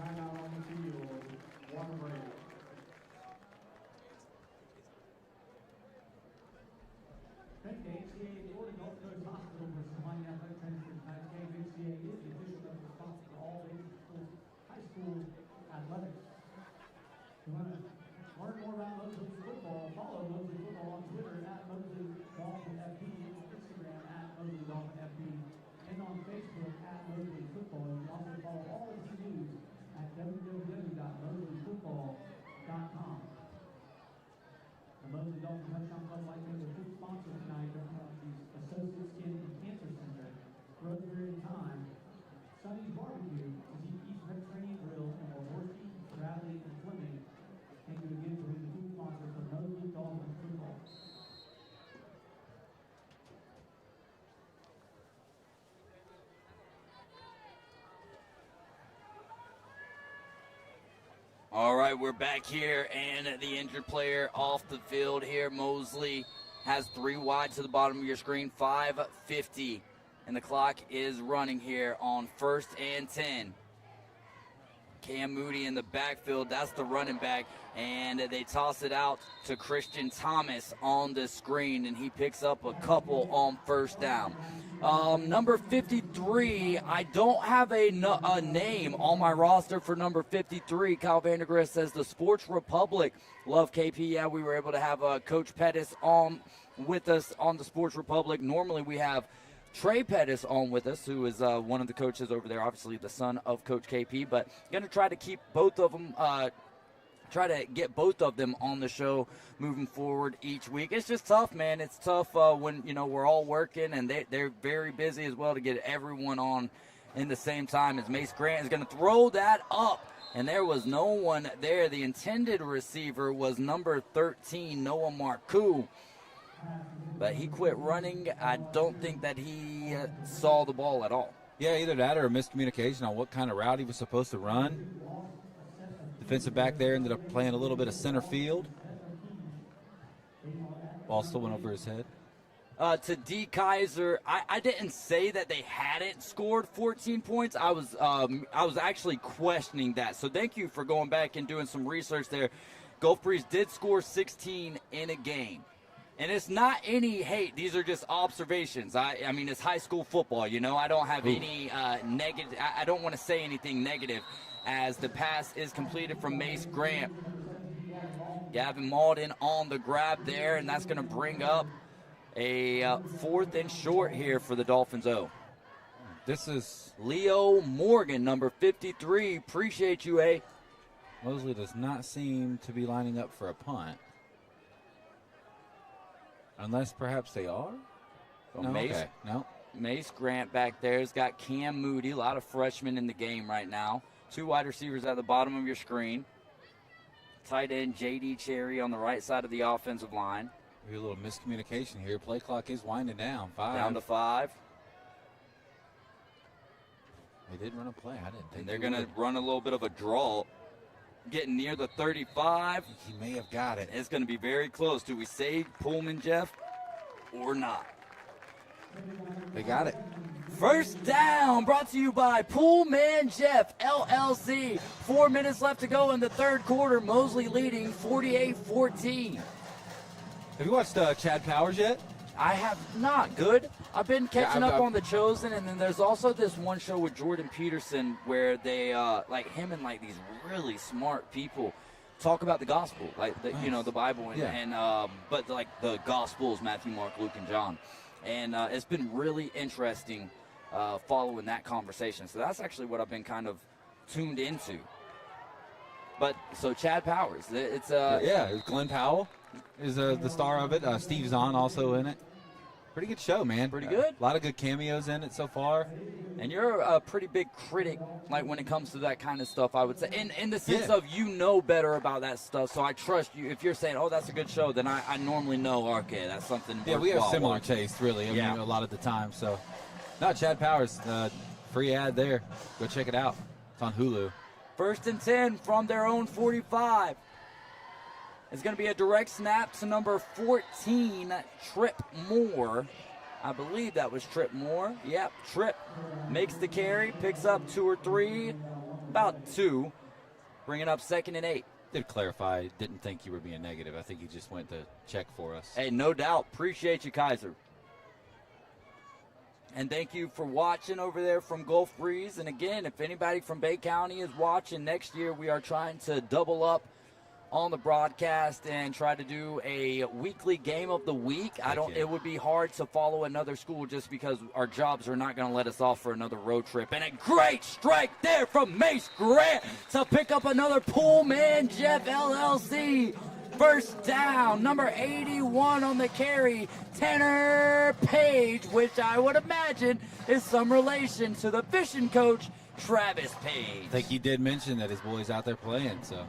timeout on the field, water break. Thank you, HCA Florida Gulf Coast Hospital for supplying athletic trainers for tonight's game. HCA is the official medical sponsor for all high school athletics. If you want to learn more about Mosley football, follow Mosley football on Twitter at Mosley Dolphin FP, Instagram at Mosley Dolphin FP, and on Facebook at Mosley Football. You can also follow all of the news at www.mosleyfootball.com. The Mosley Dolphin Touchdown Club like to be the sponsor tonight of the Associate Skin and Cancer Center. For a period of time, Sonny's Barbecue, the East Mediterranean Grill, and Mosley, Bradley, and Fleming. Thank you again for being the food sponsor for Mosley Dolphin football. All right, we're back here, and the injured player off the field here. Mosley has 3 wide to the bottom of your screen, 5:50, and the clock is running here on 1st and 10. Cam Moody in the backfield, that's the running back, and they toss it out to Christian Thomas on the screen, and he picks up a couple on 1st down. Number 53, I don't have a name on my roster for number 53. Kyle Vandergrist says the Sports Republic. Love KP. Yeah, we were able to have Coach Pettis on with us on the Sports Republic. Normally we have Trey Pettis on with us, who is one of the coaches over there, obviously the son of Coach KP, but going to try to keep both of them, try to get both of them on the show moving forward each week. It's just tough, man. It's tough when, we're all working, and they're very busy as well to get everyone on in the same time. As Mace Grant is going to throw that up, and there was no one there. The intended receiver was number 13, Noah Marcoux. But he quit running. I don't think that he saw the ball at all. Yeah, either that or a miscommunication on what kind of route he was supposed to run. Defensive back there ended up playing a little bit of center field. Ball still went over his head. To D. Kaiser, I didn't say that they hadn't scored 14 points. I was actually questioning that. So thank you for going back and doing some research there. Gulf Breeze did score 16 in a game. And it's not any hate. These are just observations. I mean, it's high school football, I don't have any negative. I don't want to say anything negative as the pass is completed from Mace Grant. Gavin Malden on the grab there, and that's going to bring up a 4th and short here for the Dolphins. This is Leo Morgan, number 53. Appreciate you, A. Mosley does not seem to be lining up for a punt. Unless perhaps they are? No, Mace, No. Mace Grant back there has got Cam Moody, a lot of freshmen in the game right now. 2 wide receivers at the bottom of your screen. Tight end J.D. Cherry on the right side of the offensive line. Maybe a little miscommunication here. Play clock is winding down. 5. Down to 5. They did run a play. I didn't think And they're going to run a little bit of a draw. Getting near the 35. He may have got it. It's going to be very close. Do we say Pullman, Jeff, or not? They got it. 1st down brought to you by Pullman Jeff, LLC. 4 minutes left to go in the 3rd quarter. Mosley leading 48-14. Have you watched Chad Powers yet? I have not. Good. I've been catching up on The Chosen, and then there's also this one show with Jordan Peterson where they, like him and like these really smart people talk about the gospel, like the, the Bible, and but like the Gospels, Matthew, Mark, Luke, and John, and it's been really interesting following that conversation. So that's actually what I've been kind of tuned into. But so Chad Powers, it's it's Glenn Powell is the star of it. Steve Zahn also in it. Pretty good show, man. Pretty good. A lot of good cameos in it so far. And you're a pretty big critic, like when it comes to that kind of stuff, I would say. In the sense of better about that stuff, so I trust you. If you're saying, oh, that's a good show, then I normally know, okay, that's something Yeah, we have similar watching. taste, really. I mean, a lot of the time. So, no, Chad Powers, free ad there. Go check it out. It's on Hulu. 1st and 10 from their own 45. It's going to be a direct snap to number 14, Trip Moore. I believe that was Trip Moore. Yep, Trip makes the carry, picks up 2 or 3. about 2, bringing up 2nd and 8. Did clarify, didn't think you were being negative. I think he just went to check for us. Hey, no doubt. Appreciate you, Kaiser. And thank you for watching over there from Gulf Breeze. And again, if anybody from Bay County is watching, next year we are trying to double up on the broadcast and try to do a weekly game of the week. It would be hard to follow another school just because our jobs are not going to let us off for another road trip. And a great strike there from Mace Grant to pick up another Pullman Jeff LLC. First down, number 81 on the carry, Tanner Page, which I would imagine is some relation to the fishing coach, Travis Page. I think he did mention that his boy's out there playing, so.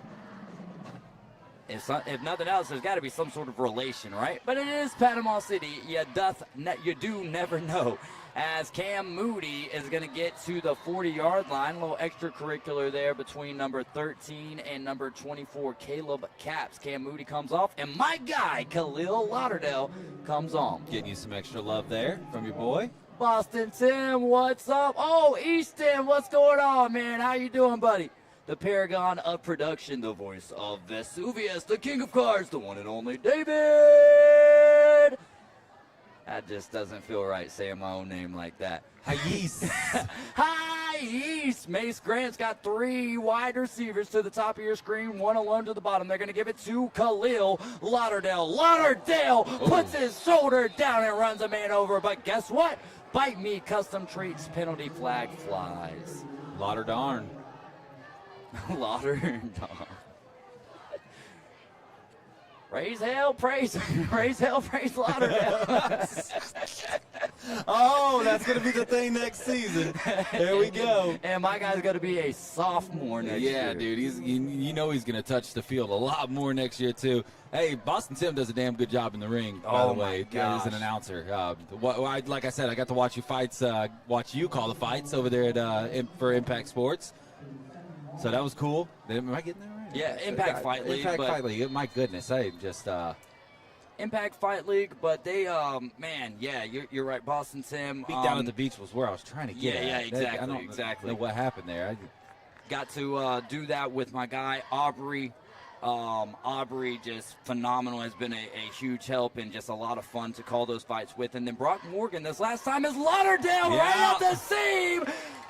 If nothing else, there's got to be some sort of relation, right? But it is Panama City. You do never know. As Cam Moody is going to get to the 40-yard line. A little extracurricular there between number 13 and number 24, Caleb Capps. Cam Moody comes off, and my guy, Khalil Lauderdale, comes on. Getting you some extra love there from your boy. Boston Tim, what's up? Oh, Easton, what's going on, man? How you doing, buddy? The paragon of production, the voice of Vesuvius, the king of cards, the one and only David. That just doesn't feel right saying my own name like that. Hayes. Hayes. Mace Grant's got 3 wide receivers to the top of your screen, 1 alone to the bottom. They're going to give it to Khalil Lauderdale. Lauderdale puts his shoulder down and runs a man over. But guess what? Bite me, custom treats, penalty flag flies. Lauderdarn. Lauderdale. Praise hell, praise hell, praise Lauderdale. Oh, that's going to be the thing next season. There we go. And my guy's going to be a sophomore next year. Yeah, dude. He's he's going to touch the field a lot more next year, too. Hey, Boston Tim does a damn good job in the ring, by the way, as an announcer. Like I said, I got to watch you call the fights over there at for Impact Sports. So that was cool. Am I getting that right? Yeah, Impact Fight League. Impact Fight League. My goodness, I just Impact Fight League, but they, man, yeah, you're right. Boston Tim. Beat Down at the Beach was where I was trying to get at. Yeah, exactly. I don't know what happened there. Got to do that with my guy, Aubrey. Aubrey, just phenomenal, has been a huge help and just a lot of fun to call those fights with. And then Brock Morgan, this last time, is Lauderdale right up the seam.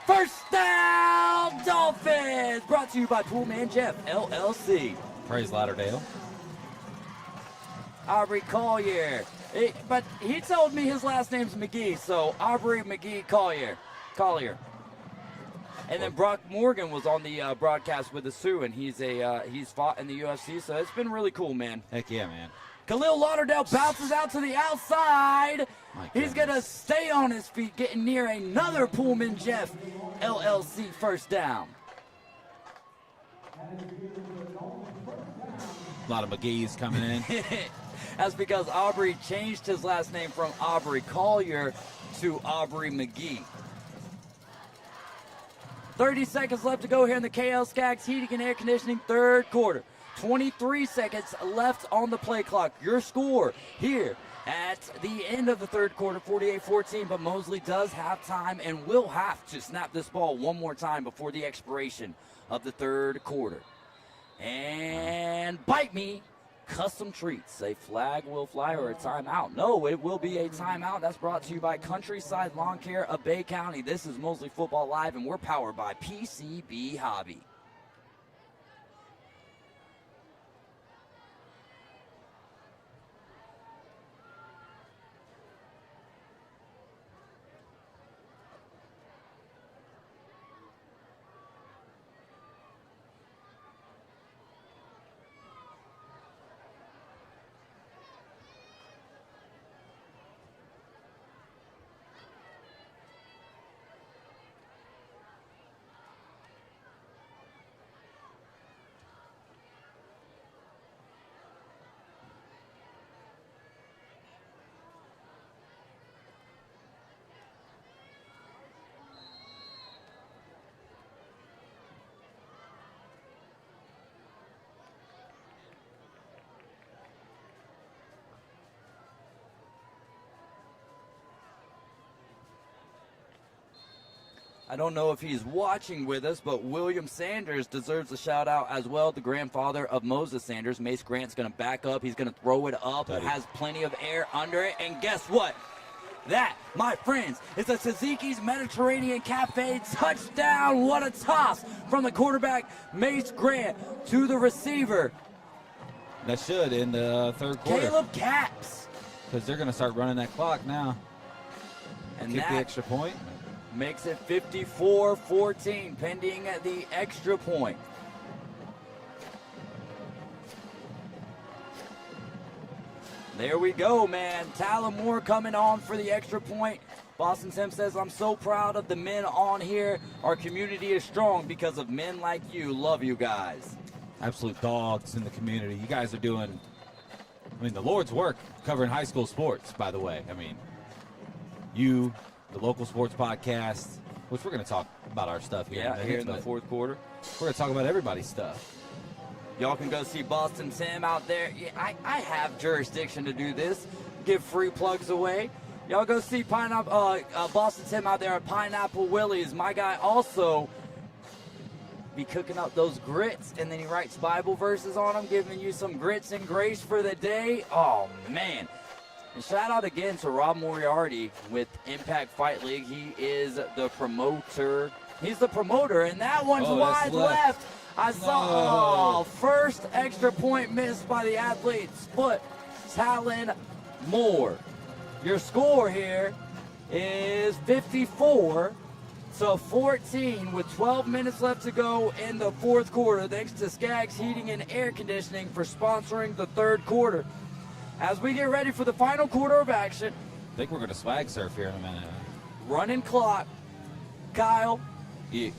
First down, Dolphins. Brought to you by Poolman Jeff, LLC. Praise Lauderdale. Aubrey Collier. But he told me his last name's McGee, so Aubrey McGee Collier. And then Brock Morgan was on the broadcast with the Sioux, and he's fought in the UFC, so it's been really cool, man. Heck yeah, man. Khalil Lauderdale bounces out to the outside. He's going to stay on his feet, getting near another Pullman Jeff LLC first down. A lot of McGee's coming in. That's because Aubrey changed his last name from Aubrey Collier to Aubrey McGee. 30 seconds left to go here in the KL Skaggs Heating and Air Conditioning third quarter. 23 seconds left on the play clock. Your score here at the end of the third quarter, 48-14, but Mosley does have time and will have to snap this ball one more time before the expiration of the third quarter. And bite me, custom treats. A flag will fly or a timeout. No, it will be a timeout. That's brought to you by Countryside Lawn Care of Bay County. This is Mosley Football Live, and we're powered by PCB Hobby. I don't know if he's watching with us, but William Sanders deserves a shout out as well, the grandfather of Moses Sanders. Mace Grant's going to back up. He's going to throw it up. It has plenty of air under it. And guess what? That, my friends, is a Suzuki's Mediterranean Cafe touchdown. What a toss from the quarterback, Mace Grant, to the receiver. That should in the third quarter. Caleb Caps. Because they're going to start running that clock now. And kick that the extra point. Makes it 54-14, pending the extra point. There we go, man. Talon Moore coming on for the extra point. Boston Tim says, I'm so proud of the men on here. Our community is strong because of men like you. Love you guys. Absolute dogs in the community. You guys are doing, the Lord's work covering high school sports, by the way. You, the local sports podcast, which we're going to talk about our stuff here. Yeah, here in the fourth quarter. We're going to talk about everybody's stuff. Y'all can go see Boston Tim out there. Yeah, I have jurisdiction to do this. Give free plugs away. Y'all go see Boston Tim out there at Pineapple Willie's. My guy also be cooking up those grits, and then he writes Bible verses on them, giving you some grits and grace for the day. Oh, man. And shout out again to Rob Moriarty with Impact Fight League. He is the promoter. He's the promoter, and that one's wide left. I saw first extra point missed by the athlete's foot, Talon Moore. Your score here is 54-14 with 12 minutes left to go in the fourth quarter. Thanks to Skaggs Heating and Air Conditioning for sponsoring the third quarter. As we get ready for the final quarter of action. I think we're going to swag surf here in a minute. Running clock. Kyle. Yeah.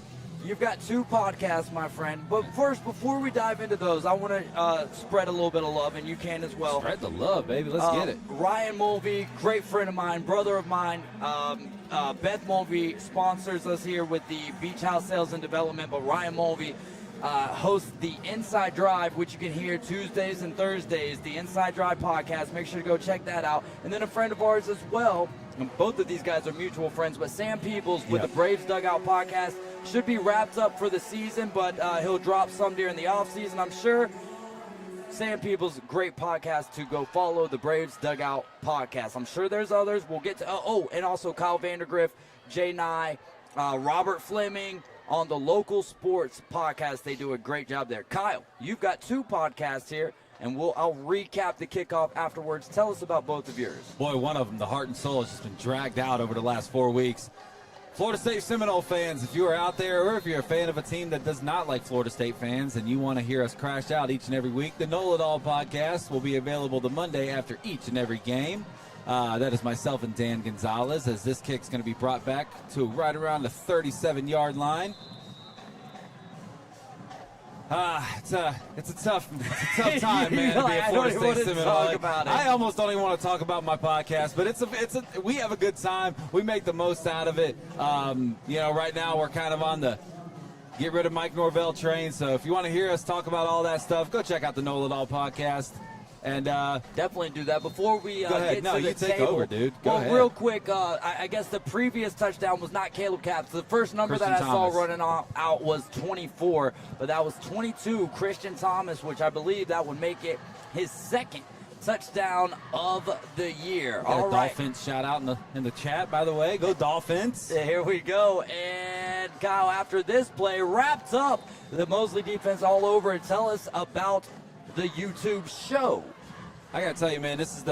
You've got two podcasts, my friend. But first, before we dive into those, I want to spread a little bit of love, and you can as well. Spread the love, baby. Let's get it. Ryan Mulvey, great friend of mine, brother of mine. Beth Mulvey sponsors us here with the Beach House Sales and Development, but Ryan Mulvey hosts the Inside Drive, which you can hear Tuesdays and Thursdays, the Inside Drive podcast. Make sure to go check that out. And then a friend of ours as well, and both of these guys are mutual friends, but Sam Peebles with the Braves Dugout podcast should be wrapped up for the season, but he'll drop some during the offseason, I'm sure. Sam Peebles, great podcast to go follow, the Braves Dugout podcast. I'm sure there's others. We'll get to, and also Kyle Vandergriff, Jay Nye, Robert Fleming on the Local Sports podcast. They do a great job there. Kyle, you've got two podcasts here, and I'll recap the kickoff afterwards. Tell us about both of yours. Boy, one of them, the Heart and Soul, has just been dragged out over the last 4 weeks. Florida State Seminole fans, if you are out there or if you're a fan of a team that does not like Florida State fans and you want to hear us crash out each and every week, the Know It All podcast will be available the Monday after each and every game. That is myself and Dan Gonzalez, as this kick's going to be brought back to right around the 37-yard line. It's a tough time, man, to be a Florida State Seminole. I almost don't even want to talk about my podcast, but we have a good time. We make the most out of it. Right now we're kind of on the get rid of Mike Norvell train. So if you want to hear us talk about all that stuff, go check out the Know It All podcast. And definitely do that. Before we go ahead. get to the take table, over, dude. Go ahead. Real quick, I guess the previous touchdown was not Caleb Capps. The first number Christian that I Thomas. saw running out was 24, but that was 22, Christian Thomas, which I believe that would make it his second touchdown of the year. All right. Dolphins shout out in the chat, by the way. Go Dolphins. Here we go. And Kyle, after this play, wrapped up the Mosley defense all over, and tell us about the YouTube show. I gotta tell you, man, this is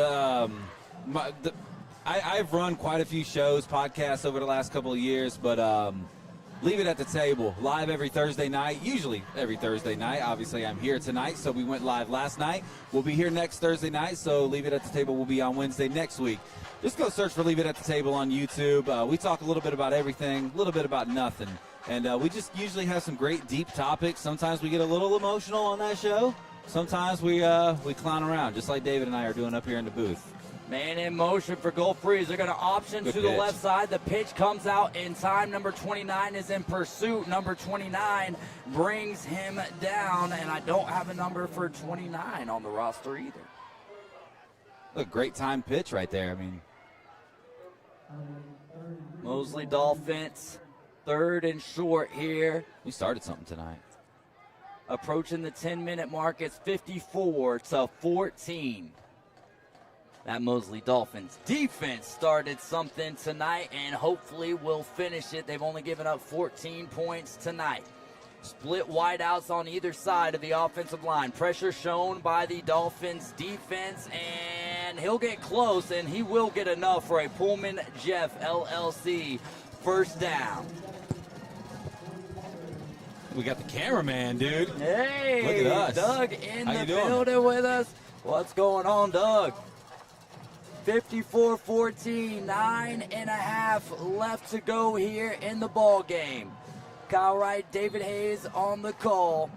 I've run quite a few shows, podcasts over the last couple of years, but Leave It at the Table, live every Thursday night, usually every Thursday night. Obviously, I'm here tonight, so we went live last night. We'll be here next Thursday night, so Leave It at the Table will be on Wednesday next week. Just go search for Leave It at the Table on YouTube. We talk a little bit about everything, a little bit about nothing. And we just usually have some great deep topics. Sometimes we get a little emotional on that show. Sometimes we clown around, just like David and I are doing up here in the booth. Man in motion for Gulf Breeze. They're going to option to the left side. The pitch comes out in time. Number 29 is in pursuit. Number 29 brings him down, and I don't have a number for 29 on the roster either. Look, great time pitch right there. I mean, Mosley Dolphins 3rd and short here. We started something tonight. Approaching the 10-minute mark. It's 54-14. That Mosley Dolphins defense started something tonight and hopefully will finish it. They've only given up 14 points tonight. Split wideouts on either side of the offensive line. Pressure shown by the Dolphins defense, and he'll get close, and he will get enough for a Pullman Jeff LLC first down. We got the cameraman, dude. Hey, Look at us. Doug in How the you doing? building with us. What's going on, Doug? 54-14, 9.5 left to go here in the ball game. Kyle Wright, David Hayes on the call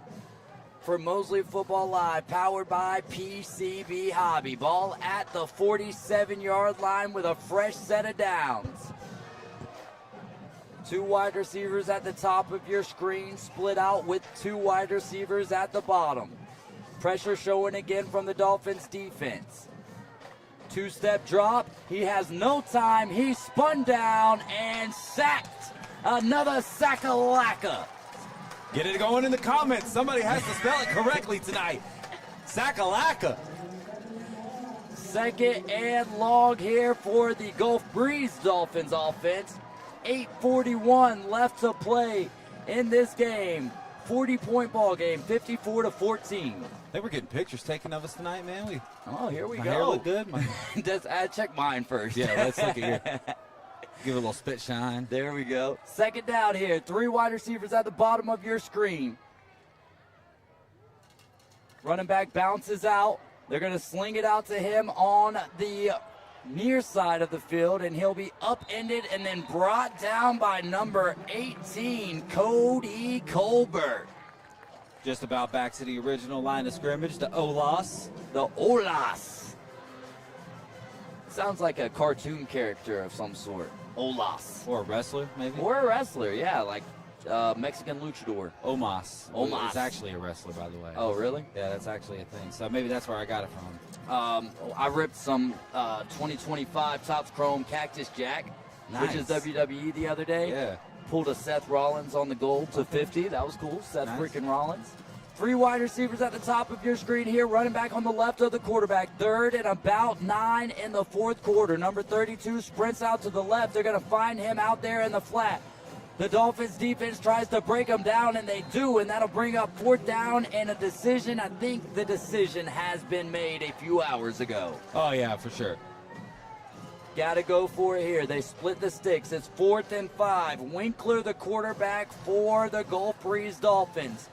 for Mosley Football Live, powered by PCB Hobby. Ball at the 47-yard line with a fresh set of downs. 2 wide receivers at the top of your screen, split out with 2 wide receivers at the bottom. Pressure showing again from the Dolphins defense. 2-step drop. He has no time. He spun down and sacked. Another sack-a-lacka. Get it going in the comments. Somebody has to spell it correctly tonight. Sakalaka. 2nd and long here for the Gulf Breeze Dolphins offense. 8:41 left to play in this game. 40-point ball game, 54-14. They were getting pictures taken of us tonight, man. Oh, here we My go. hair look good. I check mine first. Yeah, let's look at your. Give it a little spit shine. There we go. 2nd down here. 3 wide receivers at the bottom of your screen. Running back bounces out. They're going to sling it out to him on the near side of the field, and he'll be upended and then brought down by number 18, Cody Colbert. Just about back to the original line of scrimmage, the Olas. The Olas. Sounds like a cartoon character of some sort. Olas. Or a wrestler, maybe? Or a wrestler, yeah, like Mexican luchador. Omas. Omas. It's actually a wrestler, by the way. Oh, really? Yeah, that's actually a thing. So maybe that's where I got it from. I ripped some 2025 Topps Chrome Cactus Jack, which is Nice. WWE the other day. Yeah. Pulled a Seth Rollins on the goal to 50. That was cool. Seth Nice. freaking Rollins. 3 wide receivers at the top of your screen here. Running back on the left of the quarterback. 3rd and about 9 in the 4th quarter. Number 32 sprints out to the left. They're going to find him out there in the flat. The Dolphins defense tries to break him down, and they do, and that'll bring up 4th down and a decision. I think the decision has been made a few hours ago. Oh, yeah, for sure. Got to go for it here. They split the sticks. It's 4th and 5. Winkler, the quarterback for the Gulf Breeze Dolphins,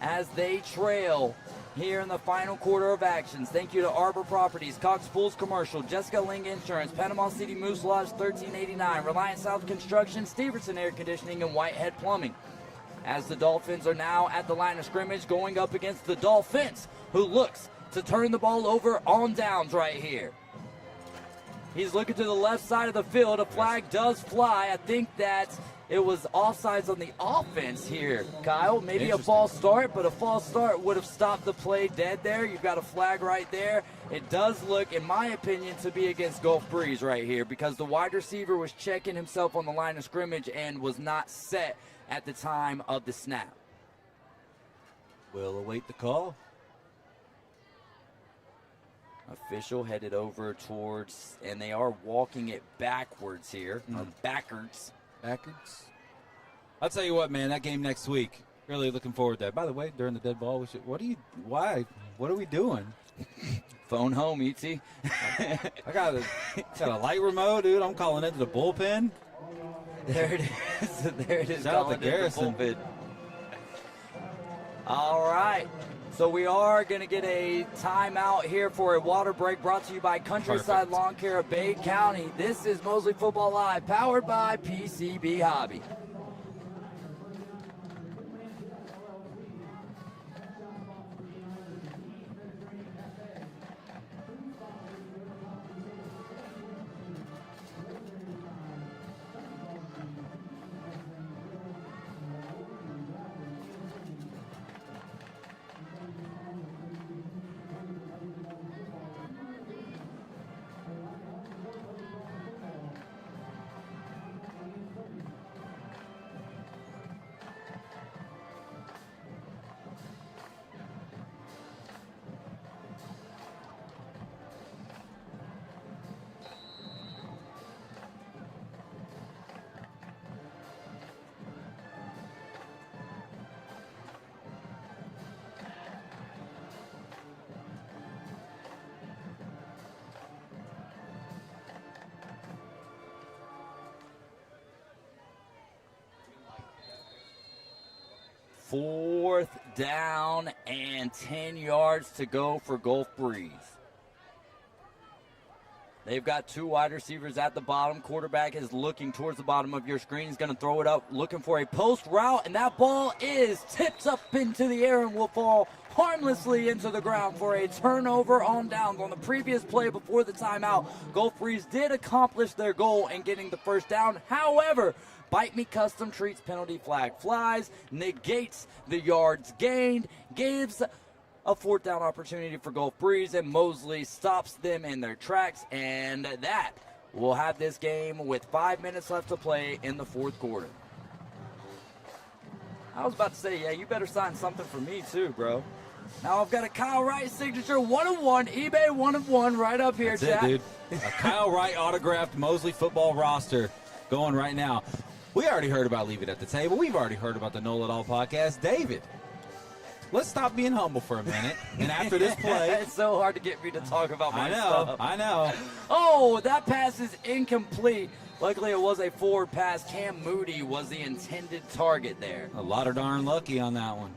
as they trail here in the final quarter of actions. Thank you to Arbor Properties, Cox Pools Commercial, Jessica Ling Insurance, Panama City Moose Lodge 1389, Reliance South Construction, Stevenson Air Conditioning, and Whitehead Plumbing. As the Dolphins are now at the line of scrimmage going up against the Dolphins, who looks to turn the ball over on downs right here. He's looking to the left side of the field. A flag does fly. I think that it was offsides on the offense here, Kyle. Maybe a false start, but a false start would have stopped the play dead there. You've got a flag right there. It does look, in my opinion, to be against Gulf Breeze right here, because the wide receiver was checking himself on the line of scrimmage and was not set at the time of the snap. We'll await the call. Official headed over towards, and they are walking it backwards here, or backwards. Backwards. I'll tell you what, man, that game next week, really looking forward to that. By the way, during the dead ball, what are we doing? Phone home, E.T. I got a light remote, dude. I'm calling into the bullpen. There it is. There it is. Shout out to Calling in the Garrison. pulpit. All right. So we are going to get a timeout here for a water break, brought to you by Countryside Perfect. Lawn Care of Bay County. This is Mosley Football Live, powered by PCB Hobby. 4th down and 10 yards to go for Gulf Breeze. They've got 2 wide receivers at the bottom. Quarterback is looking towards the bottom of your screen. He's going to throw it up, looking for a post route, and that ball is tipped up into the air and will fall harmlessly into the ground for a turnover on downs. On the previous play before the timeout, Gulf Breeze did accomplish their goal in getting the first down. However, Bite Me Custom Treats penalty flag flies, negates the yards gained, gives a 4th down opportunity for Gulf Breeze, and Mosley stops them in their tracks, and that will have this game with 5 minutes left to play in the 4th quarter. I was about to say, yeah, you better sign something for me too, bro. Now I've got a Kyle Wright signature 1-of-1, eBay 1-of-1 right up here, That's chat. it, dude. A Kyle Wright autographed Mosley football roster going right now. We already heard about Leave It at the Table. We've already heard about the Know It All podcast. David, let's stop being humble for a minute. And after this play, It's so hard to get me to talk about my stuff. I know. Oh, that pass is incomplete. Luckily, it was a forward pass. Cam Moody was the intended target there. A lot of darn lucky on that one.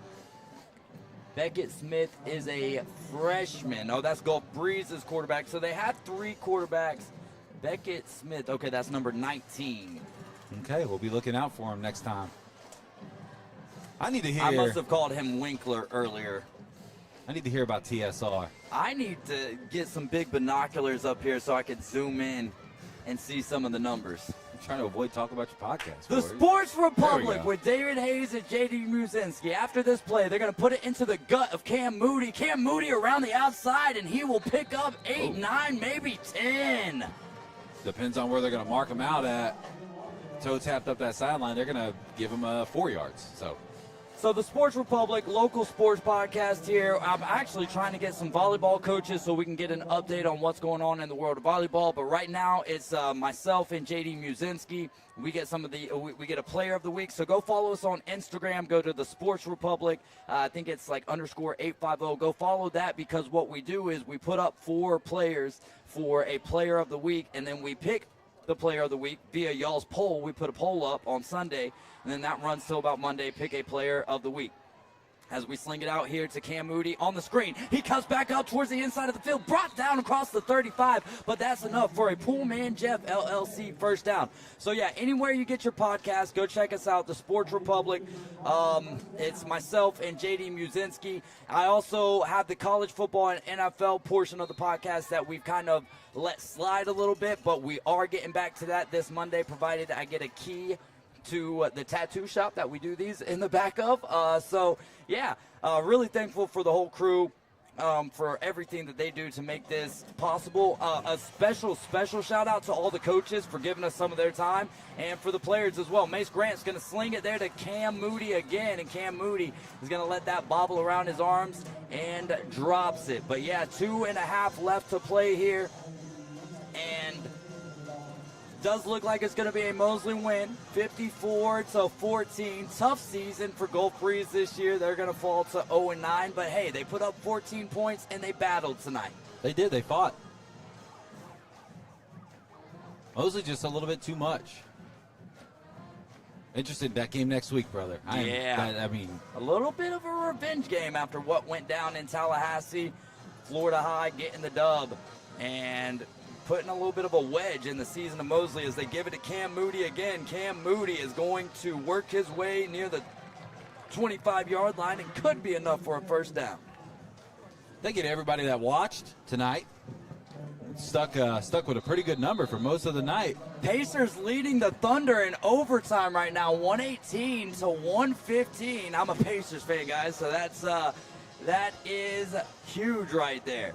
Beckett Smith is a freshman. Oh, that's Gulf Breeze's quarterback. So they had 3 quarterbacks. Beckett Smith, okay, that's number 19. Okay, we'll be looking out for him next time. I need to hear. I must have called him Winkler earlier. I need to hear about TSR. I need to get some big binoculars up here so I can zoom in and see some of the numbers. I'm trying to avoid talking about your podcast. The Corey. Sports There we Republic go. with David Hayes and J.D. Muzinski. After this play, they're going to put it into the gut of Cam Moody. Cam Moody around the outside, and he will pick up 8, 9, maybe 10. Depends on where they're going to mark him out at. Toe tapped up that sideline. They're going to give him 4 yards. So the Sports Republic local sports podcast here. I'm actually trying to get some volleyball coaches so we can get an update on what's going on in the world of volleyball. But right now it's myself and JD Muzinski. We get we get a player of the week. So go follow us on Instagram. Go to the Sports Republic. I think it's like _850. Go follow that, because what we do is we put up 4 players for a player of the week, and then we pick the player of the week via y'all's poll. We put a poll up on Sunday, and then that runs till about Monday. Pick a player of the week. As we sling it out here to Cam Moody on the screen. He comes back out towards the inside of the field, brought down across the 35, but that's enough for a Poolman Jeff LLC first down. So yeah, anywhere you get your podcast, go check us out, the Sports Republic. It's myself and JD Muzinski. I also have the college football and NFL portion of the podcast that we've kind of let slide a little bit, but we are getting back to that this Monday, provided I get a key to the tattoo shop that we do these in the back of. Really thankful for the whole crew, for everything that they do to make this possible. A special shout out to all the coaches for giving us some of their time, and for the players as well. Mace Grant's going to sling it there to Cam Moody again, and Cam Moody is going to let that bobble around his arms and drops it. But yeah, 2.5 left to play here, and does look like it's going to be a Mosley win, 54-14. Tough season for Gulf Breeze this year. They're going to fall to 0-9, but hey, they put up 14 points and they battled tonight. They did. They fought. Mosley just a little bit too much. Interested in that game next week, brother. I mean, a little bit of a revenge game after what went down in Tallahassee. Florida High getting the dub and putting a little bit of a wedge in the season of Mosley as they give it to Cam Moody again. Cam Moody is going to work his way near the 25-yard line and could be enough for a first down. thank you to everybody that watched tonight. Stuck with a pretty good number for most of the night. Pacers leading the Thunder in overtime right now, 118-115. I'm a Pacers fan, guys, so that is huge right there.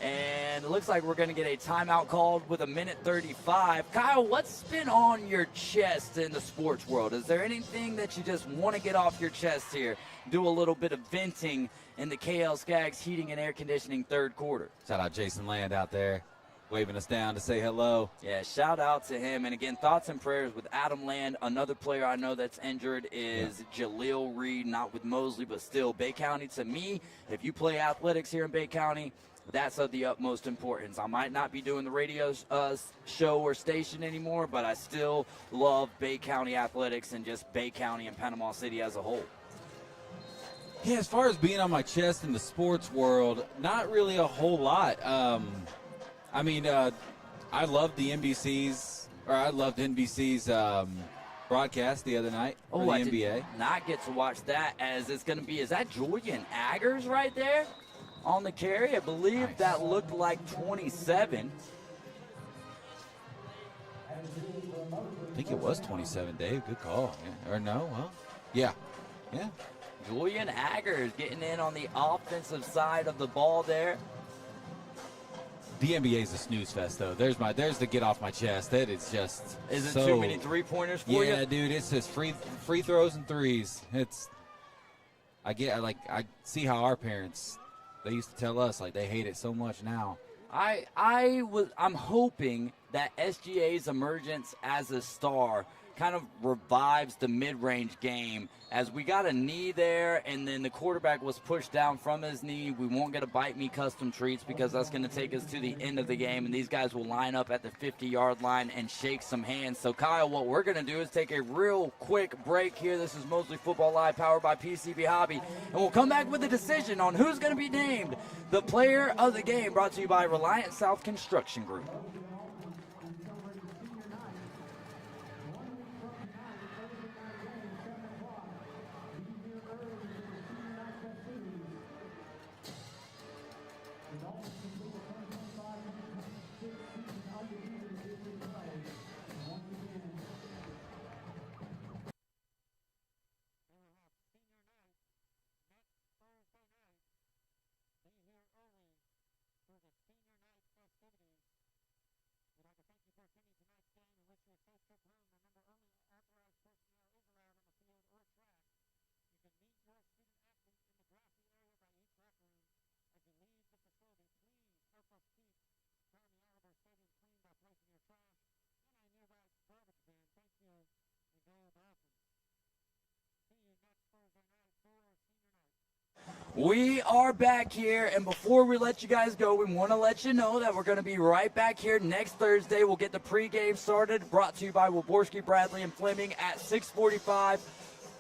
And it looks like we're going to get a timeout called with 1:35. Kyle, what's been on your chest in the sports world? Is there anything that you just want to get off your chest here? Do a little bit of venting in the KL Skaggs Heating and Air Conditioning third quarter. Shout out Jason Land out there waving us down to say hello. Yeah, shout out to him. And again, thoughts and prayers with Adam Land. Another player I know that's injured is Jaleel Reed, not with Mosley, but still Bay County. To me, if you play athletics here in Bay County, that's of the utmost importance. I might not be doing the radio show or station anymore, but I still love Bay County athletics and just Bay County and Panama City as a whole. Yeah, as far as being on my chest in the sports world, not really a whole lot. I mean, I loved NBC's broadcast the other night for the I NBA. did not get to watch that, as it's going to be, is that Julian Aggers right there on the carry? I believe Nice. that looked like 27. I think it was 27, Dave. Good call. Yeah. Or no? Well, yeah. Yeah. Julian Aggers getting in on the offensive side of the ball there. The NBA is a snooze fest, though. There's the get off my chest. That is just Is it so, too many three-pointers for you? Yeah, dude. It's just free throws and threes. I see how our parents, they used to tell us, like, they hate it so much now. I'm hoping that SGA's emergence as a star kind of revives the mid-range game, as we got a knee there and then the quarterback was pushed down from his knee. We won't get a bite me custom treats because that's going to take us to the end of the game, and these guys will line up at the 50-yard line and shake some hands. So Kyle, what we're going to do is take a real quick break here. This is Mosley Football Live, powered by PCB Hobby, and we'll come back with a decision on who's going to be named the player of the game, brought to you by Reliant South Construction Group. We are back here, and before we let you guys go, we want to let you know that we're going to be right back here next Thursday. We'll get the pregame started, brought to you by Waborski, Bradley, and Fleming at 6:45.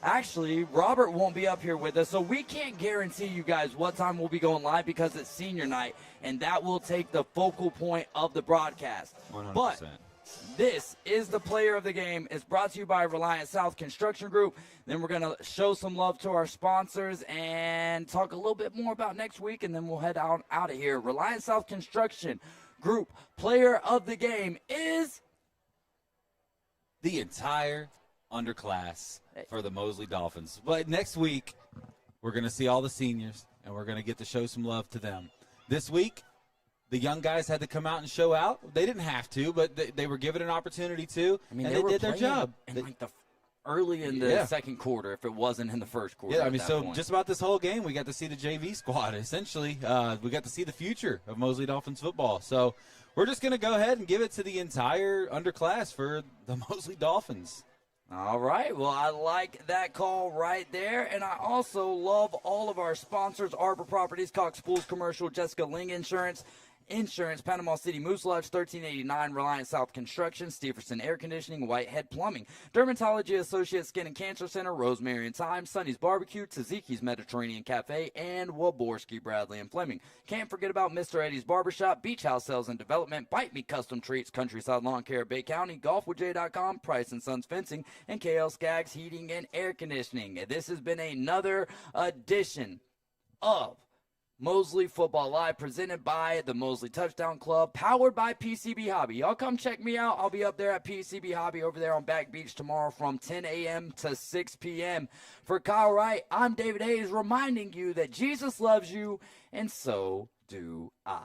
Actually, Robert won't be up here with us, so we can't guarantee you guys what time we'll be going live because it's senior night, and that will take the focal point of the broadcast. 100%. But this is the player of the game. It's brought to you by Reliant South Construction Group. Then we're going to show some love to our sponsors and talk a little bit more about next week, and then we'll head out of here. Reliant South Construction Group player of the game is The entire underclass for the Mosley Dolphins. But next week, we're going to see all the seniors, and we're going to get to show some love to them. This week, the young guys had to come out and show out. They didn't have to, but they were given an opportunity to, and they did their job. Early in the second quarter, if it wasn't in the first quarter. Yeah, I mean, so just about this whole game, we got to see the JV squad, essentially. We got to see the future of Mosley Dolphins football. So we're just going to go ahead and give it to the entire underclass for the Mosley Dolphins. All right. Well, I like that call right there. And I also love all of our sponsors: Arbor Properties, Cox Pools Commercial, Jessica Ling Insurance, Panama City Moose Lodge, 1389 Reliant South Construction, Steverson Air Conditioning, Whitehead Plumbing, Dermatology Associates Skin and Cancer Center, Rosemary and Thyme, Sonny's Barbecue, Tzatziki's Mediterranean Cafe, and Waborski, Bradley, and Fleming. Can't forget about Mr. Eddie's Barbershop, Beach House Sales and Development, Bite Me Custom Treats, Countryside Lawn Care, Bay County, GolfWithJ.com, Price & Sons Fencing, and KL Skaggs Heating and Air Conditioning. This has been another edition of Mosley Football Live, presented by the Mosley Touchdown Club, powered by PCB Hobby. Y'all come check me out. I'll be up there at PCB Hobby over there on Back Beach tomorrow from 10 a.m. to 6 p.m. For Kyle Wright, I'm David Hayes, reminding you that Jesus loves you, and so do I.